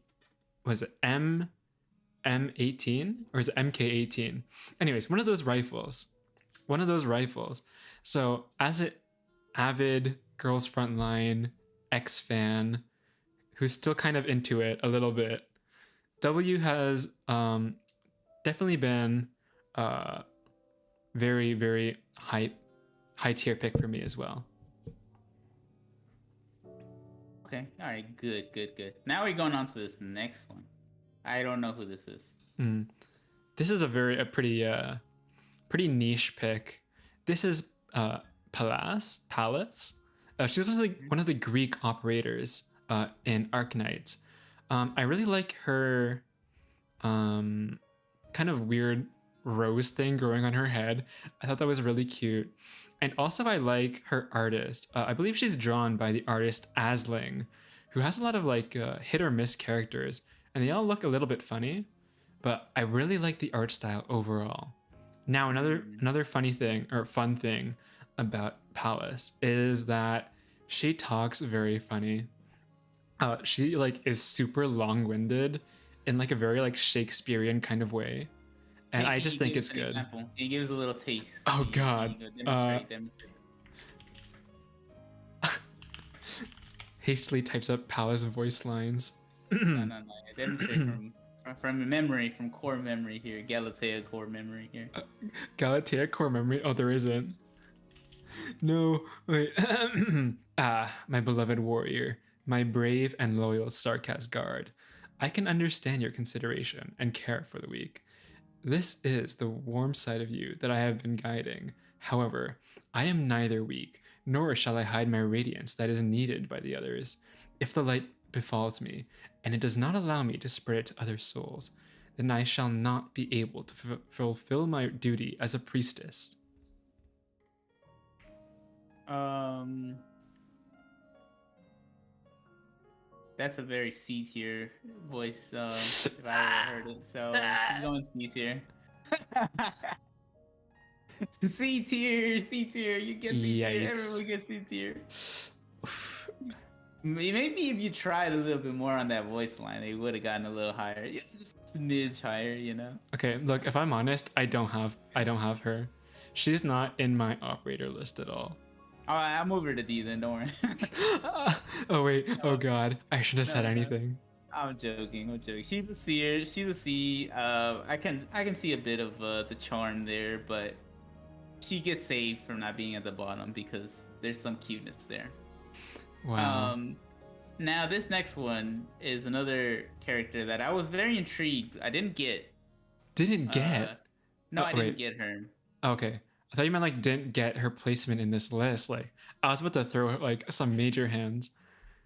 [SPEAKER 1] was it M18 or is it MK18? Anyways, one of those rifles. So as an avid Girls Front Line X fan who's still kind of into it a little bit, W has definitely been very, very high tier pick for me as well.
[SPEAKER 2] Okay, all right, good. Now we're going on to this next one. I don't know who this is.
[SPEAKER 1] This is a pretty niche pick. This is Pallas. She's one of the Greek operators in Arknights. I really like her kind of weird rose thing growing on her head. I thought that was really cute. And also I like her artist. I believe she's drawn by the artist Asling, who has a lot of like hit or miss characters, and they all look a little bit funny, but I really like the art style overall. Now another funny thing or fun thing about Pallas is that she talks very funny. She like is super long-winded in like a very like Shakespearean kind of way, and I just think it's good.
[SPEAKER 2] Example. He gives a little taste.
[SPEAKER 1] Oh God!
[SPEAKER 2] Demonstrate.
[SPEAKER 1] Hastily types up Pallas voice lines.
[SPEAKER 2] No. Demonstrate from memory, from core memory here. Galatea core memory here.
[SPEAKER 1] Galatea core memory. Oh, there isn't. No, wait. My beloved warrior, my brave and loyal Sarkaz guard. I can understand your consideration and care for the weak. This is the warm side of you that I have been guiding. However, I am neither weak, nor shall I hide my radiance that is needed by the others. If the light befalls me, and it does not allow me to spread it to other souls, then I shall not be able to fulfill my duty as a priestess.
[SPEAKER 2] That's a very C tier voice, if I ever heard it. So she's going C tier. C tier, C tier. You get C tier.
[SPEAKER 1] Yikes.
[SPEAKER 2] Everyone gets C tier. Maybe if you tried a little bit more on that voice line, they would have gotten a little higher. Just a smidge higher, you know.
[SPEAKER 1] Okay, look, if I'm honest, I don't have her. She's not in my operator list at all.
[SPEAKER 2] All right, I'll move her to D then. Don't worry.
[SPEAKER 1] Oh wait. Oh god. I shouldn't have said
[SPEAKER 2] No.
[SPEAKER 1] anything.
[SPEAKER 2] I'm joking. She's a C. She's a C. I can see a bit of the charm there, but she gets saved from not being at the bottom because there's some cuteness there.
[SPEAKER 1] Wow.
[SPEAKER 2] Now this next one is another character that I was very intrigued. I didn't get.
[SPEAKER 1] Didn't get?
[SPEAKER 2] No,
[SPEAKER 1] Oh,
[SPEAKER 2] I didn't
[SPEAKER 1] wait.
[SPEAKER 2] get her.
[SPEAKER 1] Okay. I thought you meant like didn't get her placement in this list. Like I was about to throw like some major hands.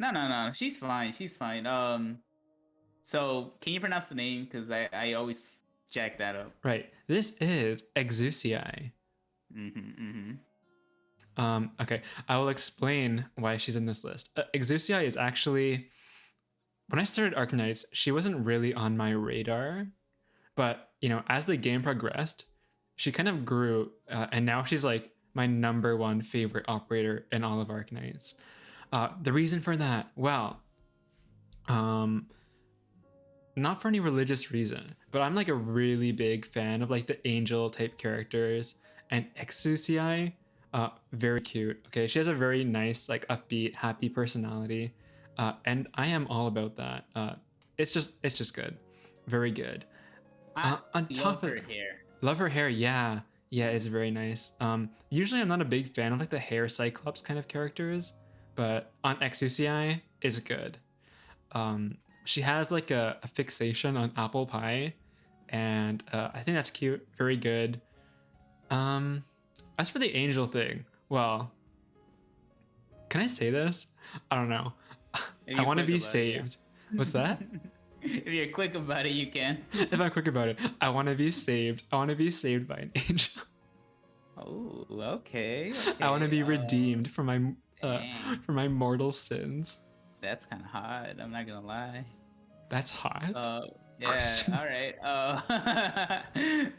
[SPEAKER 2] No. She's fine. She's fine. So can you pronounce the name? Because I always jack that up.
[SPEAKER 1] Right. This is Exusii. Okay. I will explain why she's in this list. Exusii is actually, when I started Arknights, she wasn't really on my radar, but you know, as the game progressed, she kind of grew, and now she's like my #1 favorite operator in all of Arknights. The reason for that, well, not for any religious reason, but I'm like a really big fan of like the angel type characters, and Exusii, very cute. Okay, she has a very nice, like upbeat, happy personality, and I am all about that. It's just good, very good. On top of
[SPEAKER 2] her hair.
[SPEAKER 1] Love her hair, yeah, it's very nice. Usually I'm not a big fan of like the hair Cyclops kind of characters, but on Exusii, it's good. She has like a fixation on apple pie, and I think that's cute, very good. As for the angel thing, well, can I say this? I don't know. I want to be saved. What's that?
[SPEAKER 2] If you're quick about it, you can.
[SPEAKER 1] If I'm quick about it, I want to be saved. I want to be saved by an angel.
[SPEAKER 2] Oh, okay.
[SPEAKER 1] I want to be redeemed from my mortal sins.
[SPEAKER 2] That's kind of hot. I'm not gonna lie.
[SPEAKER 1] That's hot.
[SPEAKER 2] Yeah.
[SPEAKER 1] Question.
[SPEAKER 2] All right.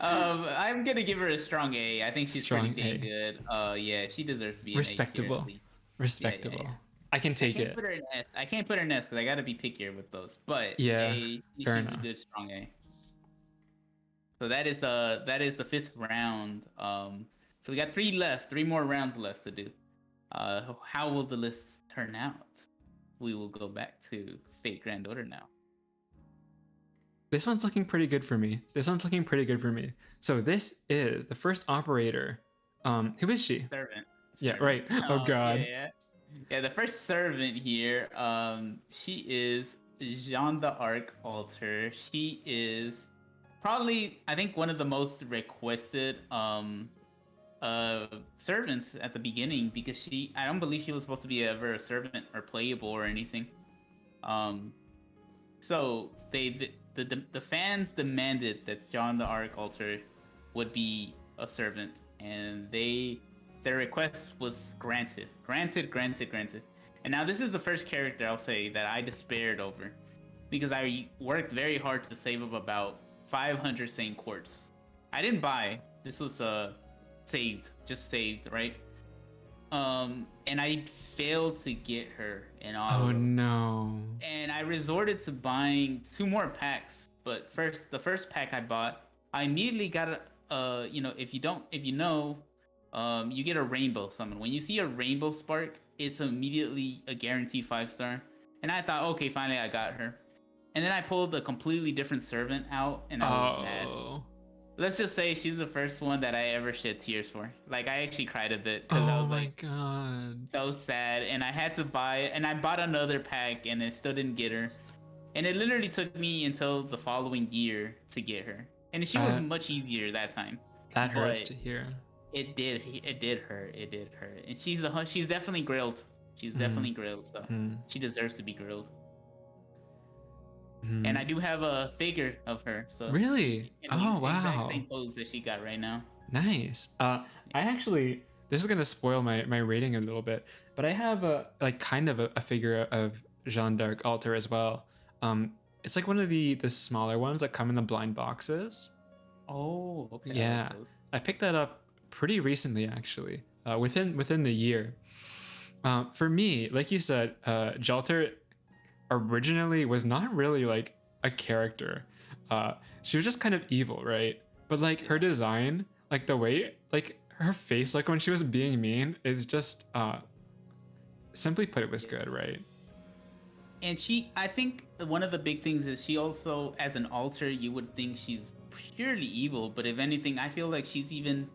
[SPEAKER 2] I'm gonna give her a strong A. I think she's
[SPEAKER 1] Strong
[SPEAKER 2] pretty
[SPEAKER 1] A.
[SPEAKER 2] dang good. Yeah, she deserves to be
[SPEAKER 1] Respectable.
[SPEAKER 2] An A tier at least.
[SPEAKER 1] Respectable.
[SPEAKER 2] Yeah.
[SPEAKER 1] I can
[SPEAKER 2] I
[SPEAKER 1] take
[SPEAKER 2] can't
[SPEAKER 1] it.
[SPEAKER 2] put her in S. I can't put her in S because I gotta be pickier with those. But
[SPEAKER 1] Yeah,
[SPEAKER 2] she's
[SPEAKER 1] fair
[SPEAKER 2] a
[SPEAKER 1] enough.
[SPEAKER 2] good strong A. So that is the 5th round. So we got 3 more rounds left to do. How will the list turn out? We will go back to Fate Grand Order now.
[SPEAKER 1] This one's looking pretty good for me. So this is the first operator. Who is she?
[SPEAKER 2] Servant.
[SPEAKER 1] Yeah, right. Oh god.
[SPEAKER 2] Yeah, the first servant here. She is Jeanne d'Arc Alter. She is probably, I think, one of the most requested servants at the beginning, because I don't believe she was supposed to be ever a servant or playable or anything. So the fans demanded that Jeanne d'Arc Alter would be a servant, and their request was granted. And now this is the first character I'll say that I despaired over, because I worked very hard to save up about 500 Saint Quartz. I didn't buy. This was just saved, right? And I failed to get her in all of those.
[SPEAKER 1] No.
[SPEAKER 2] And I resorted to buying 2 more packs. But the first pack I bought, I immediately got if you know, you get a rainbow summon. When you see a rainbow spark, it's immediately a guaranteed 5-star. And I thought, okay, finally I got her. And then I pulled a completely different servant out, and I was mad. Let's just say she's the first one that I ever shed tears for. Like, I actually cried a bit because I was like,
[SPEAKER 1] god,
[SPEAKER 2] so sad. And I had to buy it, and I bought another pack, and it still didn't get her. And it literally took me until the following year to get her. And she was much easier that time.
[SPEAKER 1] That hurts to hear.
[SPEAKER 2] It did hurt. And she's definitely grilled. She's definitely grilled, so she deserves to be grilled. And I do have a figure of her. So
[SPEAKER 1] really? Oh wow!
[SPEAKER 2] Exact same pose that she got right now.
[SPEAKER 1] Nice. I actually, this is gonna spoil my rating a little bit, but I have a kind of a figure of Jeanne d'Arc altar as well. It's like one of the smaller ones that come in the blind boxes.
[SPEAKER 2] Oh, okay. I like
[SPEAKER 1] Yeah,
[SPEAKER 2] those.
[SPEAKER 1] I picked that up pretty recently actually, within the year. For me, like you said, Jalter originally was not really like a character. She was just kind of evil, right? But like her design, like the way, like her face, like when she was being mean, is just simply put, it was good, right?
[SPEAKER 2] And I think one of the big things is she also, as an alter, you would think she's purely evil, but if anything, I feel like she's even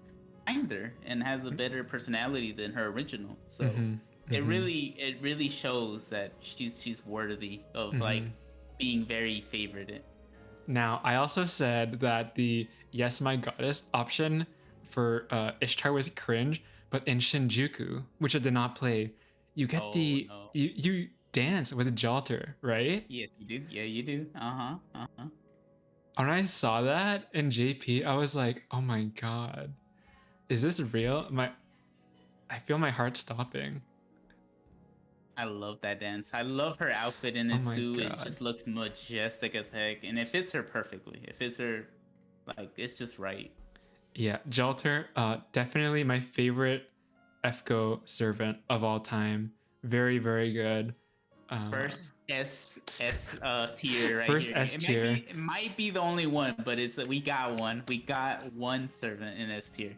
[SPEAKER 2] kinder and has a better personality than her original. So
[SPEAKER 1] Mm-hmm.
[SPEAKER 2] it
[SPEAKER 1] Mm-hmm.
[SPEAKER 2] really shows that she's worthy of
[SPEAKER 1] Mm-hmm.
[SPEAKER 2] like being very favored.
[SPEAKER 1] Now, I also said that the Yes My Goddess option for Ishtar was cringe, but in Shinjuku, which I did not play, you get
[SPEAKER 2] Oh
[SPEAKER 1] the
[SPEAKER 2] no.
[SPEAKER 1] you dance with Jalter, right?
[SPEAKER 2] Yes, you do. Yeah, you do. Uh-huh. Uh-huh.
[SPEAKER 1] When I saw that in JP, I was like, "Oh my god, is this real?" I feel my heart stopping.
[SPEAKER 2] I love that dance. I love her outfit in
[SPEAKER 1] Oh
[SPEAKER 2] it
[SPEAKER 1] my
[SPEAKER 2] too. It
[SPEAKER 1] god.
[SPEAKER 2] just looks majestic as heck, and it fits her perfectly. It fits her like it's just right.
[SPEAKER 1] Yeah, Jalter, definitely my favorite FGO servant of all time. Very, very good.
[SPEAKER 2] First S tier right
[SPEAKER 1] First
[SPEAKER 2] here.
[SPEAKER 1] S tier.
[SPEAKER 2] It might be the only one, but it's we got one. We got one servant in S tier.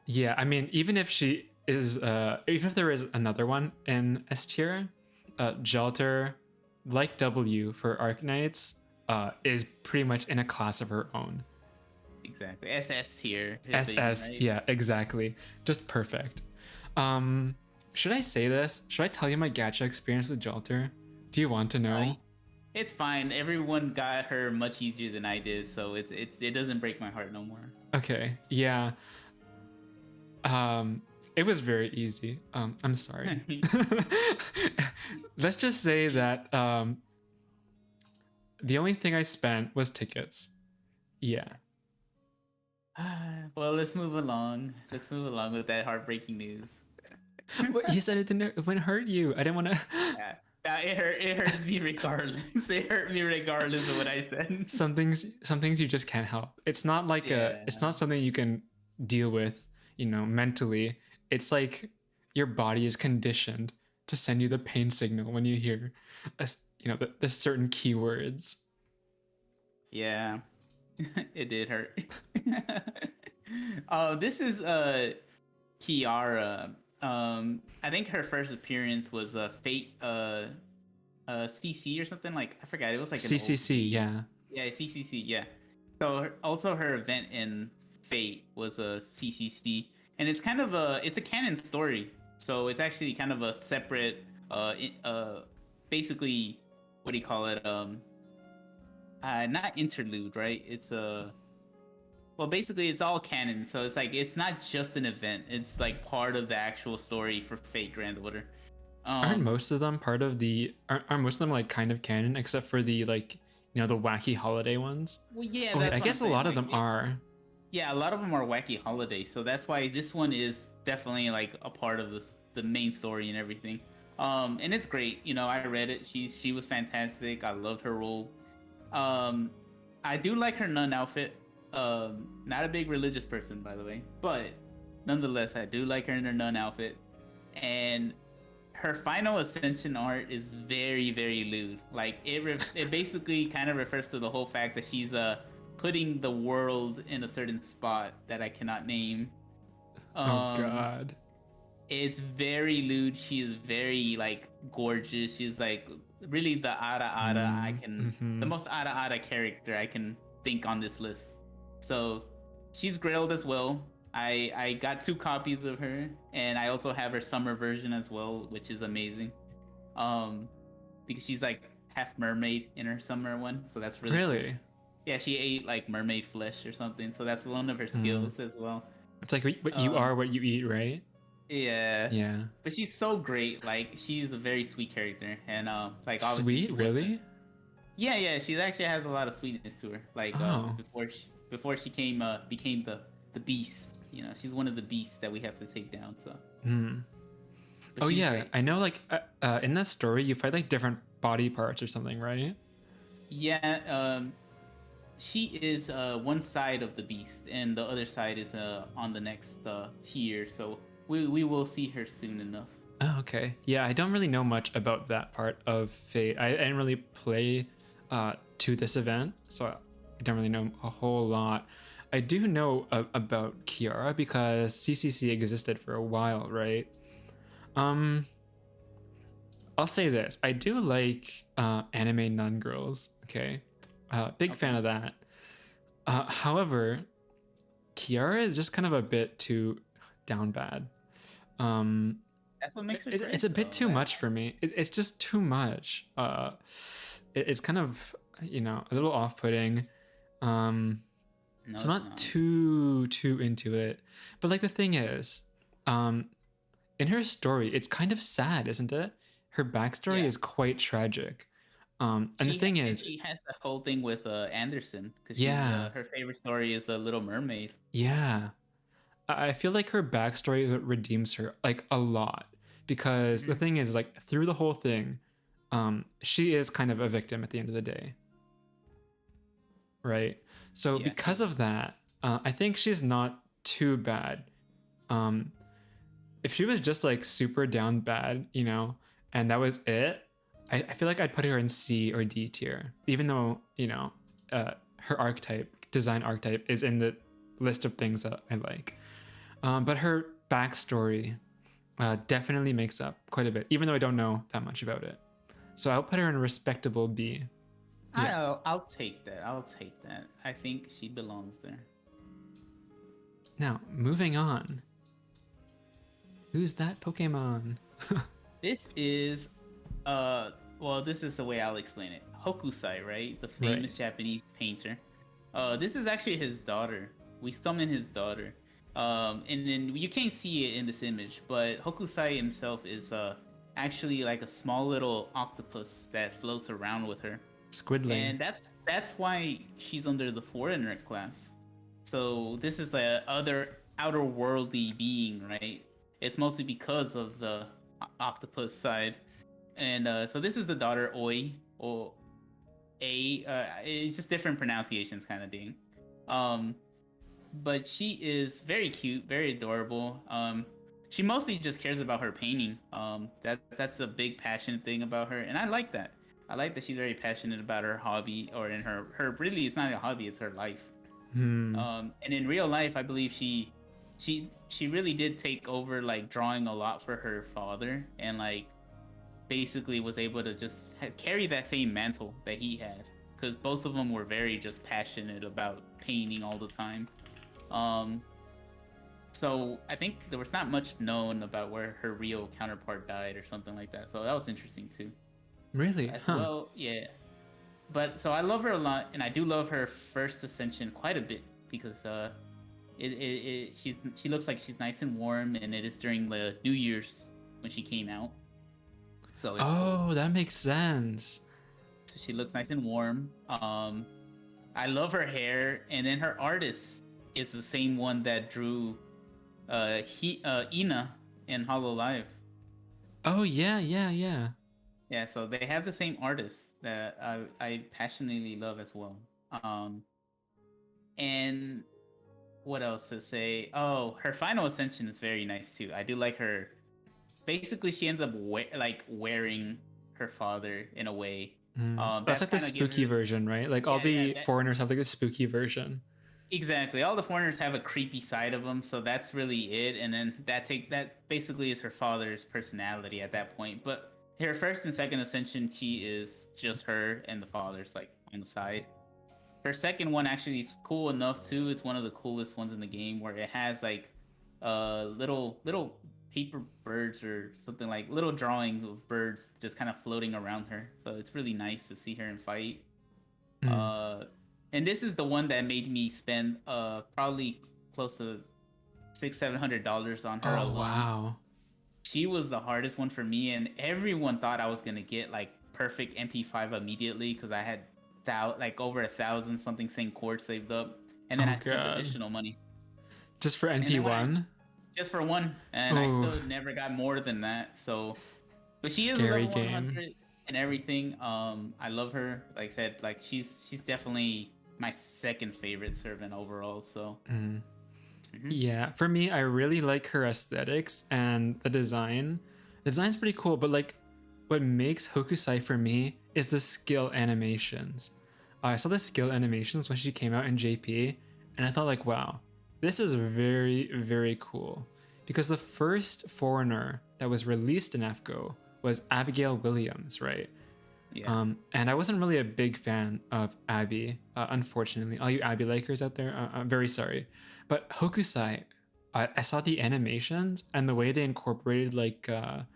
[SPEAKER 1] Yeah, I mean, even if she is, even if there is another one in S tier, Jalter, like W for Arknights, is pretty much in a class of her own.
[SPEAKER 2] Exactly. SS tier.
[SPEAKER 1] SS,
[SPEAKER 2] Right?
[SPEAKER 1] yeah, exactly. Just perfect. Should I say this? Should I tell you my gacha experience with Jalter? Do you want to know?
[SPEAKER 2] It's fine. Everyone got her much easier than I did, so it doesn't break my heart no more.
[SPEAKER 1] Okay, yeah. It was very easy. I'm sorry. Let's just say that the only thing I spent was tickets. Yeah.
[SPEAKER 2] Well, let's move along. Let's move along with that heartbreaking news.
[SPEAKER 1] What, you said it wouldn't hurt you. I didn't want to.
[SPEAKER 2] Yeah, it hurts me regardless. It hurt me regardless of what I said.
[SPEAKER 1] Some things you just can't help. It's not like it's not something you can deal with, mentally. It's like your body is conditioned to send you the pain signal when you hear, the certain keywords.
[SPEAKER 2] Yeah, it did hurt. This is Kiara. I think her first appearance was Fate CC or something, like I forgot. It was like an
[SPEAKER 1] CCC,
[SPEAKER 2] old
[SPEAKER 1] yeah.
[SPEAKER 2] Yeah, CCC, yeah. So also her event in Fate was a CCC, and it's kind of it's a canon story. So it's actually kind of a separate basically, what do you call it? Not interlude, right? It's a well, basically it's all canon. So it's like it's not just an event. It's like part of the actual story for Fate Grand Order.
[SPEAKER 1] Aren't most of them part of the? Aren't most of them like kind of canon, except for the like the wacky holiday ones?
[SPEAKER 2] Well, yeah,
[SPEAKER 1] Oh, wait,
[SPEAKER 2] that's
[SPEAKER 1] I
[SPEAKER 2] what
[SPEAKER 1] guess
[SPEAKER 2] I'm
[SPEAKER 1] a lot
[SPEAKER 2] saying.
[SPEAKER 1] of them are.
[SPEAKER 2] Yeah, a lot of them are wacky holidays, so that's why this one is definitely like a part of the main story and everything. And it's great. I read it. She was fantastic. I loved her role. I do like her nun outfit. Not a big religious person, by the way, but nonetheless, I do like her in her nun outfit. And her final ascension art is very, very lewd. Like it basically kind of refers to the whole fact that she's putting the world in a certain spot that I cannot name.
[SPEAKER 1] Oh God.
[SPEAKER 2] It's very lewd. She is very like gorgeous. She's like really the Ada the most Ada character I can think on this list. So she's grilled as well. I got 2 copies of her, and I also have her summer version as well, which is amazing. Because she's like half mermaid in her summer one, so that's really cool. Yeah, she ate like mermaid flesh or something, so that's one of her skills as well.
[SPEAKER 1] It's like what you are, what you eat, right?
[SPEAKER 2] Yeah.
[SPEAKER 1] Yeah.
[SPEAKER 2] But she's so great. Like she's a very sweet character, and like obviously
[SPEAKER 1] sweet, really?
[SPEAKER 2] Yeah. She actually has a lot of sweetness to her. Like before she became the beast. She's one of the beasts that we have to take down. So. but
[SPEAKER 1] Oh
[SPEAKER 2] she's
[SPEAKER 1] yeah,
[SPEAKER 2] great.
[SPEAKER 1] I know. Like in that story, you fight like different body parts or something, right?
[SPEAKER 2] Yeah, she is one side of the beast, and the other side is on the next tier. So we will see her soon enough.
[SPEAKER 1] Oh, okay. Yeah, I don't really know much about that part of Fate. I didn't really play to this event, so I don't really know a whole lot. I do know about Kiara because CCC existed for a while, right? Um, I'll say this: I do like anime nun girls. Okay, big fan
[SPEAKER 2] Okay,
[SPEAKER 1] of that. However, Kiara is just kind of a bit too down bad. Um,
[SPEAKER 2] that's what makes her
[SPEAKER 1] it's a
[SPEAKER 2] great,
[SPEAKER 1] bit
[SPEAKER 2] though.
[SPEAKER 1] too much for me. It's just too much. It's kind of a little off-putting. Um,
[SPEAKER 2] No,
[SPEAKER 1] so I'm
[SPEAKER 2] it's
[SPEAKER 1] not
[SPEAKER 2] not.
[SPEAKER 1] too into it. But like the thing is, um, in her story, it's kind of sad, isn't it? Her backstory
[SPEAKER 2] Yeah,
[SPEAKER 1] is quite tragic. And the thing is,
[SPEAKER 2] she has that whole thing with Anderson because she
[SPEAKER 1] yeah,
[SPEAKER 2] her favorite story is a Little Mermaid.
[SPEAKER 1] yeah. I feel like her backstory redeems her like a lot because the
[SPEAKER 2] Hmm.
[SPEAKER 1] thing is like through the whole thing, she is kind of a victim at the end of the day, right? So
[SPEAKER 2] Yeah, she
[SPEAKER 1] because of that, I think she's not too bad. Um, if she was just like super down bad, and that was it, I feel like I'd put her in C or D tier, even though her design archetype is in the list of things that I like. But her backstory definitely makes up quite a bit, even though I don't know that much about it. So I'll put her in a respectable B. Yeah.
[SPEAKER 2] I'll take that. I'll take that. I think she belongs there.
[SPEAKER 1] Now, moving on. Who's that Pokemon?
[SPEAKER 2] This is well, this is the way I'll explain it. Hokusai, right? The
[SPEAKER 1] Right.
[SPEAKER 2] famous Japanese painter. This is actually his daughter. We summon his daughter. And then you can't see it in this image, but Hokusai himself is actually like a small little octopus that floats around with her.
[SPEAKER 1] Squidly.
[SPEAKER 2] And that's why she's under the foreigner class. So this is the other outer worldly being, right? It's mostly because of the octopus side, and so this is the daughter Oi or A. It's just different pronunciations, kind of thing. Um, but she is very cute, very adorable. She mostly just cares about her painting. That's a big passionate thing about her, and I like that. I like that she's very passionate about her hobby, or in her really, it's not a hobby, it's her life.
[SPEAKER 1] Hmm.
[SPEAKER 2] And in real life, I believe she really did take over like drawing a lot for her father, and like basically was able to just carry that same mantle that he had, because both of them were very just passionate about painting all the time. Um, so I think there was not much known about where her real counterpart died or something like that. So that was interesting too.
[SPEAKER 1] Really?
[SPEAKER 2] As
[SPEAKER 1] Huh.
[SPEAKER 2] well, yeah. But so I love her a lot, and I do love her first ascension quite a bit because she looks like she's nice and warm, and it is during the New Year's when she came out, so it's cool.
[SPEAKER 1] Oh, that makes sense.
[SPEAKER 2] So she looks nice and warm. I love her hair, and then her artist is the same one that drew Ina in Hollow Live.
[SPEAKER 1] Oh, yeah, yeah, yeah.
[SPEAKER 2] Yeah, so they have the same artist that I passionately love as well. Um, and what else to say? Oh, her final ascension is very nice too. I do like her. Basically, she ends up wearing her father in a way.
[SPEAKER 1] That's
[SPEAKER 2] That's
[SPEAKER 1] like the
[SPEAKER 2] kind of give
[SPEAKER 1] spooky
[SPEAKER 2] her.
[SPEAKER 1] version, right? Like all
[SPEAKER 2] Yeah, yeah,
[SPEAKER 1] the foreigners have like the spooky version.
[SPEAKER 2] exactly. All the foreigners have a creepy side of them, so that's really it. And then that basically is her father's personality at that point. But her first and second ascension, she is just her, and the father's like on the side. Her second one actually is cool enough too. It's one of the coolest ones in the game where it has like little paper birds or something, like little drawing of birds just kind of floating around her. So it's really nice to see her in fight.
[SPEAKER 1] Mm.
[SPEAKER 2] Uh, and this is the one that made me spend probably close to $600-700 on her
[SPEAKER 1] Oh,
[SPEAKER 2] alone.
[SPEAKER 1] wow.
[SPEAKER 2] She was the hardest one for me, and everyone thought I was gonna get like perfect MP5 immediately because I had like over 1,000 something sing chords saved up, and then
[SPEAKER 1] Oh,
[SPEAKER 2] I spent
[SPEAKER 1] God.
[SPEAKER 2] additional money.
[SPEAKER 1] Just for
[SPEAKER 2] And then when I
[SPEAKER 1] NP1?
[SPEAKER 2] just for one, and I
[SPEAKER 1] Oh,
[SPEAKER 2] still never got more than that. So, but she is a
[SPEAKER 1] scary
[SPEAKER 2] level
[SPEAKER 1] game.
[SPEAKER 2] 100 and everything. I love her. Like I said, like she's definitely my second favorite servant overall. So,
[SPEAKER 1] Mm.
[SPEAKER 2] mhm.
[SPEAKER 1] Yeah, for me, I really like her aesthetics and the design. The design's pretty cool, but like what makes Hokusai for me is the skill animations. I saw the skill animations when she came out in JP, and I thought like, wow, this is very, very cool. Because the first foreigner that was released in AFCO was Abigail Williams, right?
[SPEAKER 2] Yeah.
[SPEAKER 1] And I wasn't really a big fan of Abby, unfortunately. All you Abby likers out there, I'm very sorry. But Hokusai, I saw the animations and the way they incorporated like the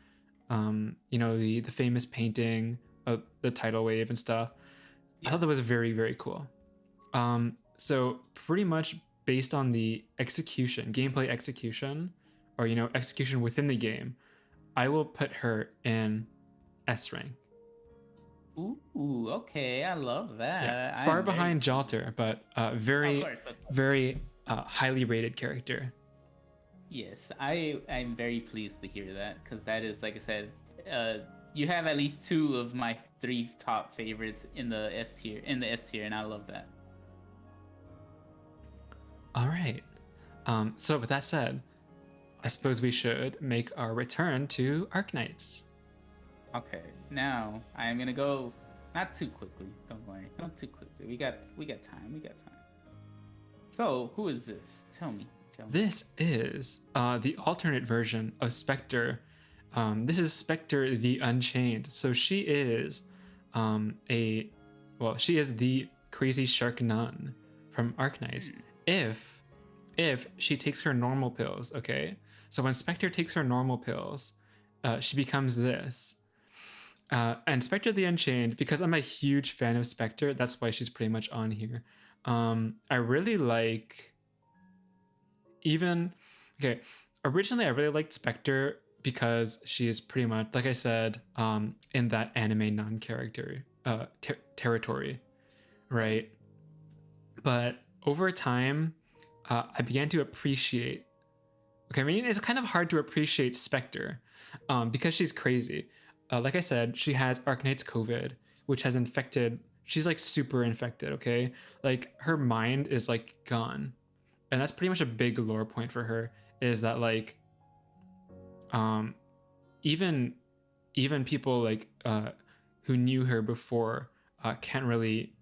[SPEAKER 1] famous painting of the tidal wave and stuff. I
[SPEAKER 2] Yeah.
[SPEAKER 1] thought that was very, very cool. So pretty much based on the execution, gameplay execution, or execution within the game, I will put her in S rank.
[SPEAKER 2] Ooh, okay. I love
[SPEAKER 1] Yeah,
[SPEAKER 2] that.
[SPEAKER 1] far
[SPEAKER 2] I'm very
[SPEAKER 1] behind
[SPEAKER 2] pleased.
[SPEAKER 1] Jalter, but
[SPEAKER 2] Of
[SPEAKER 1] very,
[SPEAKER 2] course, of course.
[SPEAKER 1] very highly rated character.
[SPEAKER 2] Yes, I'm very pleased to hear that because that is, like I said, you have at least two of my three top favorites in the S tier, and I love that.
[SPEAKER 1] All right. So with that said, I suppose we should make our return to Arknights.
[SPEAKER 2] Okay, now I am gonna go not too quickly. Don't worry, not too quickly. We got time. We got time. So who is this? Tell me. Tell me.
[SPEAKER 1] This is the alternate version of Spectre. This is Spectre the Unchained. So she is she is the crazy shark nun from Arknights. If she takes her normal pills, okay? So when Spectre takes her normal pills, she becomes this. And Spectre the Unchained, because I'm a huge fan of Spectre, that's why she's pretty much on here. I really like originally I really liked Spectre because she is pretty much, like I said, in that anime nun character territory, right? But over time, I began to appreciate. Okay, I mean, it's kind of hard to appreciate Spectre because she's crazy. Like I said, she has Arknight's COVID, which has infected. She's like super infected. Okay, like her mind is like gone, and that's pretty much a big lore point for her. Is that like, even people like who knew her before can't really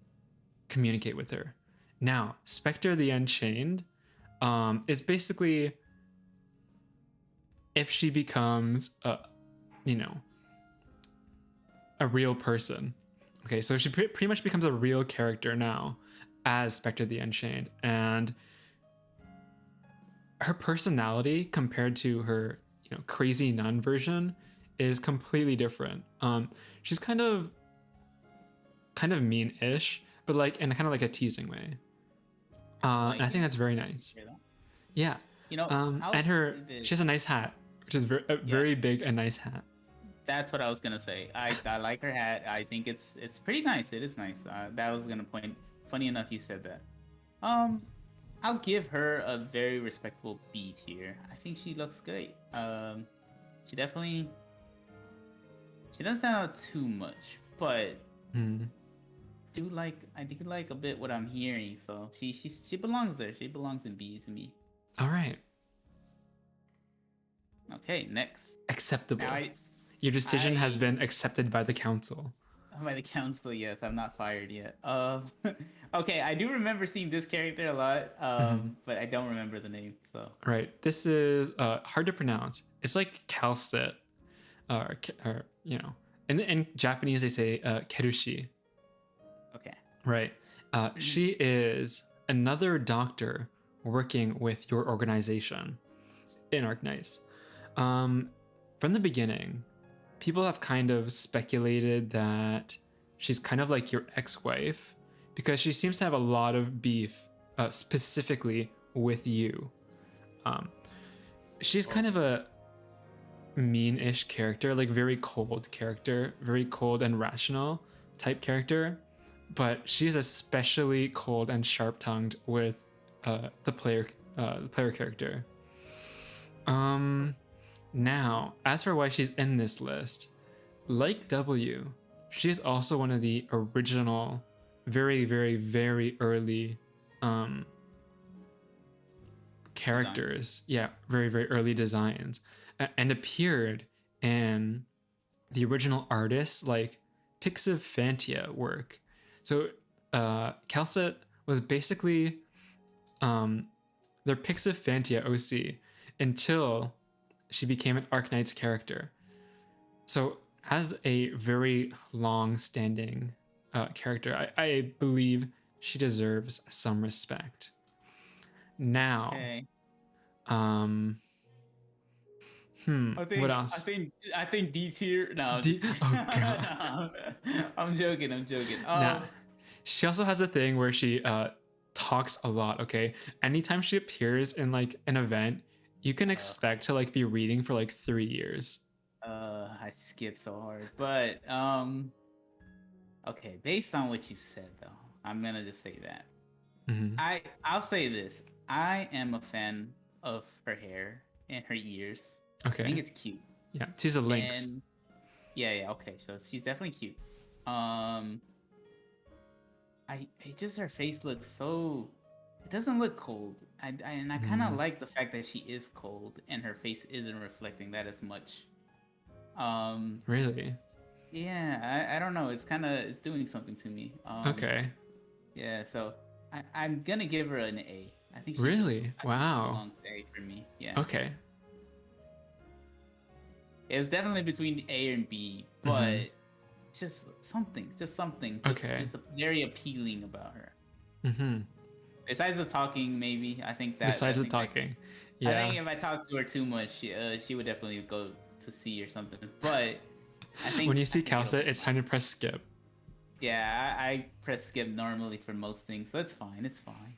[SPEAKER 1] communicate with her. Now, Spectre the Unchained is basically if she becomes a real person. Okay, so she pretty much becomes a real character now as Spectre the Unchained, and her personality compared to her crazy nun version is completely different. She's kind of mean-ish, but like in kind of like a teasing way. And I think that's very nice. Yeah. And she has a nice hat, which is very big and nice hat.
[SPEAKER 2] That's what I was gonna say. I like her hat. I think it's pretty nice. It is nice. That was gonna point. Funny enough, you said that. I'll give her a very respectable B tier. I think she looks great. She definitely she doesn't stand out too much, but I do like a bit what I'm hearing. So she belongs there. She belongs in B to me.
[SPEAKER 1] All right.
[SPEAKER 2] Okay, next.
[SPEAKER 1] Acceptable. Your decision has been accepted by the council.
[SPEAKER 2] By the council, yes. I'm not fired yet. Okay, I do remember seeing this character a lot, but I don't remember the name. So
[SPEAKER 1] right, this is hard to pronounce. It's like Calcit, or in Japanese they say Kerushi.
[SPEAKER 2] Okay.
[SPEAKER 1] Right. She is another doctor working with your organization in Arknights. From the beginning, people have kind of speculated that she's kind of like your ex-wife because she seems to have a lot of beef, specifically with you. She's kind of a mean-ish character, like very cold character, very cold and rational type character, but she is especially cold and sharp-tongued with the player character. Now, as for why she's in this list, like W, she's also one of the original, very, very, very early characters.
[SPEAKER 2] Designs.
[SPEAKER 1] Yeah, very, very early designs, and appeared in the original artists like Pixiphantia work. So Calcet was basically their Pixiphantia OC until she became an Arknight's character. So as a very long-standing character, I believe she deserves some respect. Now,
[SPEAKER 2] Okay.
[SPEAKER 1] What else?
[SPEAKER 2] I think D tier. No, I'm
[SPEAKER 1] D-
[SPEAKER 2] just
[SPEAKER 1] oh god.
[SPEAKER 2] no, I'm joking.
[SPEAKER 1] Nah. She also has a thing where she talks a lot. Okay, anytime she appears in like an event, you can expect to like be reading for like 3 years.
[SPEAKER 2] I skipped so hard, but okay. Based on what you said, though, I'm gonna just say that
[SPEAKER 1] Mhm.
[SPEAKER 2] I'll say this. I am a fan of her hair and her ears. I think
[SPEAKER 1] Okay.
[SPEAKER 2] it's cute.
[SPEAKER 1] Yeah, she's a lynx.
[SPEAKER 2] And yeah, okay. So she's definitely cute. I it just her face looks so. It doesn't look cold. And I kind of like the fact that she is cold and her face isn't reflecting that as much.
[SPEAKER 1] Really?
[SPEAKER 2] Yeah, I don't know. It's doing something to me.
[SPEAKER 1] Okay.
[SPEAKER 2] Yeah, so I'm gonna give her an A. I think she
[SPEAKER 1] Really?
[SPEAKER 2] I think she
[SPEAKER 1] Wow.
[SPEAKER 2] belongs to A for me. Yeah.
[SPEAKER 1] Okay.
[SPEAKER 2] It was definitely between A and B, but just something, just
[SPEAKER 1] Okay.
[SPEAKER 2] just very appealing about her.
[SPEAKER 1] Mm-hmm.
[SPEAKER 2] Besides the talking, maybe I think that.
[SPEAKER 1] Besides
[SPEAKER 2] I
[SPEAKER 1] the
[SPEAKER 2] think that-
[SPEAKER 1] talking.
[SPEAKER 2] I
[SPEAKER 1] Yeah.
[SPEAKER 2] think if I talked to her too much, she would definitely go to C or something. But I think
[SPEAKER 1] When you see
[SPEAKER 2] I think it'll-
[SPEAKER 1] Calcet, it's time to press skip.
[SPEAKER 2] Yeah, I press skip normally for most things, so it's fine. It's fine.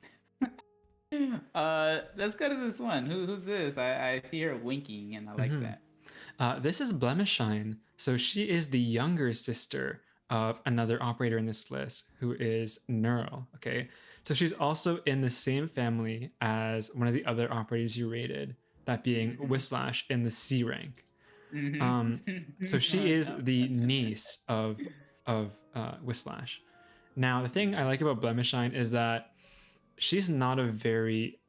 [SPEAKER 2] Let's go to this one. Who's this? I see her winking, and I like that.
[SPEAKER 1] This is Blemishine. So she is the younger sister of another operator in this list, who is Neural. Okay, so she's also in the same family as one of the other operators you rated, that being Whislash in the C rank. So she is the niece of Whislash. Now, the thing I like about Blemishine is that she's not a very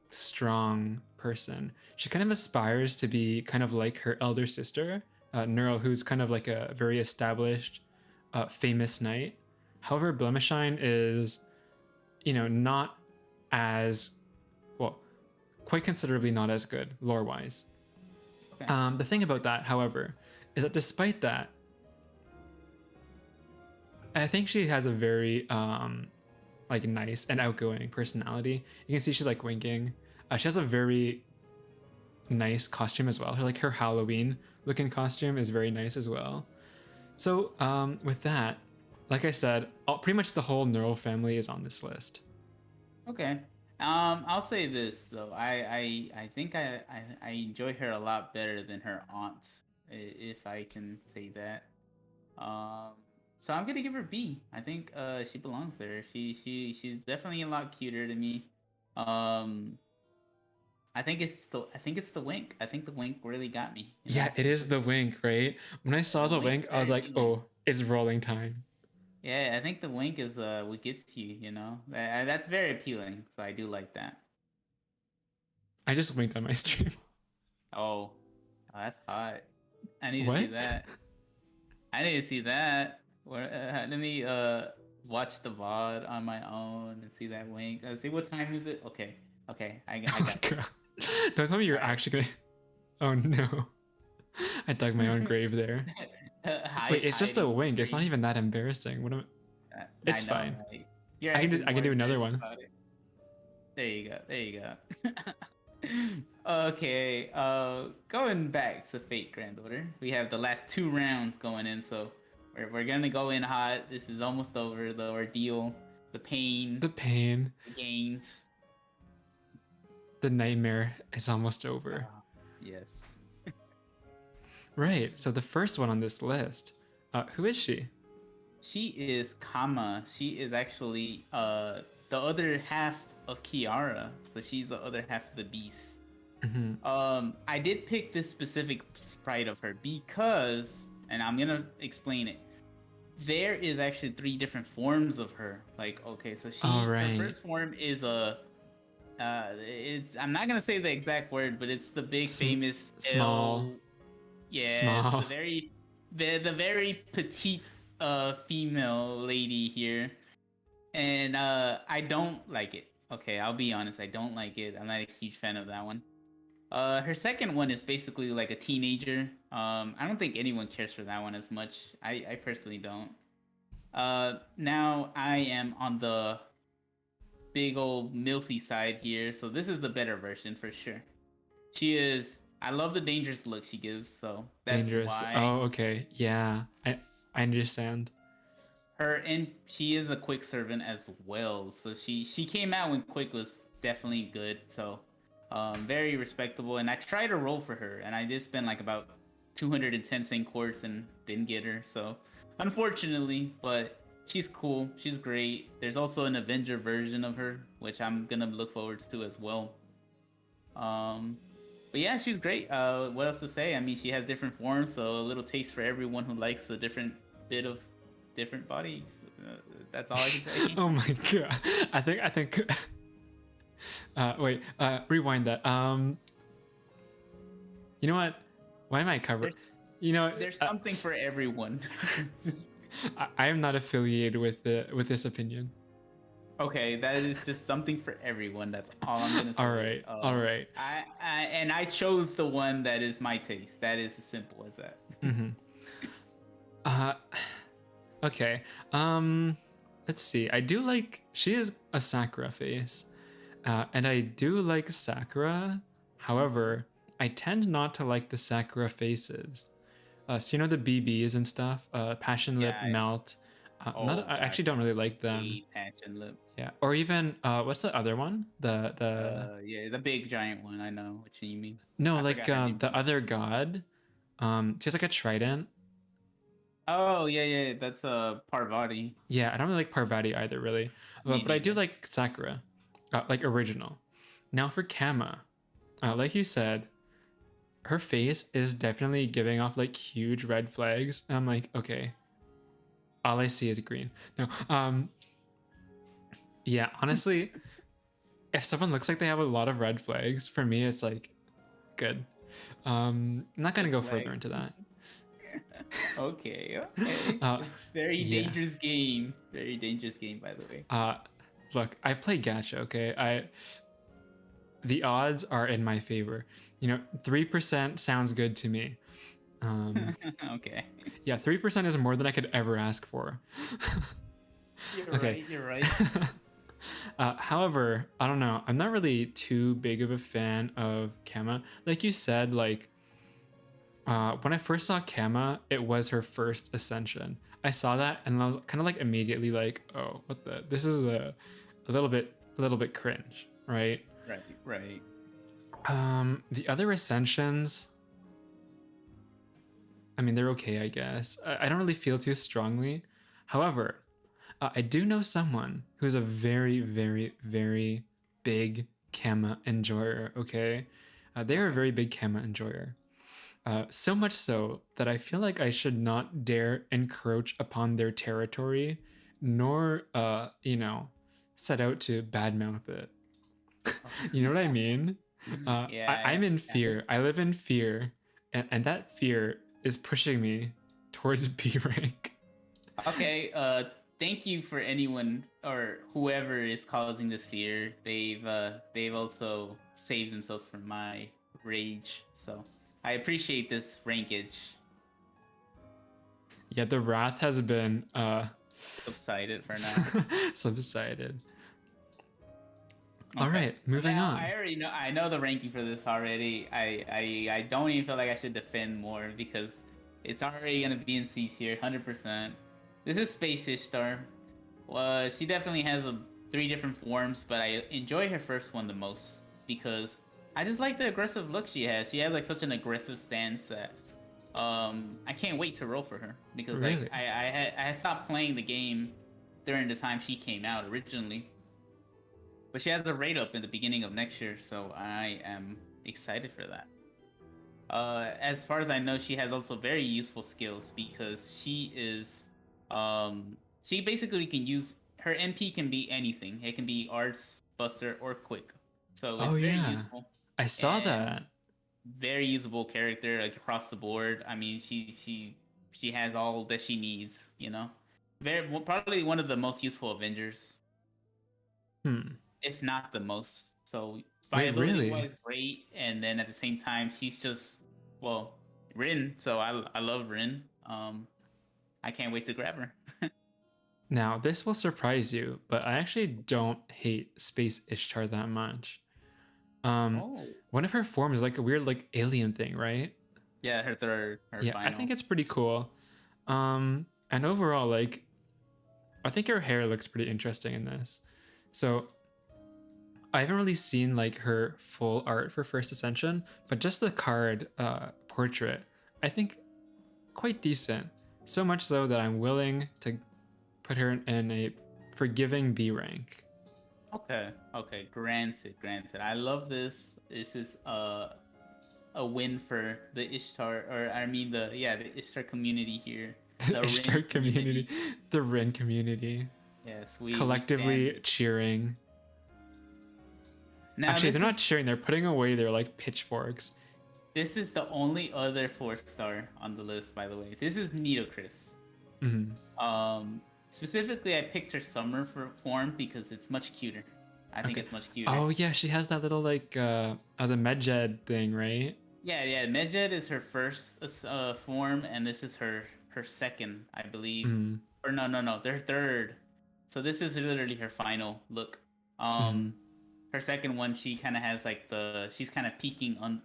[SPEAKER 1] strong person. She kind of aspires to be kind of like her elder sister, Neural, who's kind of like a very established, famous knight. However, Blemishine is, not as well, quite considerably not as good lore-wise.
[SPEAKER 2] Okay.
[SPEAKER 1] The thing about that, however, is that despite that, I think she has a very like nice and outgoing personality. You can see she's like winking. She has a very nice costume as well. Her Halloween looking costume is very nice as well. So with that, like I said, pretty much the whole Neural family is on this list.
[SPEAKER 2] Okay. I'll say this though. I think I enjoy her a lot better than her aunt, if I can say that. So I'm gonna give her B. I think she belongs there. She's definitely a lot cuter to me. I think it's the wink. I think the wink really got me.
[SPEAKER 1] Yeah, it is the wink, right? When I saw the wink, I was like, oh, it's rolling time.
[SPEAKER 2] Yeah, I think the wink is what gets to you. That's very appealing. So I do like that.
[SPEAKER 1] I just winked on my stream.
[SPEAKER 2] Oh, that's hot. I need
[SPEAKER 1] What?
[SPEAKER 2] to see that. I need to see that. Let me watch the VOD on my own and see that wink. See what time is it? Okay, I got it.
[SPEAKER 1] God. Don't tell me you're actually gonna. Oh no! I dug my own grave there. Wait, it's just a wink. It's not even that embarrassing. What am? It's fine.
[SPEAKER 2] Right?
[SPEAKER 1] I can do another one.
[SPEAKER 2] There you go. Okay. Going back to Fate Granddaughter, we have the last 2 rounds going in, so we're gonna go in hot. This is almost over. The ordeal, the pain,
[SPEAKER 1] The pain,
[SPEAKER 2] the gains.
[SPEAKER 1] the nightmare is almost over.
[SPEAKER 2] Yes.
[SPEAKER 1] Right. So the first one on this list, who is she?
[SPEAKER 2] She is Kama. She is actually the other half of Kiara. So she's the other half of the beast.
[SPEAKER 1] Mhm.
[SPEAKER 2] I did pick this specific sprite of her because, and I'm gonna explain it. There is actually 3 different forms of her. Like, okay, so
[SPEAKER 1] All
[SPEAKER 2] her
[SPEAKER 1] right.
[SPEAKER 2] first form is a, I'm not gonna say the exact word, but it's the big famous
[SPEAKER 1] Small.
[SPEAKER 2] L. Yeah, it's
[SPEAKER 1] Small.
[SPEAKER 2] the very petite female lady here, and I don't like it. Okay, I'll be honest, I don't like it. I'm not a huge fan of that one. Her second one is basically like a teenager. I don't think anyone cares for that one as much. I personally don't. Now I am on the big old milfy side here, so this is the better version for sure. She is. I love the dangerous look she gives, so that's
[SPEAKER 1] Dangerous.
[SPEAKER 2] why
[SPEAKER 1] Oh, okay. Yeah. I understand.
[SPEAKER 2] her, and she is a quick servant as well. So she came out when quick was definitely good. So very respectable. And I tried to roll for her, and I did spend like about 210 sync quartz and didn't get her. So unfortunately, but she's cool. She's great. There's also an Avenger version of her, which I'm gonna look forward to as well. Um, but yeah, she's great. What else to say? I mean, she has different forms, so a little taste for everyone who likes a different bit of different bodies. That's all I can say.
[SPEAKER 1] Oh my god. I think wait, rewind that. You know what? Why am I covered?
[SPEAKER 2] There's
[SPEAKER 1] You know,
[SPEAKER 2] there's something for everyone.
[SPEAKER 1] I am not affiliated with this opinion.
[SPEAKER 2] Okay, that is just something for everyone. That's all I'm gonna say.
[SPEAKER 1] All right. All right.
[SPEAKER 2] I chose the one that is my taste. That is as simple as that.
[SPEAKER 1] Mm-hmm. Uh okay. Let's see. I do like she is a Sakura face. And I do like Sakura. However, I tend not to like the Sakura faces. So you know the BBs and stuff, Passion Lip,
[SPEAKER 2] Yeah.
[SPEAKER 1] Melt.
[SPEAKER 2] Oh
[SPEAKER 1] Not I
[SPEAKER 2] gosh,
[SPEAKER 1] actually don't really like them.
[SPEAKER 2] hate patch and lip.
[SPEAKER 1] Yeah, or even what's the other one? The
[SPEAKER 2] Yeah, the big giant one. I know what you mean.
[SPEAKER 1] no,
[SPEAKER 2] I
[SPEAKER 1] like
[SPEAKER 2] forgot her name.
[SPEAKER 1] the other god. She has like a trident.
[SPEAKER 2] Oh yeah, that's Parvati.
[SPEAKER 1] Yeah, I don't really like Parvati either, really,
[SPEAKER 2] Me
[SPEAKER 1] but I do
[SPEAKER 2] neither.
[SPEAKER 1] like Sakura, like original. Now for Kama, like you said, her face is definitely giving off like huge red flags, and I'm like, okay, all I see is green. No, yeah, honestly, if someone looks like they have a lot of red flags, for me, it's like good. I'm not gonna
[SPEAKER 2] Red
[SPEAKER 1] go
[SPEAKER 2] flag.
[SPEAKER 1] further into that.
[SPEAKER 2] Okay.
[SPEAKER 1] Uh,
[SPEAKER 2] Very
[SPEAKER 1] yeah.
[SPEAKER 2] dangerous game. Very dangerous game, by the way.
[SPEAKER 1] Look, I play Gacha. Okay, the odds are in my favor. You know, 3% sounds good to me.
[SPEAKER 2] Okay.
[SPEAKER 1] Yeah, 3% is more than I could ever ask for.
[SPEAKER 2] You're
[SPEAKER 1] Okay.
[SPEAKER 2] right. You're right.
[SPEAKER 1] However, I don't know. I'm not really too big of a fan of Kama. Like you said, like when I first saw Kama, it was her first ascension. I saw that and I was kind of like immediately like, oh, what the? This is a little bit cringe, right?
[SPEAKER 2] Right.
[SPEAKER 1] The other ascensions, I mean, they're okay, I guess. I don't really feel too strongly. However, I do know someone who's a very, very, very big Kama enjoyer, okay? They are a very big Kama enjoyer. So much so that I feel like I should not dare encroach upon their territory, nor, set out to badmouth it. You know what I mean?
[SPEAKER 2] Yeah.
[SPEAKER 1] I'm in fear. I live in fear, and that fear is pushing me towards B rank.
[SPEAKER 2] Okay. Thank you for anyone or whoever is causing this fear. They've also saved themselves from my rage. So I appreciate this rankage.
[SPEAKER 1] Yeah, the wrath has been
[SPEAKER 2] Subsided for now.
[SPEAKER 1] subsided.
[SPEAKER 2] Okay.
[SPEAKER 1] All right, moving
[SPEAKER 2] Now,
[SPEAKER 1] on.
[SPEAKER 2] I already know. I know the ranking for this already. I don't even feel like I should defend more because it's already gonna be in C tier, 100%. This is Space Ishtar. Well, she definitely has 3 different forms, but I enjoy her first one the most because I just like the aggressive look she has. She has like such an aggressive stance that I can't wait to roll for her because
[SPEAKER 1] Really?
[SPEAKER 2] like I had stopped playing the game during the time she came out originally. But she has the rate up in the beginning of next year, so I am excited for that. As far as I know, she has also very useful skills because she basically can use her NP can be anything. It can be arts, buster, or quick. So
[SPEAKER 1] Oh
[SPEAKER 2] it's very
[SPEAKER 1] yeah,
[SPEAKER 2] useful
[SPEAKER 1] I saw
[SPEAKER 2] and
[SPEAKER 1] that.
[SPEAKER 2] very usable character like across the board. I mean, she has all that she needs. You know, probably one of the most useful Avengers,
[SPEAKER 1] Hmm.
[SPEAKER 2] if not the most. So
[SPEAKER 1] Wait,
[SPEAKER 2] viability
[SPEAKER 1] really?
[SPEAKER 2] wise, great, and then at the same time, she's just well, Rin. So I love Rin. I can't wait to grab her.
[SPEAKER 1] Now, this will surprise you, but I actually don't hate Space Ishtar that much. Um,
[SPEAKER 2] Oh,
[SPEAKER 1] One of her forms is like a weird like alien thing, right?
[SPEAKER 2] yeah, her
[SPEAKER 1] Yeah, I
[SPEAKER 2] final.
[SPEAKER 1] think it's pretty cool. And overall, like, I think her hair looks pretty interesting in this. So I haven't really seen like her full art for First Ascension, but just the card portrait, I think quite decent. So much so that I'm willing to put her in a forgiving B rank.
[SPEAKER 2] Okay, okay, granted. I love this. This is a win for the Ishtar, or I mean the Ishtar community here,
[SPEAKER 1] The
[SPEAKER 2] the
[SPEAKER 1] Ishtar
[SPEAKER 2] Rin
[SPEAKER 1] community,
[SPEAKER 2] community.
[SPEAKER 1] the Rin community,
[SPEAKER 2] Yes, we stand
[SPEAKER 1] collectively
[SPEAKER 2] this.
[SPEAKER 1] cheering.
[SPEAKER 2] Now
[SPEAKER 1] Actually, they're not cheering, they're putting away their like pitchforks.
[SPEAKER 2] this is the only other 4-star on the list, by the way. This is Nitocris.
[SPEAKER 1] Mhm.
[SPEAKER 2] Specifically, I picked her summer form because it's much cuter. I think
[SPEAKER 1] Okay.
[SPEAKER 2] it's much cuter.
[SPEAKER 1] Oh yeah, she has that little like the Medjed thing, right?
[SPEAKER 2] Yeah. Medjed is her first form, and this is her second, I believe.
[SPEAKER 1] Mm.
[SPEAKER 2] Or no, their third. So this is literally her final look.
[SPEAKER 1] Mm.
[SPEAKER 2] Her second one, she kind of has like she's kind of peeking on,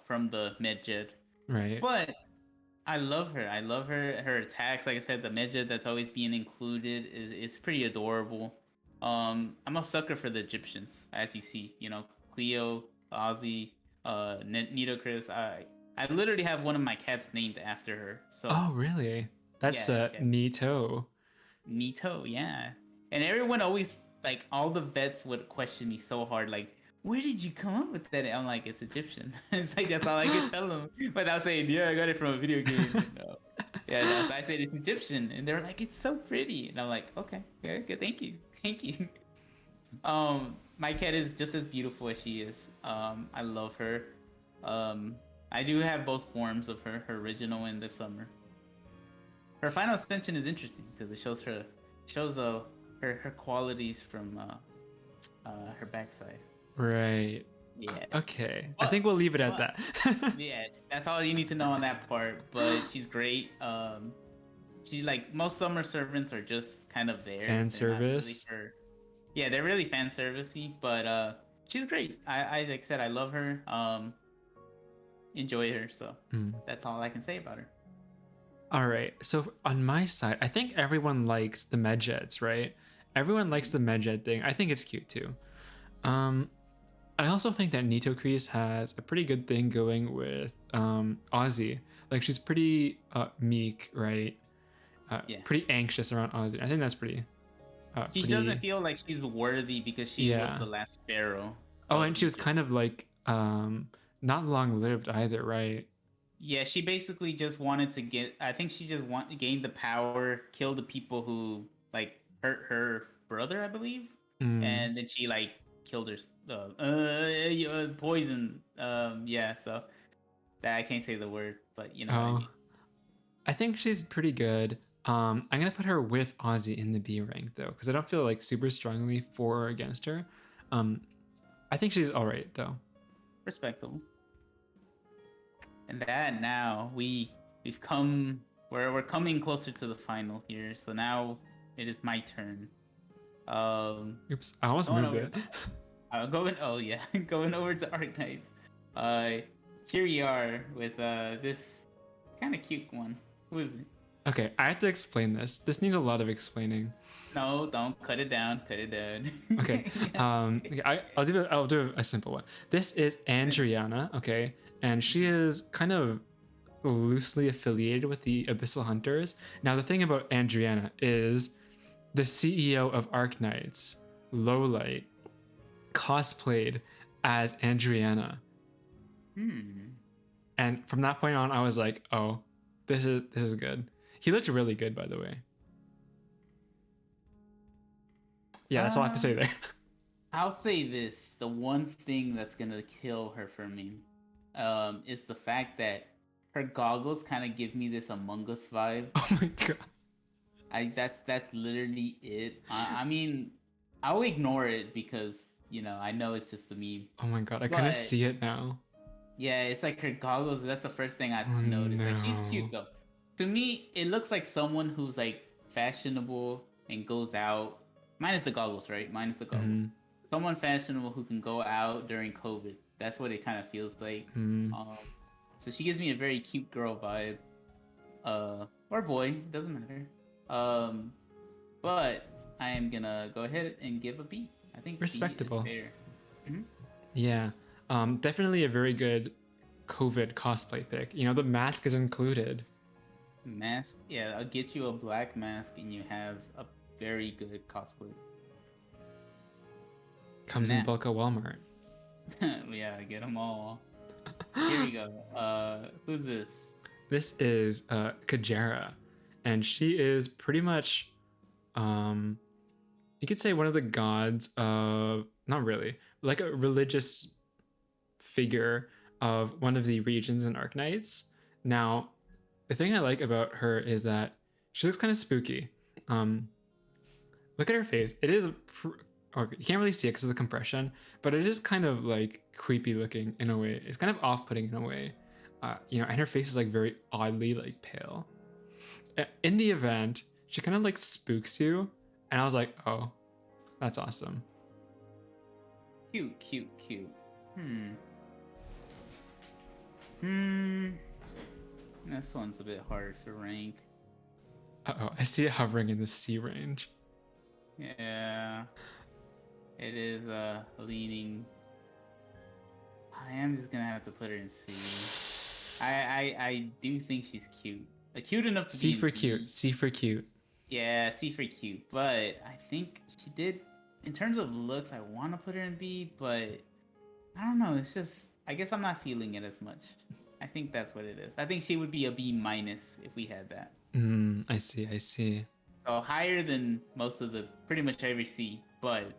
[SPEAKER 2] from the Medjed.
[SPEAKER 1] Right.
[SPEAKER 2] But I love her. I love her. Her attacks, like I said, the Medjed that's always being included is it's pretty adorable. I'm a sucker for the Egyptians, as you see. Cleo, Ozzy, Nitocris. I literally have one of my cats named after her. So
[SPEAKER 1] Oh really? That's
[SPEAKER 2] yeah.
[SPEAKER 1] Nito.
[SPEAKER 2] Nito, yeah. And everyone always like all the vets would question me so hard, like, where did you come up with that? I'm like, it's Egyptian. It's like that's all I could tell them. Without saying, yeah, I got it from a video game. No. Yeah, no, so I said it's Egyptian, and they're like, it's so pretty, and I'm like, okay, yeah, good, thank you. My cat is just as beautiful as she is. I love her. I do have both forms of her original and the summer. Her final ascension is interesting because it shows her qualities from her backside.
[SPEAKER 1] Right.
[SPEAKER 2] Yes.
[SPEAKER 1] Okay. I think
[SPEAKER 2] But,
[SPEAKER 1] we'll leave it at
[SPEAKER 2] but
[SPEAKER 1] that.
[SPEAKER 2] yes, that's all you need to know on that part. But she's great. She like most summer servants are just kind of there.
[SPEAKER 1] Fan
[SPEAKER 2] They're not really
[SPEAKER 1] service.
[SPEAKER 2] yeah, they're really fan servicey, but she's great. I like I said, I love her. Enjoy her. So
[SPEAKER 1] Mm.
[SPEAKER 2] that's all I can say about her.
[SPEAKER 1] All right. So on my side, I think everyone likes the Medjeds, right? Everyone likes the Medjed thing. I think it's cute too. Um, I also think that Nitocris has a pretty good thing going with Ozzy. Like she's pretty meek, right?
[SPEAKER 2] Yeah.
[SPEAKER 1] Pretty anxious around Ozzy. I think that's pretty.
[SPEAKER 2] She doesn't feel like she's worthy because she was
[SPEAKER 1] Yeah.
[SPEAKER 2] the last pharaoh
[SPEAKER 1] Oh,
[SPEAKER 2] of
[SPEAKER 1] and she was
[SPEAKER 2] Egypt.
[SPEAKER 1] kind of like not long lived either, right?
[SPEAKER 2] Yeah, she basically just wanted to get. I think she just gained the power, kill the people who like hurt her brother, I believe,
[SPEAKER 1] Mm.
[SPEAKER 2] and then she like killed her. Poison. Yeah. So that I can't say the word, but you know what I
[SPEAKER 1] Oh,
[SPEAKER 2] mean.
[SPEAKER 1] I think she's pretty good. I'm gonna put her with Ozzy in the B rank though, because I don't feel like super strongly for or against her. Um, I think she's all right though.
[SPEAKER 2] Respectable. And that now we've come we're coming closer to the final here. So now it is my turn.
[SPEAKER 1] Oops, I almost
[SPEAKER 2] Going
[SPEAKER 1] moved
[SPEAKER 2] over
[SPEAKER 1] it.
[SPEAKER 2] to going oh yeah, going over to Arknights. Here we are with this kind of cute one. Who is it?
[SPEAKER 1] Okay, I have to explain this. This needs a lot of explaining.
[SPEAKER 2] No, don't cut it down. Cut it down.
[SPEAKER 1] Okay, okay, I'll do a simple one. This is Andriana, okay, and she is kind of loosely affiliated with the Abyssal Hunters. Now, the thing about Andriana is the CEO of Arknights, Lowlight, cosplayed as Andriana And from that point on, I was like, oh, this is good. He looked really good, by the way. Yeah, that's all I have to say there.
[SPEAKER 2] I'll say this: the one thing that's gonna kill her for me, is the fact that her goggles kind of give me this Among Us vibe.
[SPEAKER 1] Oh my god.
[SPEAKER 2] That's literally it. I mean, I'll ignore it because I know it's just the meme.
[SPEAKER 1] Oh my god, I kind of
[SPEAKER 2] But
[SPEAKER 1] see it now.
[SPEAKER 2] yeah, it's like her goggles. That's the first thing I
[SPEAKER 1] Oh,
[SPEAKER 2] noticed. Like she's
[SPEAKER 1] no.
[SPEAKER 2] cute though. To me, it looks like someone who's like fashionable and goes out. Minus the goggles, right? Minus the goggles.
[SPEAKER 1] Mhm.
[SPEAKER 2] Someone fashionable who can go out during COVID. That's what it kind of feels like.
[SPEAKER 1] Mhm.
[SPEAKER 2] So she gives me a very cute girl vibe. Or boy, doesn't matter. But I am gonna go ahead and give a B. I think
[SPEAKER 1] Respectable.
[SPEAKER 2] B is fair. Mhm.
[SPEAKER 1] Yeah. Definitely a very good COVID cosplay pick. You know, the mask is included.
[SPEAKER 2] Mask, yeah, I'll get you a black mask and you have a very good cosplay.
[SPEAKER 1] Comes in bulk at Walmart.
[SPEAKER 2] Yeah, get them all. Here we go. Who's this?
[SPEAKER 1] This is Kajera, and she is pretty much, you could say one of the gods of, not really, like a religious figure of one of the regions in Arknights. Now, the thing I like about her is that she looks kind of spooky. Look at her face. It is, you can't really see it because of the compression, but it is kind of like creepy looking in a way. It's kind of off-putting in a way. And her face is like very oddly like pale. In the event, she kind of like spooks you, and I was like, oh, that's awesome.
[SPEAKER 2] Cute. This one's a bit harder to rank.
[SPEAKER 1] Uh-oh, I see it hovering in the C range.
[SPEAKER 2] Yeah. It is leaning. I am just gonna have to put her in C. I do think she's cute. Cute enough to
[SPEAKER 1] C
[SPEAKER 2] be
[SPEAKER 1] for
[SPEAKER 2] in B.
[SPEAKER 1] cute. C for cute.
[SPEAKER 2] Yeah, C for cute. But I think she did, in terms of looks, I want to put her in B, but I don't know. It's just, I guess I'm not feeling it as much. I think that's what it is. I think she would be a B minus if we had that.
[SPEAKER 1] I see.
[SPEAKER 2] So higher than most of pretty much every C, but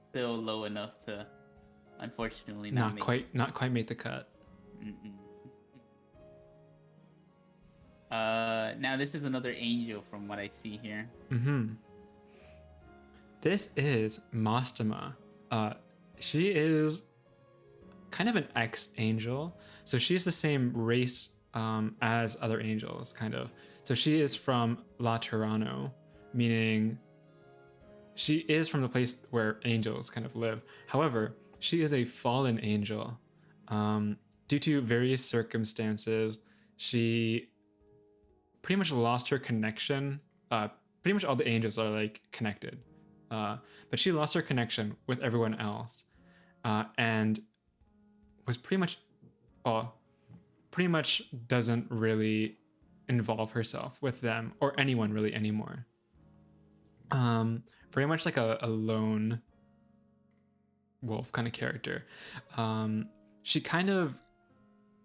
[SPEAKER 2] still low enough to, unfortunately, not
[SPEAKER 1] quite made the cut.
[SPEAKER 2] Now this is another angel from what I see here.
[SPEAKER 1] This is Mastema. She is kind of an ex-angel, so she's the same race as other angels, kind of. So she is from La Tirano, meaning she is from the place where angels kind of live. However, she is a fallen angel. Due to various circumstances, she pretty much lost her connection. Pretty much all the angels are like connected, but she lost her connection with everyone else, and was pretty much doesn't really involve herself with them or anyone really anymore. Very much like a lone wolf kind of character. She kind of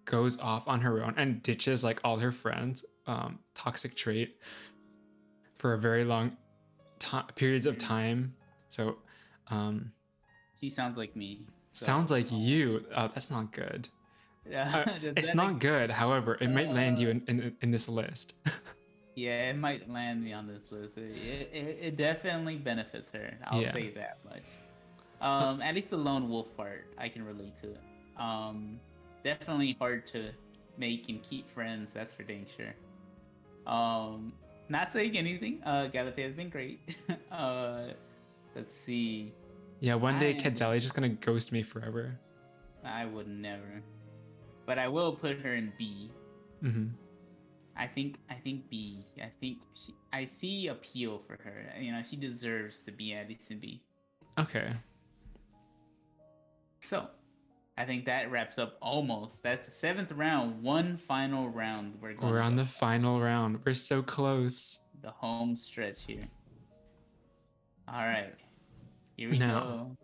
[SPEAKER 1] goes off on her own and ditches like all her friends, toxic trait, for a very long periods of time. So
[SPEAKER 2] she sounds like me. So.
[SPEAKER 1] Sounds like you. That's not good.
[SPEAKER 2] Yeah,
[SPEAKER 1] it's not good. However, it might land you in this list.
[SPEAKER 2] Yeah, it might land me on this list. It definitely benefits her. I'll say that much. At least the lone wolf part, I can relate to it. Definitely hard to make and keep friends. That's for dang sure. Not saying anything. Galatea has been great. Let's see.
[SPEAKER 1] Yeah, one day Quetzal's just gonna ghost me forever.
[SPEAKER 2] I would never. But I will put her in B. I think B. I see appeal for her. She deserves to be at least in B.
[SPEAKER 1] Okay.
[SPEAKER 2] So, I think that wraps up almost. That's the 7th round. One final round.
[SPEAKER 1] We're on the final round. We're so close.
[SPEAKER 2] The home stretch here. All right. Here we go.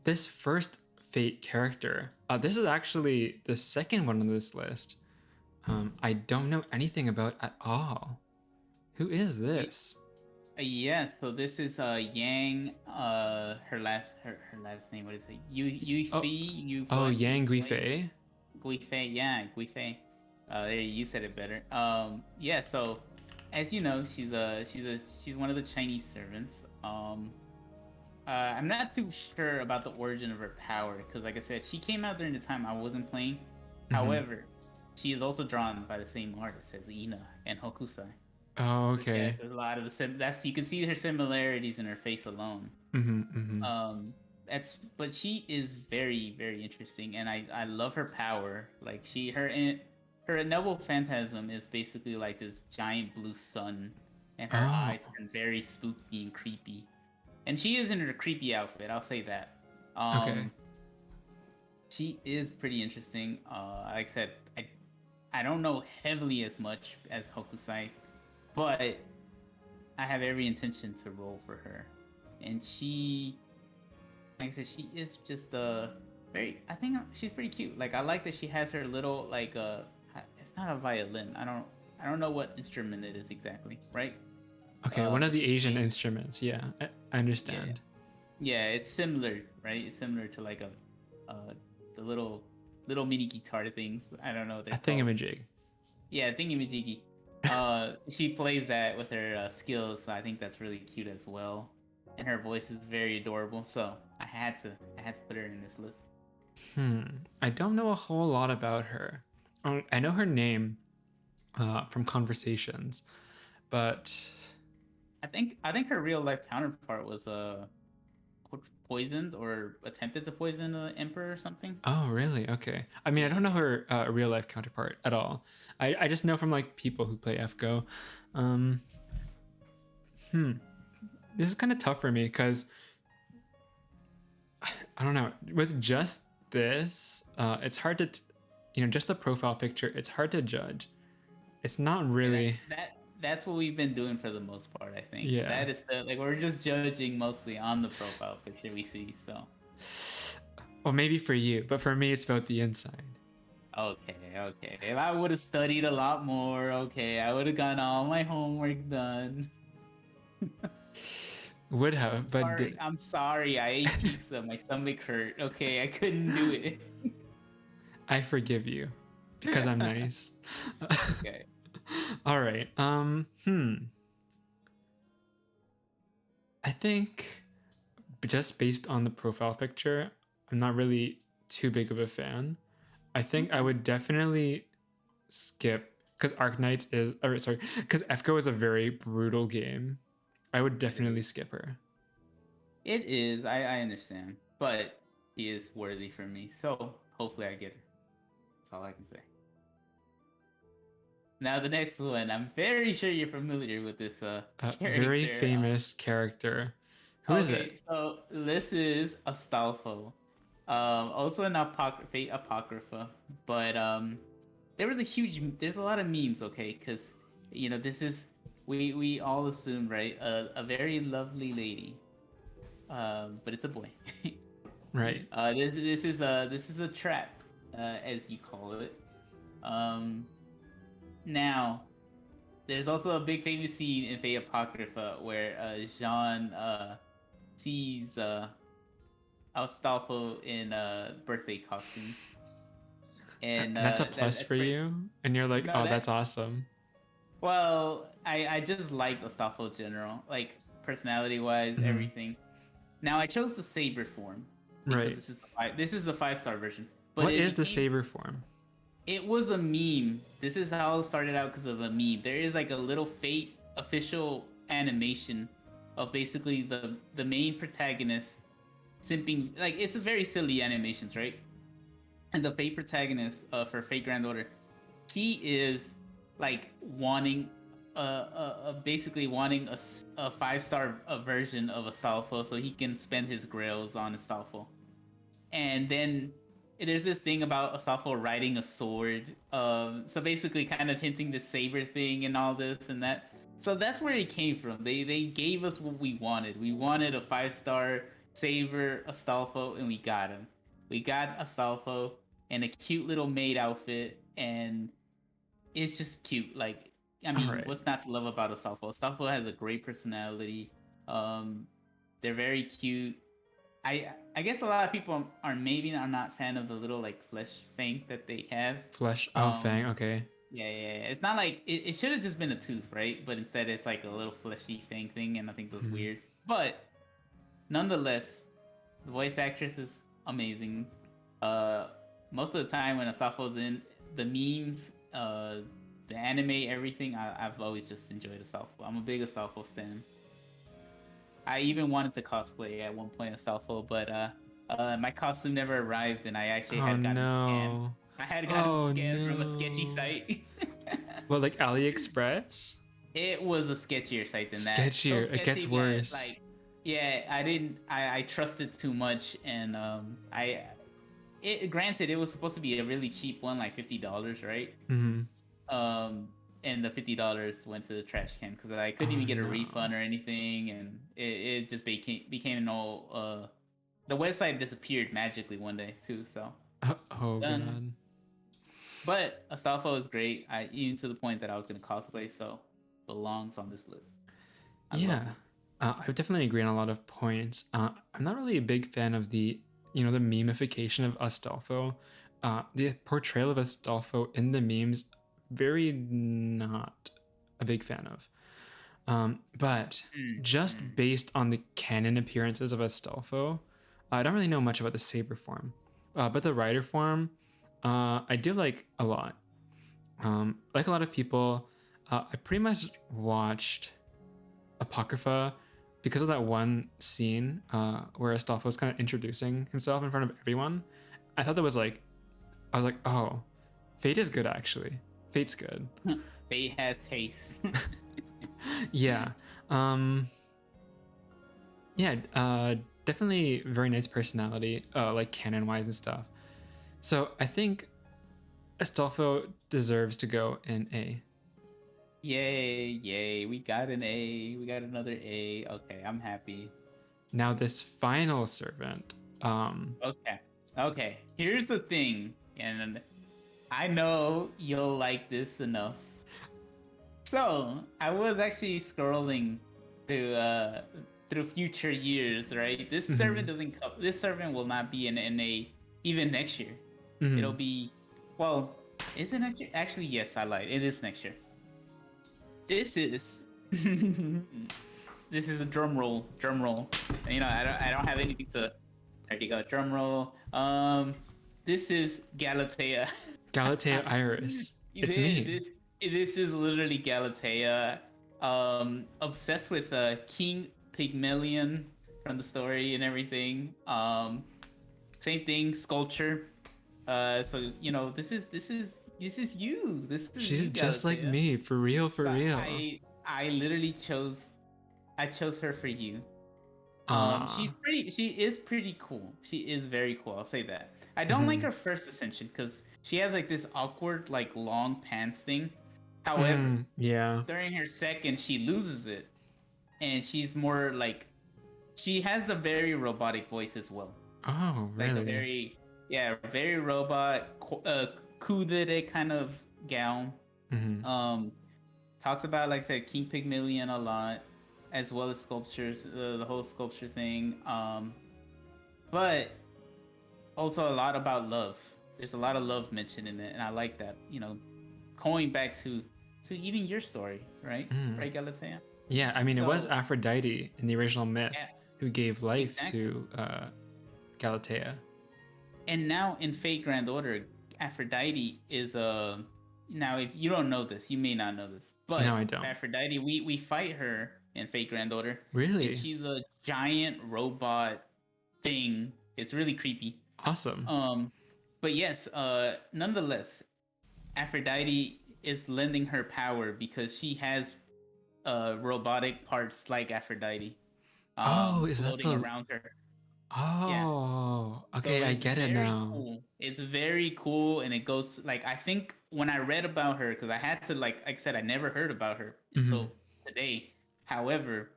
[SPEAKER 1] This first Fate character. This is actually the second one on this list. I don't know anything about at all. Who is this?
[SPEAKER 2] Yeah, so this is Yang. Her last name. What is it?
[SPEAKER 1] Oh, Yang Guifei.
[SPEAKER 2] Guifei. Yeah, Guifei. There, you said it better. Yeah. So, as you know, she's one of the Chinese servants. I'm not too sure about the origin of her power because, like I said, she came out during the time I wasn't playing.
[SPEAKER 1] Mm-hmm.
[SPEAKER 2] However, she is also drawn by the same artist as Ina and Hokusai.
[SPEAKER 1] Oh, okay.
[SPEAKER 2] So a lot of that's you can see her similarities in her face alone.
[SPEAKER 1] Mm-hmm, mm-hmm.
[SPEAKER 2] But she is very, very interesting, and I love her power. Like her noble phantasm is basically like this giant blue sun, and her eyes are very spooky and creepy. And she is in her creepy outfit. I'll say that.
[SPEAKER 1] Okay.
[SPEAKER 2] She is pretty interesting. Like I said, I don't know heavily as much as Hokusai, but I have every intention to roll for her. And she, like I said, she is just very. I think she's pretty cute. Like I like that she has her little like it's not a violin. I don't know what instrument it is exactly. Right.
[SPEAKER 1] Okay, one of the Asian instruments. Yeah, I understand.
[SPEAKER 2] Yeah, it's similar, right? It's similar to like the little mini guitar things. I don't know what they're called.
[SPEAKER 1] Thingamajig.
[SPEAKER 2] Yeah, thingamajiggy. She plays that with her skills, so I think that's really cute as well. And her voice is very adorable, so I had to put her in this list.
[SPEAKER 1] I don't know a whole lot about her. I know her name from conversations, but
[SPEAKER 2] I think her real life counterpart was poisoned or attempted to poison the emperor or something.
[SPEAKER 1] Oh, really? Okay. I mean, I don't know her real life counterpart at all. I just know from like people who play FGO. This is kind of tough for me because I don't know. With just this, it's hard to, just the profile picture. It's hard to judge. It's not really.
[SPEAKER 2] That's what we've been doing for the most part, I think.
[SPEAKER 1] Yeah.
[SPEAKER 2] That is we're just judging mostly on the profile picture we see, so.
[SPEAKER 1] Well, maybe for you, but for me, it's about the inside.
[SPEAKER 2] Okay. If I would have studied a lot more, okay, I would have gotten all my homework done.
[SPEAKER 1] Would have, but
[SPEAKER 2] I'm sorry. I ate pizza. My stomach hurt. Okay, I couldn't do it.
[SPEAKER 1] I forgive you because I'm nice.
[SPEAKER 2] Okay.
[SPEAKER 1] All right. I think just based on the profile picture, I'm not really too big of a fan. I think I would definitely skip because because FGO is a very brutal game. I would definitely skip her.
[SPEAKER 2] It is. I understand, but she is worthy for me. So hopefully I get her. That's all I can say. Now the next one, I'm very sure you're familiar with this character.
[SPEAKER 1] Very famous character. Who is it?
[SPEAKER 2] So this is Astolfo, also an Fate Apocrypha, but there's a lot of memes, okay, because this is we all assume, right, a very lovely lady, but it's a boy.
[SPEAKER 1] Right.
[SPEAKER 2] This is a trap, as you call it. Now, there's also a big famous scene in Fate Apocrypha where Jean sees Astolfo in a birthday costume. And
[SPEAKER 1] that's a plus for you? And you're like,
[SPEAKER 2] No,
[SPEAKER 1] that's awesome.
[SPEAKER 2] Well, I just liked Astolfo in general, like personality-wise, everything. Now, I chose the Saber form.
[SPEAKER 1] Right.
[SPEAKER 2] This is the 5-star version. But
[SPEAKER 1] what is the Saber form?
[SPEAKER 2] It was a meme. This is how it started out because of a meme. There is like a little Fate official animation of basically the main protagonist simping. Like, it's a very silly animations, right? And the Fate protagonist for Fate Grand Order, he is like wanting basically wanting a 5-star version of Astolfo so he can spend his grails on Astolfo. And then there's this thing about Astolfo riding a sword. So basically kind of hinting the saber thing and all this and that. So that's where it came from. They gave us what we wanted. We wanted a 5-star saber Astolfo, and we got him. we got a Salfo and a cute little maid outfit, and it's just cute. Like, I
[SPEAKER 1] All
[SPEAKER 2] mean,
[SPEAKER 1] right.
[SPEAKER 2] what's not to love about a Salfo? Salfo has a great personality. Um, they're very cute. I guess a lot of people are not fan of the little like flesh thing that they have.
[SPEAKER 1] Flesh. Oh,
[SPEAKER 2] Um,
[SPEAKER 1] Fang. Okay.
[SPEAKER 2] yeah. It's not like it should have just been a tooth, right? But instead, it's like a little fleshy fang thing, and I think that's
[SPEAKER 1] Mhm.
[SPEAKER 2] weird. But nonetheless, the voice actress is amazing. Uh, Most of the time when Asafo's in the memes, the anime, everything, I've always just enjoyed Asafo. I'm a big Asafo stan. I even wanted to cosplay at one point Asafo, but my costume never arrived, and I actually
[SPEAKER 1] Oh
[SPEAKER 2] had gotten scammed.
[SPEAKER 1] no.
[SPEAKER 2] I had gotten
[SPEAKER 1] Oh
[SPEAKER 2] scammed from a sketchy
[SPEAKER 1] no.
[SPEAKER 2] site.
[SPEAKER 1] What, like AliExpress?
[SPEAKER 2] It was a sketchier site than that. So
[SPEAKER 1] Sketchier. It
[SPEAKER 2] sketchy
[SPEAKER 1] gets
[SPEAKER 2] that
[SPEAKER 1] worse.
[SPEAKER 2] like, yeah, I didn't. I trusted too much, and I. It granted, it was supposed to be a really cheap one, like $50, right?
[SPEAKER 1] Hmm.
[SPEAKER 2] Um, and the $50 went to the trash can because I couldn't
[SPEAKER 1] Oh
[SPEAKER 2] even get a
[SPEAKER 1] no.
[SPEAKER 2] refund or anything, and it just became an all. The website disappeared magically one day too. So
[SPEAKER 1] Oh
[SPEAKER 2] done.
[SPEAKER 1] god.
[SPEAKER 2] But Astolfo is great. I even to the point that I was gonna cosplay, so belongs on this list. I love
[SPEAKER 1] Yeah.
[SPEAKER 2] him.
[SPEAKER 1] I would definitely agree on a lot of points. I'm not really a big fan of the memification of Astolfo. The portrayal of Astolfo in the memes, very not a big fan of. But just
[SPEAKER 2] Mm.
[SPEAKER 1] based on the canon appearances of Astolfo, I don't really know much about the Saber form. But the Rider form, I do like a lot. Like a lot of people, I pretty much watched Apocrypha because of that one scene where Astolfo was kind of introducing himself in front of everyone. I thought that was like, I was like, oh, Fate is good actually. Fate's good.
[SPEAKER 2] Fate has taste.
[SPEAKER 1] Yeah. Um, yeah, definitely very nice personality, like canon wise and stuff. So I think Astolfo deserves to go in A.
[SPEAKER 2] Yay. We got an A. We got another A. Okay, I'm happy.
[SPEAKER 1] Now this final servant.
[SPEAKER 2] Okay. Here's the thing, and I know you'll like this enough. So I was actually scrolling through through future years, right? This servant
[SPEAKER 1] Mhm,
[SPEAKER 2] doesn't come. This servant will not be in NA even next year. It'll
[SPEAKER 1] mhm.
[SPEAKER 2] be, well, is it next year? Actually, yes, I lied. It is next year. This is this is a drum roll. Drum roll. You know, I don't have anything to. There you go. Drum roll. This is Galatea.
[SPEAKER 1] Galatea Iris. It's
[SPEAKER 2] this
[SPEAKER 1] me.
[SPEAKER 2] this this is literally Galatea. Obsessed with King Pygmalion from the story and everything. Same thing, sculpture. So you know, this is you. This is
[SPEAKER 1] She's
[SPEAKER 2] you,
[SPEAKER 1] just like
[SPEAKER 2] Galatea.
[SPEAKER 1] me, for real, for
[SPEAKER 2] So
[SPEAKER 1] real.
[SPEAKER 2] I literally chose her for you.
[SPEAKER 1] Ah.
[SPEAKER 2] She is pretty cool. She is very cool. I'll say that. I don't like
[SPEAKER 1] Mhm.
[SPEAKER 2] her first ascension because she has like this awkward, like long pants thing. However,
[SPEAKER 1] Yeah.
[SPEAKER 2] during her second, she loses it, and she's more like she has the very robotic voice as well,
[SPEAKER 1] Oh,
[SPEAKER 2] like a
[SPEAKER 1] really?
[SPEAKER 2] very robot, kudere kind of gal.
[SPEAKER 1] Mhm.
[SPEAKER 2] Um, Talks about, like I said, King Pygmalion a lot, as well as sculptures, the whole sculpture thing. But also a lot about love. There's a lot of love mentioned in it, and I like that. You know, going back to even your story, right?
[SPEAKER 1] Mm.
[SPEAKER 2] Right, Galatea.
[SPEAKER 1] Yeah, I mean, it was
[SPEAKER 2] So
[SPEAKER 1] Aphrodite in the original myth
[SPEAKER 2] yeah,
[SPEAKER 1] who gave life
[SPEAKER 2] exactly.
[SPEAKER 1] to Galatea.
[SPEAKER 2] And now in Fate Grand Order, Aphrodite is a. Now, if you don't know this, you may not know this,
[SPEAKER 1] No,
[SPEAKER 2] but
[SPEAKER 1] I don't.
[SPEAKER 2] Aphrodite, we fight her in Fate Grand Order, and
[SPEAKER 1] Really?
[SPEAKER 2] she's a giant robot thing. It's really creepy.
[SPEAKER 1] Awesome.
[SPEAKER 2] Um, but yes, nonetheless, Aphrodite is lending her power because she has robotic parts like Aphrodite,
[SPEAKER 1] Oh, is that
[SPEAKER 2] floating
[SPEAKER 1] the.
[SPEAKER 2] around her. Yeah.
[SPEAKER 1] Oh,
[SPEAKER 2] So
[SPEAKER 1] okay, I
[SPEAKER 2] it's
[SPEAKER 1] get it
[SPEAKER 2] very
[SPEAKER 1] now.
[SPEAKER 2] cool. It's very cool, and it goes like I think when I read about her, because I had to like I said, I never heard about her
[SPEAKER 1] Hmm.
[SPEAKER 2] until today. However,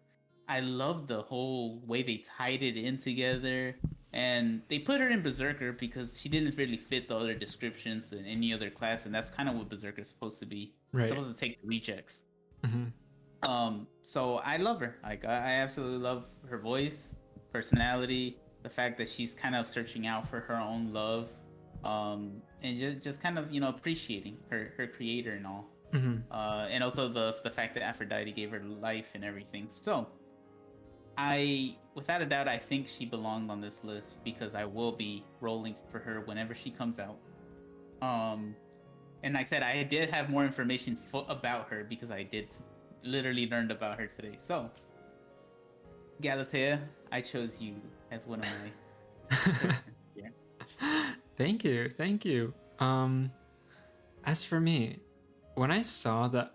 [SPEAKER 2] I love the whole way they tied it in together. And they put her in Berserker because she didn't really fit the other descriptions in any other class, and that's kind of what Berserker is supposed to be.
[SPEAKER 1] Right.
[SPEAKER 2] It's supposed to take the rejects.
[SPEAKER 1] Mm-hmm.
[SPEAKER 2] So I love her. Like I absolutely love her voice, personality, the fact that she's kind of searching out for her own love, and just kind of appreciating her creator and all.
[SPEAKER 1] Mm-hmm.
[SPEAKER 2] And also the fact that Aphrodite gave her life and everything. So without a doubt, I think she belonged on this list because I will be rolling for her whenever she comes out. And like I said, I did have more information about her because I did literally learned about her today. So, Galatea, I chose you as one of my. Yeah.
[SPEAKER 1] Thank you. As for me, when I saw the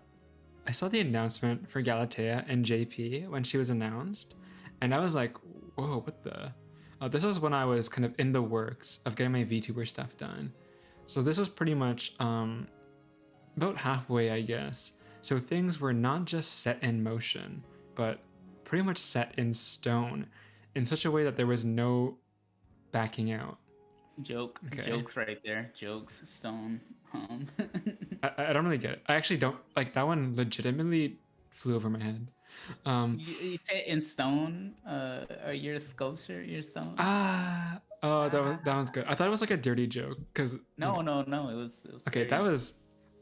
[SPEAKER 1] announcement for Galatea and JP when she was announced, and I was like, whoa, what the? This was when I was kind of in the works of getting my VTuber stuff done. So this was pretty much about halfway, I guess. So things were not just set in motion, but pretty much set in stone in such a way that there was no backing out.
[SPEAKER 2] Jokes right there. Jokes, stone.
[SPEAKER 1] I don't really get it. I actually don't like that one. Legitimately flew over my head.
[SPEAKER 2] You said in stone. You're a sculptor. You're stone.
[SPEAKER 1] That one's good. I thought it was like a dirty joke because
[SPEAKER 2] no. It was
[SPEAKER 1] okay.
[SPEAKER 2] very...
[SPEAKER 1] That was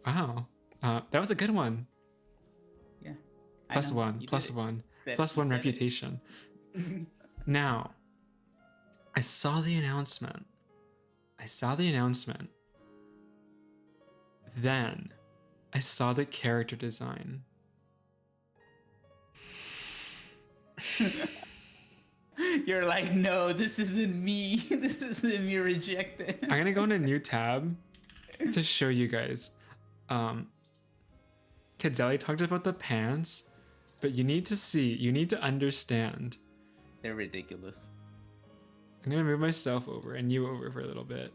[SPEAKER 1] wow. That was a good one.
[SPEAKER 2] Yeah.
[SPEAKER 1] Plus one reputation. Now, I saw the announcement. Then, I saw the character design.
[SPEAKER 2] You're like, no, this isn't me. This isn't me. Rejected.
[SPEAKER 1] I'm gonna go in a new tab to show you guys. Kadzeli talked about the pants, but you need to understand.
[SPEAKER 2] They're ridiculous.
[SPEAKER 1] I'm gonna move myself over and you over for a little bit.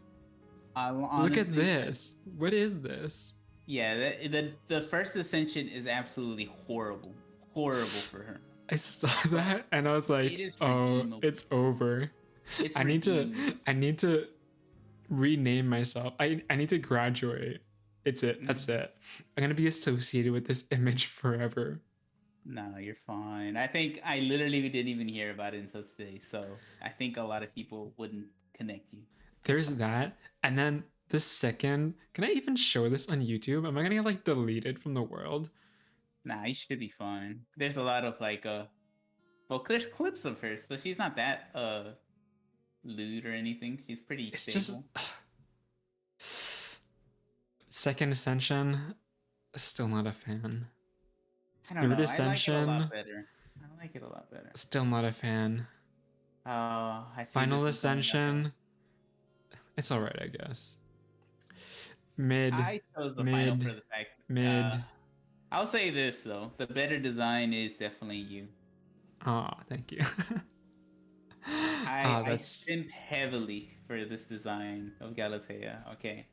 [SPEAKER 2] Honestly,
[SPEAKER 1] look at this. What is this?
[SPEAKER 2] Yeah, the first ascension is absolutely horrible for her.
[SPEAKER 1] I saw that and I was like, oh, it's over. I need to rename myself. I need to graduate. It's it. That's it. I'm gonna be associated with this image forever.
[SPEAKER 2] No, you're fine. I think I literally didn't even hear about it until today, so I think a lot of people wouldn't connect you.
[SPEAKER 1] There's that, and then the second. Can I even show this on YouTube? Am I gonna get like deleted from the world?
[SPEAKER 2] Nah, you should be fine. There's a lot of like well, there's clips of her, so she's not that lewd or anything. She's pretty stable.
[SPEAKER 1] Just second ascension, still not a fan.
[SPEAKER 2] I don't know. Ascension, I like it a lot better.
[SPEAKER 1] Still not a fan. Final Ascension. It's alright, I guess.
[SPEAKER 2] I chose the final for the fact. I'll say this though: the better design is definitely you.
[SPEAKER 1] Oh, thank you.
[SPEAKER 2] I simp heavily for this design of Galatea. Okay.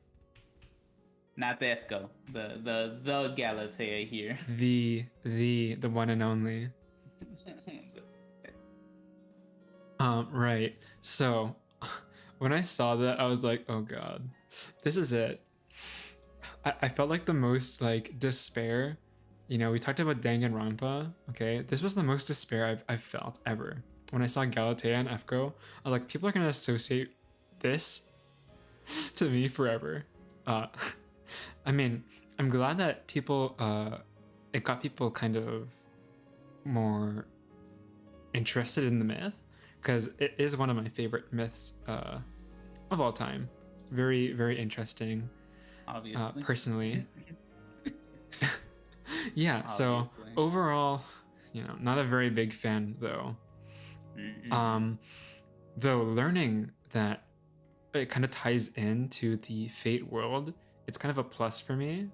[SPEAKER 2] Not the FGO, the Galatea here.
[SPEAKER 1] The one and only. Right. So when I saw that, I was like, oh god, this is it. I felt like the most like despair. You know, we talked about Danganronpa. Okay, this was the most despair I've felt ever. When I saw Galatea and FGO, I was like, people are gonna associate this to me forever. I mean, I'm glad that people, it got people kind of more interested in the myth, because it is one of my favorite myths of all time. Very, very interesting.
[SPEAKER 2] Obviously.
[SPEAKER 1] Personally. Yeah, obviously. So overall, you know, not a very big fan though. Though learning that it kind of ties into the Fate world, it's kind of a plus for me.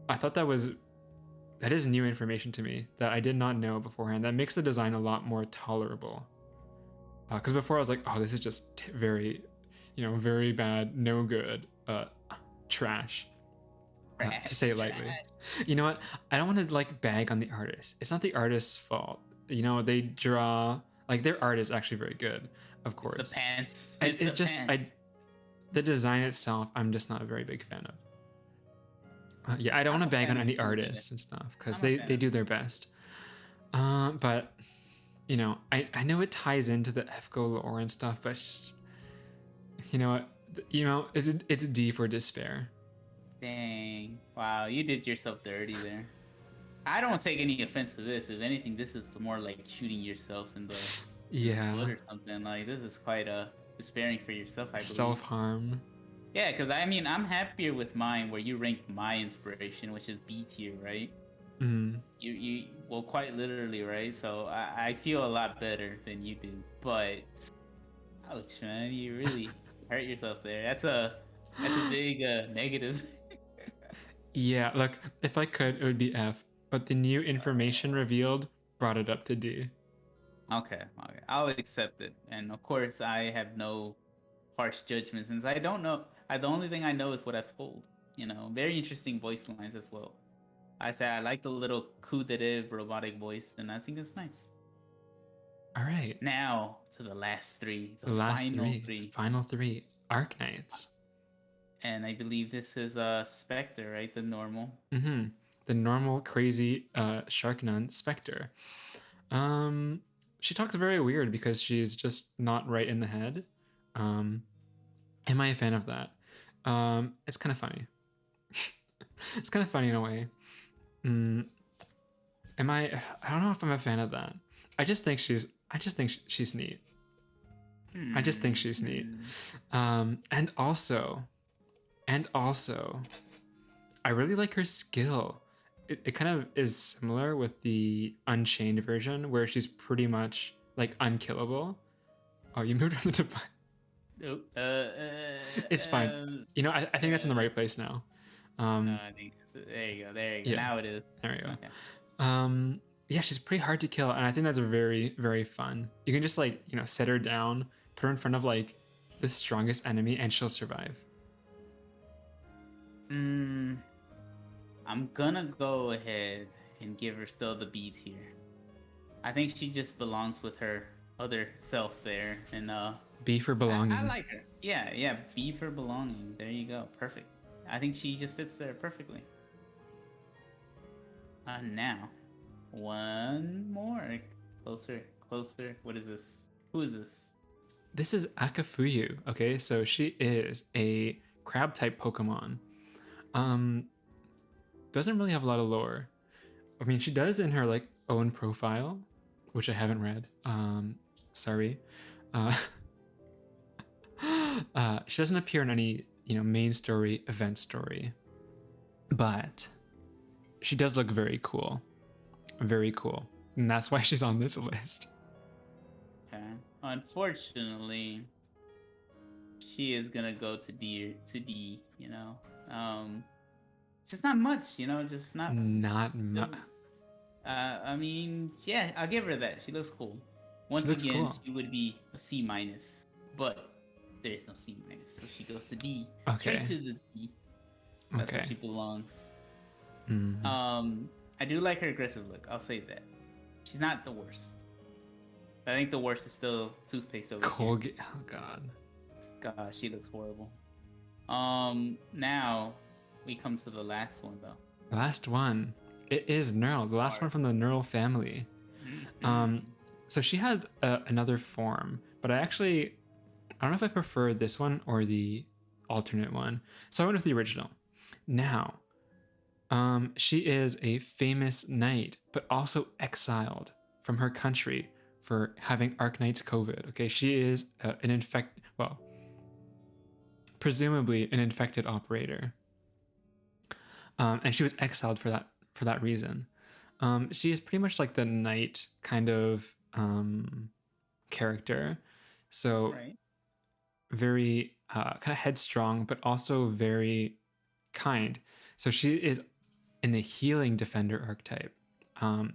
[SPEAKER 1] I thought that is new information to me that I did not know beforehand. That makes the design a lot more tolerable. Because before I was like, oh, this is just very, very bad, no good, trash. To say it lightly. You know what? I don't want to like bag on the artist. It's not the artist's fault. You know, they draw Like their art is actually very good, of
[SPEAKER 2] It's
[SPEAKER 1] course.
[SPEAKER 2] the pants.
[SPEAKER 1] It's just the design itself, I'm just not a very big fan of. Yeah, I don't want to bag on any artists and stuff because they do their best. But you know, I know it ties into the FGO lore and stuff, but just, you know what, it's D for despair.
[SPEAKER 2] Dang! Wow, you did yourself dirty there. I don't take any offense to this. If anything, this is more like shooting yourself in the foot or something. Like this is quite despairing for yourself. I believe.
[SPEAKER 1] Self-harm.
[SPEAKER 2] Yeah, because I mean, I'm happier with mine where you ranked my inspiration, which is B tier, right? You well, quite literally, right? So I feel a lot better than you do. But ouch, man, you really hurt yourself there. That's a big negative.
[SPEAKER 1] Yeah, look, if I could, it would be F, but the new information revealed brought it up to D.
[SPEAKER 2] Okay, I'll accept it. And of course, I have no harsh judgment since I don't know. The only thing I know is what I've told. You know, very interesting voice lines as well. I say I like the little coudative robotic voice, and I think it's nice.
[SPEAKER 1] All right.
[SPEAKER 2] Now to the last three.
[SPEAKER 1] Final three. Arknights.
[SPEAKER 2] And I believe this is Spectre, right? The normal.
[SPEAKER 1] The normal crazy shark nun Spectre. She talks very weird because she's just not right in the head. Am I a fan of that? It's kind of funny. It's kind of funny in a way. I don't know if I'm a fan of that. I just think she's neat. I just think she's neat. And also, I really like her skill. It kind of is similar with the Unchained version where she's pretty much like unkillable. Oh, you moved on the device.
[SPEAKER 2] Nope.
[SPEAKER 1] It's fine. You know, I think that's in the right place now.
[SPEAKER 2] I think there you go. Yeah. Now it is.
[SPEAKER 1] There we go. Okay. Yeah, she's pretty hard to kill, and I think that's very, very fun. You can just like, you know, set her down, put her in front of like the strongest enemy, and she'll survive.
[SPEAKER 2] I'm gonna go ahead and give her still the B tier. I think she just belongs with her other self there, and
[SPEAKER 1] B for belonging.
[SPEAKER 2] I like her. Yeah, B for belonging. There you go. Perfect. I think she just fits there perfectly. Now, one more. Closer. What is this? Who is this?
[SPEAKER 1] This is Akafuyu. Okay, so she is a crab type Pokemon. Doesn't really have a lot of lore. I mean, she does in her like own profile, which I haven't read. Sorry. She doesn't appear in any, you know, main story, event story, but she does look very cool. Very cool. And that's why she's on this list.
[SPEAKER 2] Okay. Unfortunately, she is gonna go to D, you know. Just not much, you know, just not much. I mean, yeah, I'll give her that. She looks cool. Once again, cool. She would be a C-, but there is no C-, so she goes to D.
[SPEAKER 1] Okay.
[SPEAKER 2] Straight to the D. That's where she belongs. I do like her aggressive look. I'll say that. She's not the worst. I think the worst is still Toothpaste over here.
[SPEAKER 1] Oh God.
[SPEAKER 2] God, she looks horrible. Now we come to the last one though.
[SPEAKER 1] Last one. It is Neural, the last one from the Neural family. So she has another form, but I don't know if I prefer this one or the alternate one. So I went with the original. Now, she is a famous knight, but also exiled from her country for having Arknight's COVID. Okay, she is presumably an infected operator. And she was exiled for that reason. She is pretty much like the knight kind of character. So very kind of headstrong, but also very kind. So she is in the healing defender archetype,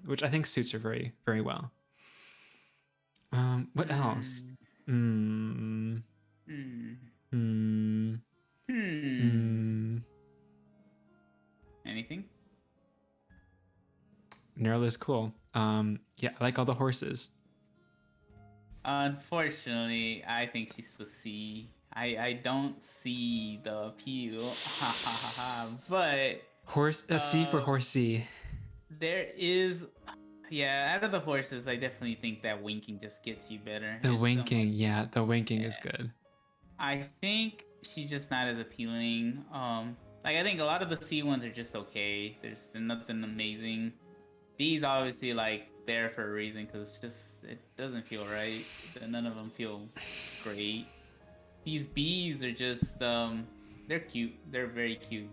[SPEAKER 1] which I think suits her very, very well. What else?
[SPEAKER 2] Anything?
[SPEAKER 1] Neural is cool. Yeah, I like all the horses.
[SPEAKER 2] Unfortunately, I think she's the C. I don't see the appeal. Ha ha ha ha. But
[SPEAKER 1] Horse, a C for
[SPEAKER 2] uh,
[SPEAKER 1] horsey.
[SPEAKER 2] there is, yeah, out of the horses, I definitely think that winking just gets you better.
[SPEAKER 1] The
[SPEAKER 2] It's so much.
[SPEAKER 1] winking, yeah, the winking is
[SPEAKER 2] Yeah.
[SPEAKER 1] good.
[SPEAKER 2] I think she's just not as appealing. Like I think a lot of the C ones are just okay. There's nothing amazing. These obviously like there for a reason because it's just it doesn't feel right. None of them feel great. These Bs are just they're cute. They're very cute.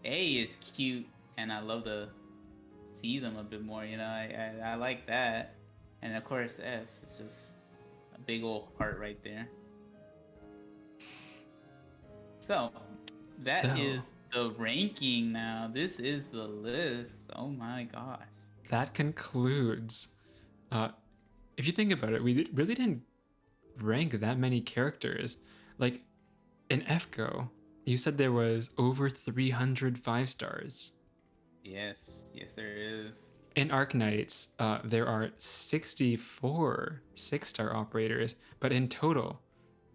[SPEAKER 2] A is cute, and I love to see them a bit more. You know, I like that. And of course S is just a big old heart right there. So that is the ranking now. This is the list. Oh my gosh.
[SPEAKER 1] That concludes. If you think about it, we really didn't rank that many characters. Like in FGO, you said there was over 300 5-stars.
[SPEAKER 2] Yes, yes, there is.
[SPEAKER 1] In Arknights, there are 64 6-star operators, but in total,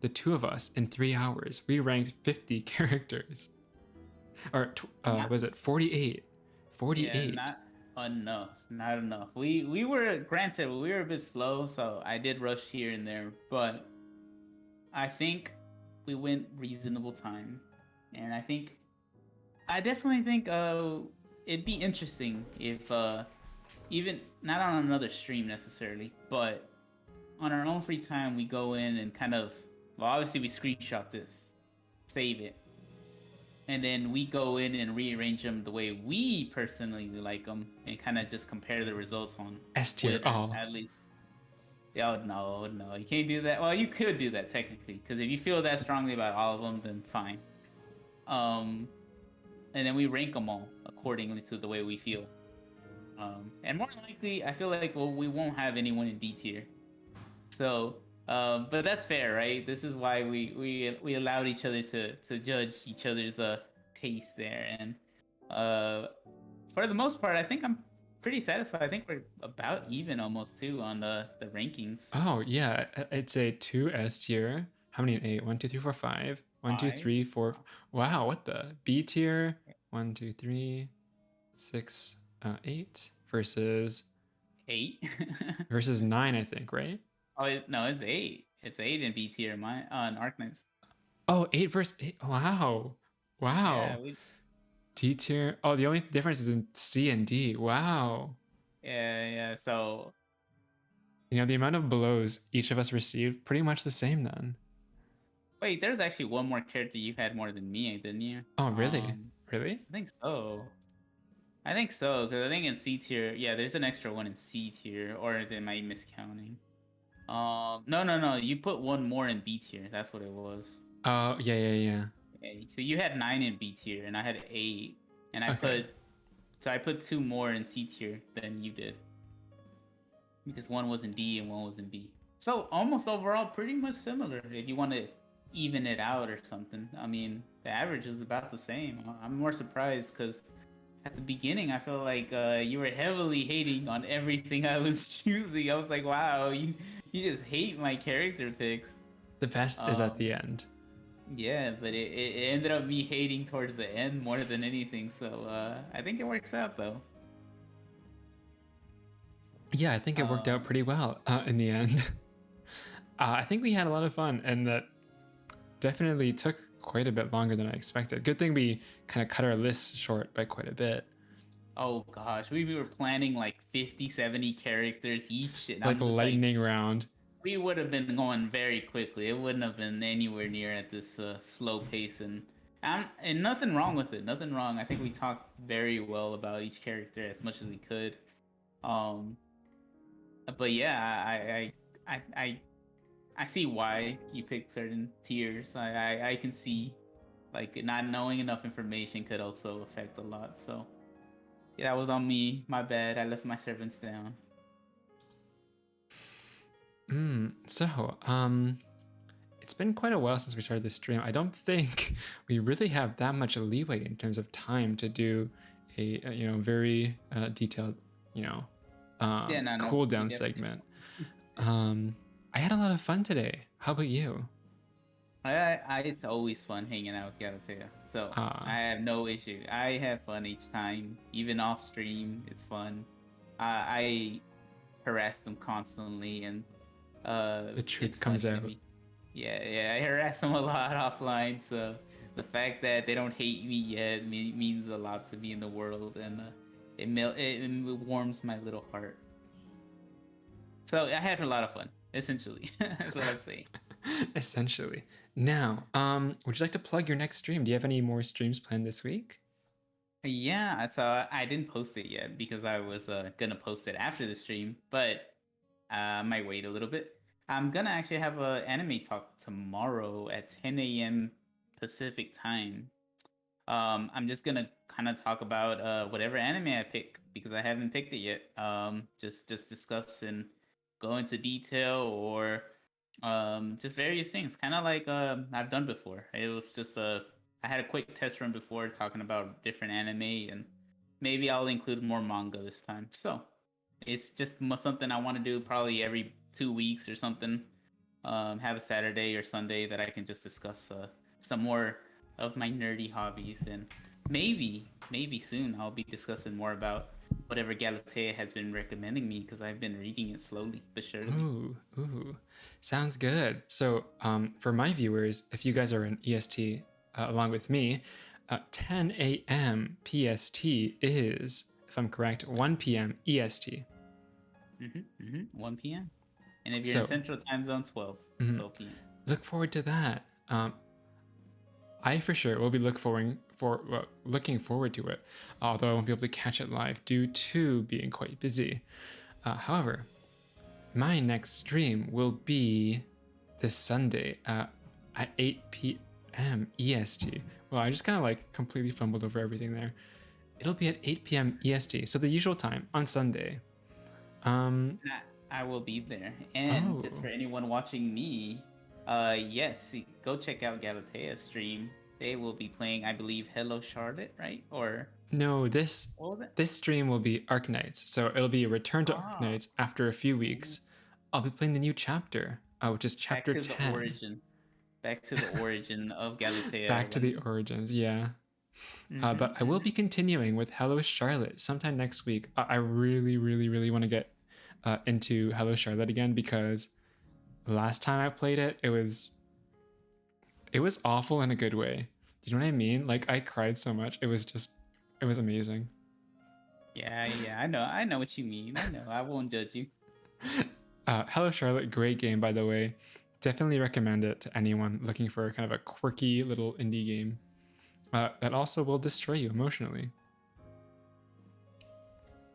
[SPEAKER 1] the two of us in 3 hours, we ranked 50 characters. Or was it 48? 48.
[SPEAKER 2] Yeah, not enough. Not enough. We were granted we were a bit slow, so I did rush here and there, but I think we went reasonable time, and I definitely think it'd be interesting if even not on another stream necessarily, but on our own free time we go in and kind of, well, obviously we screenshot this, save it, and then we go in and rearrange them the way we personally like them, and kind of just compare the results on
[SPEAKER 1] S tier. Oh,
[SPEAKER 2] at least. Oh no, no, you can't do that. Well, you could do that technically, because if you feel that strongly about all of them, then fine. And then we rank them all accordingly to the way we feel. And more likely, I feel like we won't have anyone in D tier. So, but that's fair, right? This is why we allowed each other to judge each other's taste there, and for the most part, I think I'm pretty satisfied. I think we're about even almost too on the rankings.
[SPEAKER 1] oh yeah, it's a 2 S tier. How many in A? 1, 2, 3, 4, 5. 1, 2, 3, 4. Wow, what the B tier? 1, 2, 3, 6, 8 versus
[SPEAKER 2] 8
[SPEAKER 1] versus 9, I think, right?
[SPEAKER 2] Oh no, it's 8. It's 8 in B tier. My on Arknights.
[SPEAKER 1] Oh, 8 versus 8. Wow, wow.
[SPEAKER 2] Yeah,
[SPEAKER 1] D tier. Oh, the only difference is in C and D. Wow.
[SPEAKER 2] yeah. So,
[SPEAKER 1] you know, the amount of blows each of us received, pretty much the same then.
[SPEAKER 2] Wait, there's actually one more character you had more than me, didn't you?
[SPEAKER 1] Oh, really? Really?
[SPEAKER 2] I think so. I think so, because I think in C tier, yeah, there's an extra one in C tier, or am I miscounting? No. You put one more in B tier. That's what it was.
[SPEAKER 1] Oh, yeah.
[SPEAKER 2] Okay, so you had 9 in B tier, and I had 8, and I put 2 more in C tier than you did, because one was in D and one was in B. So almost overall, pretty much similar. If you want to even it out or something, I mean, the average is about the same. I'm more surprised because at the beginning, I felt like you were heavily hating on everything I was choosing. I was like, wow, you just hate my character picks.
[SPEAKER 1] The best is at the end.
[SPEAKER 2] Yeah, but it ended up me hating towards the end more than anything. So I think it works out though.
[SPEAKER 1] Yeah, I think it worked out pretty well in the end. I think we had a lot of fun, and that definitely took quite a bit longer than I expected. Good thing we kind of cut our list short by quite a bit.
[SPEAKER 2] Oh gosh, we were planning like 50, 70 characters each. And
[SPEAKER 1] like a lightning round.
[SPEAKER 2] We would have been going very quickly. It wouldn't have been anywhere near at this slow pace, and nothing wrong with it. Nothing wrong. I think we talked very well about each character as much as we could. But yeah, I see why you pick certain tiers. I can see, like, not knowing enough information could also affect a lot. So yeah, that was on me. My bad. I left my servants down.
[SPEAKER 1] So, it's been quite a while since we started this stream. I don't think we really have that much leeway in terms of time to do a very detailed, cooldown segment. I had a lot of fun today. How about you?
[SPEAKER 2] It's always fun hanging out with Galatea, so
[SPEAKER 1] Ah,
[SPEAKER 2] I have no issue. I have fun each time, even off stream. It's fun. I harass them constantly, and
[SPEAKER 1] the
[SPEAKER 2] it's
[SPEAKER 1] truth comes
[SPEAKER 2] funny to
[SPEAKER 1] out.
[SPEAKER 2] me. Yeah, I harass them a lot offline. So the fact that they don't hate me yet means a lot to me in the world, and it warms my little heart. So I had a lot of fun. Essentially, that's what I'm saying.
[SPEAKER 1] Essentially. Now, would you like to plug your next stream? Do you have any more streams planned this week?
[SPEAKER 2] Yeah, so I didn't post it yet because I was gonna post it after the stream, but I might wait a little bit. I'm gonna actually have a anime talk tomorrow at 10 a.m. Pacific time. I'm just gonna kind of talk about whatever anime I pick because I haven't picked it yet. Just discuss and go into detail or just various things, kind of like I've done before. It was just I had a quick test run before talking about different anime, and maybe I'll include more manga this time. So it's just something I want to do probably every 2 weeks or something. Have a Saturday or Sunday that I can just discuss some more of my nerdy hobbies, and maybe soon I'll be discussing more about whatever Galatea has been recommending me because I've been reading it slowly but surely.
[SPEAKER 1] Ooh, sounds good. So, for my viewers, if you guys are in EST along with me, 10 a.m. PST is, if I'm correct, 1 p.m. EST.
[SPEAKER 2] 1 p.m. And if you're
[SPEAKER 1] So,
[SPEAKER 2] in Central Time Zone, 12
[SPEAKER 1] mhm,
[SPEAKER 2] 12 p.m.
[SPEAKER 1] look forward to that. I for sure will be looking forward to it, although I won't be able to catch it live due to being quite busy. However, my next stream will be this Sunday at 8 p.m. EST. Well, I just kind of like completely fumbled over everything there. It'll be at 8 p.m. EST, so the usual time on Sunday.
[SPEAKER 2] I will be there. And just
[SPEAKER 1] Oh,
[SPEAKER 2] for anyone watching me, yes, go check out Galatea's stream. They will be playing, I believe, Hello Charlotte, right? Or
[SPEAKER 1] no, this
[SPEAKER 2] what was it?
[SPEAKER 1] this stream will be Arknights, so it'll be a return to
[SPEAKER 2] Ah,
[SPEAKER 1] Arknights after a few
[SPEAKER 2] mhm.
[SPEAKER 1] weeks. I'll be playing the new chapter, which is
[SPEAKER 2] Back
[SPEAKER 1] chapter
[SPEAKER 2] to the
[SPEAKER 1] 10.
[SPEAKER 2] origin. Back to the origin of Galatea
[SPEAKER 1] Back to the
[SPEAKER 2] when.
[SPEAKER 1] origins, yeah.
[SPEAKER 2] Hmm
[SPEAKER 1] But I will be continuing with Hello Charlotte sometime next week. I really, really, really want to get into Hello Charlotte again because last time I played it, it was awful in a good way. Do you know what I mean? Like I cried so much. It was amazing.
[SPEAKER 2] Yeah, I know what you mean. I know. I won't judge you.
[SPEAKER 1] Hello Charlotte, great game by the way. Definitely recommend it to anyone looking for kind of a quirky little indie game that also will destroy you emotionally.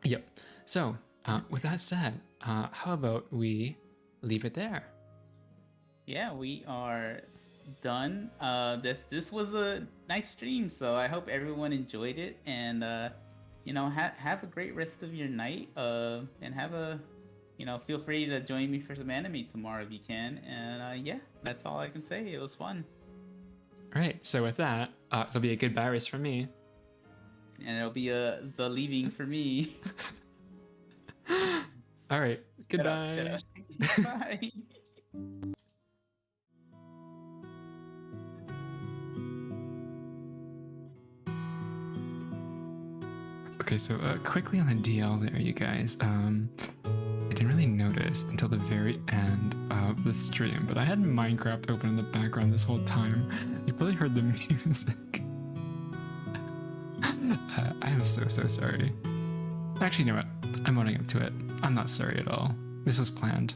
[SPEAKER 1] Yep. So, with that said, how about we leave it there?
[SPEAKER 2] Yeah, we are done. This was a nice stream, so I hope everyone enjoyed it, and have a great rest of your night. And have a feel free to join me for some anime tomorrow if you can. And yeah, that's all I can say. It was fun,
[SPEAKER 1] All right. So with that, it'll be a goodbye race from me.
[SPEAKER 2] and it'll be a the leaving for me.
[SPEAKER 1] All right.
[SPEAKER 2] Shut
[SPEAKER 1] Goodbye.
[SPEAKER 2] up. Bye.
[SPEAKER 1] Okay. So quickly on the DL there, you guys. I didn't really notice until the very end of the stream, but I had Minecraft open in the background this whole time. You probably heard the music. I am so sorry. Actually, you know what? I'm owning up to it. I'm not sorry at all. This was planned.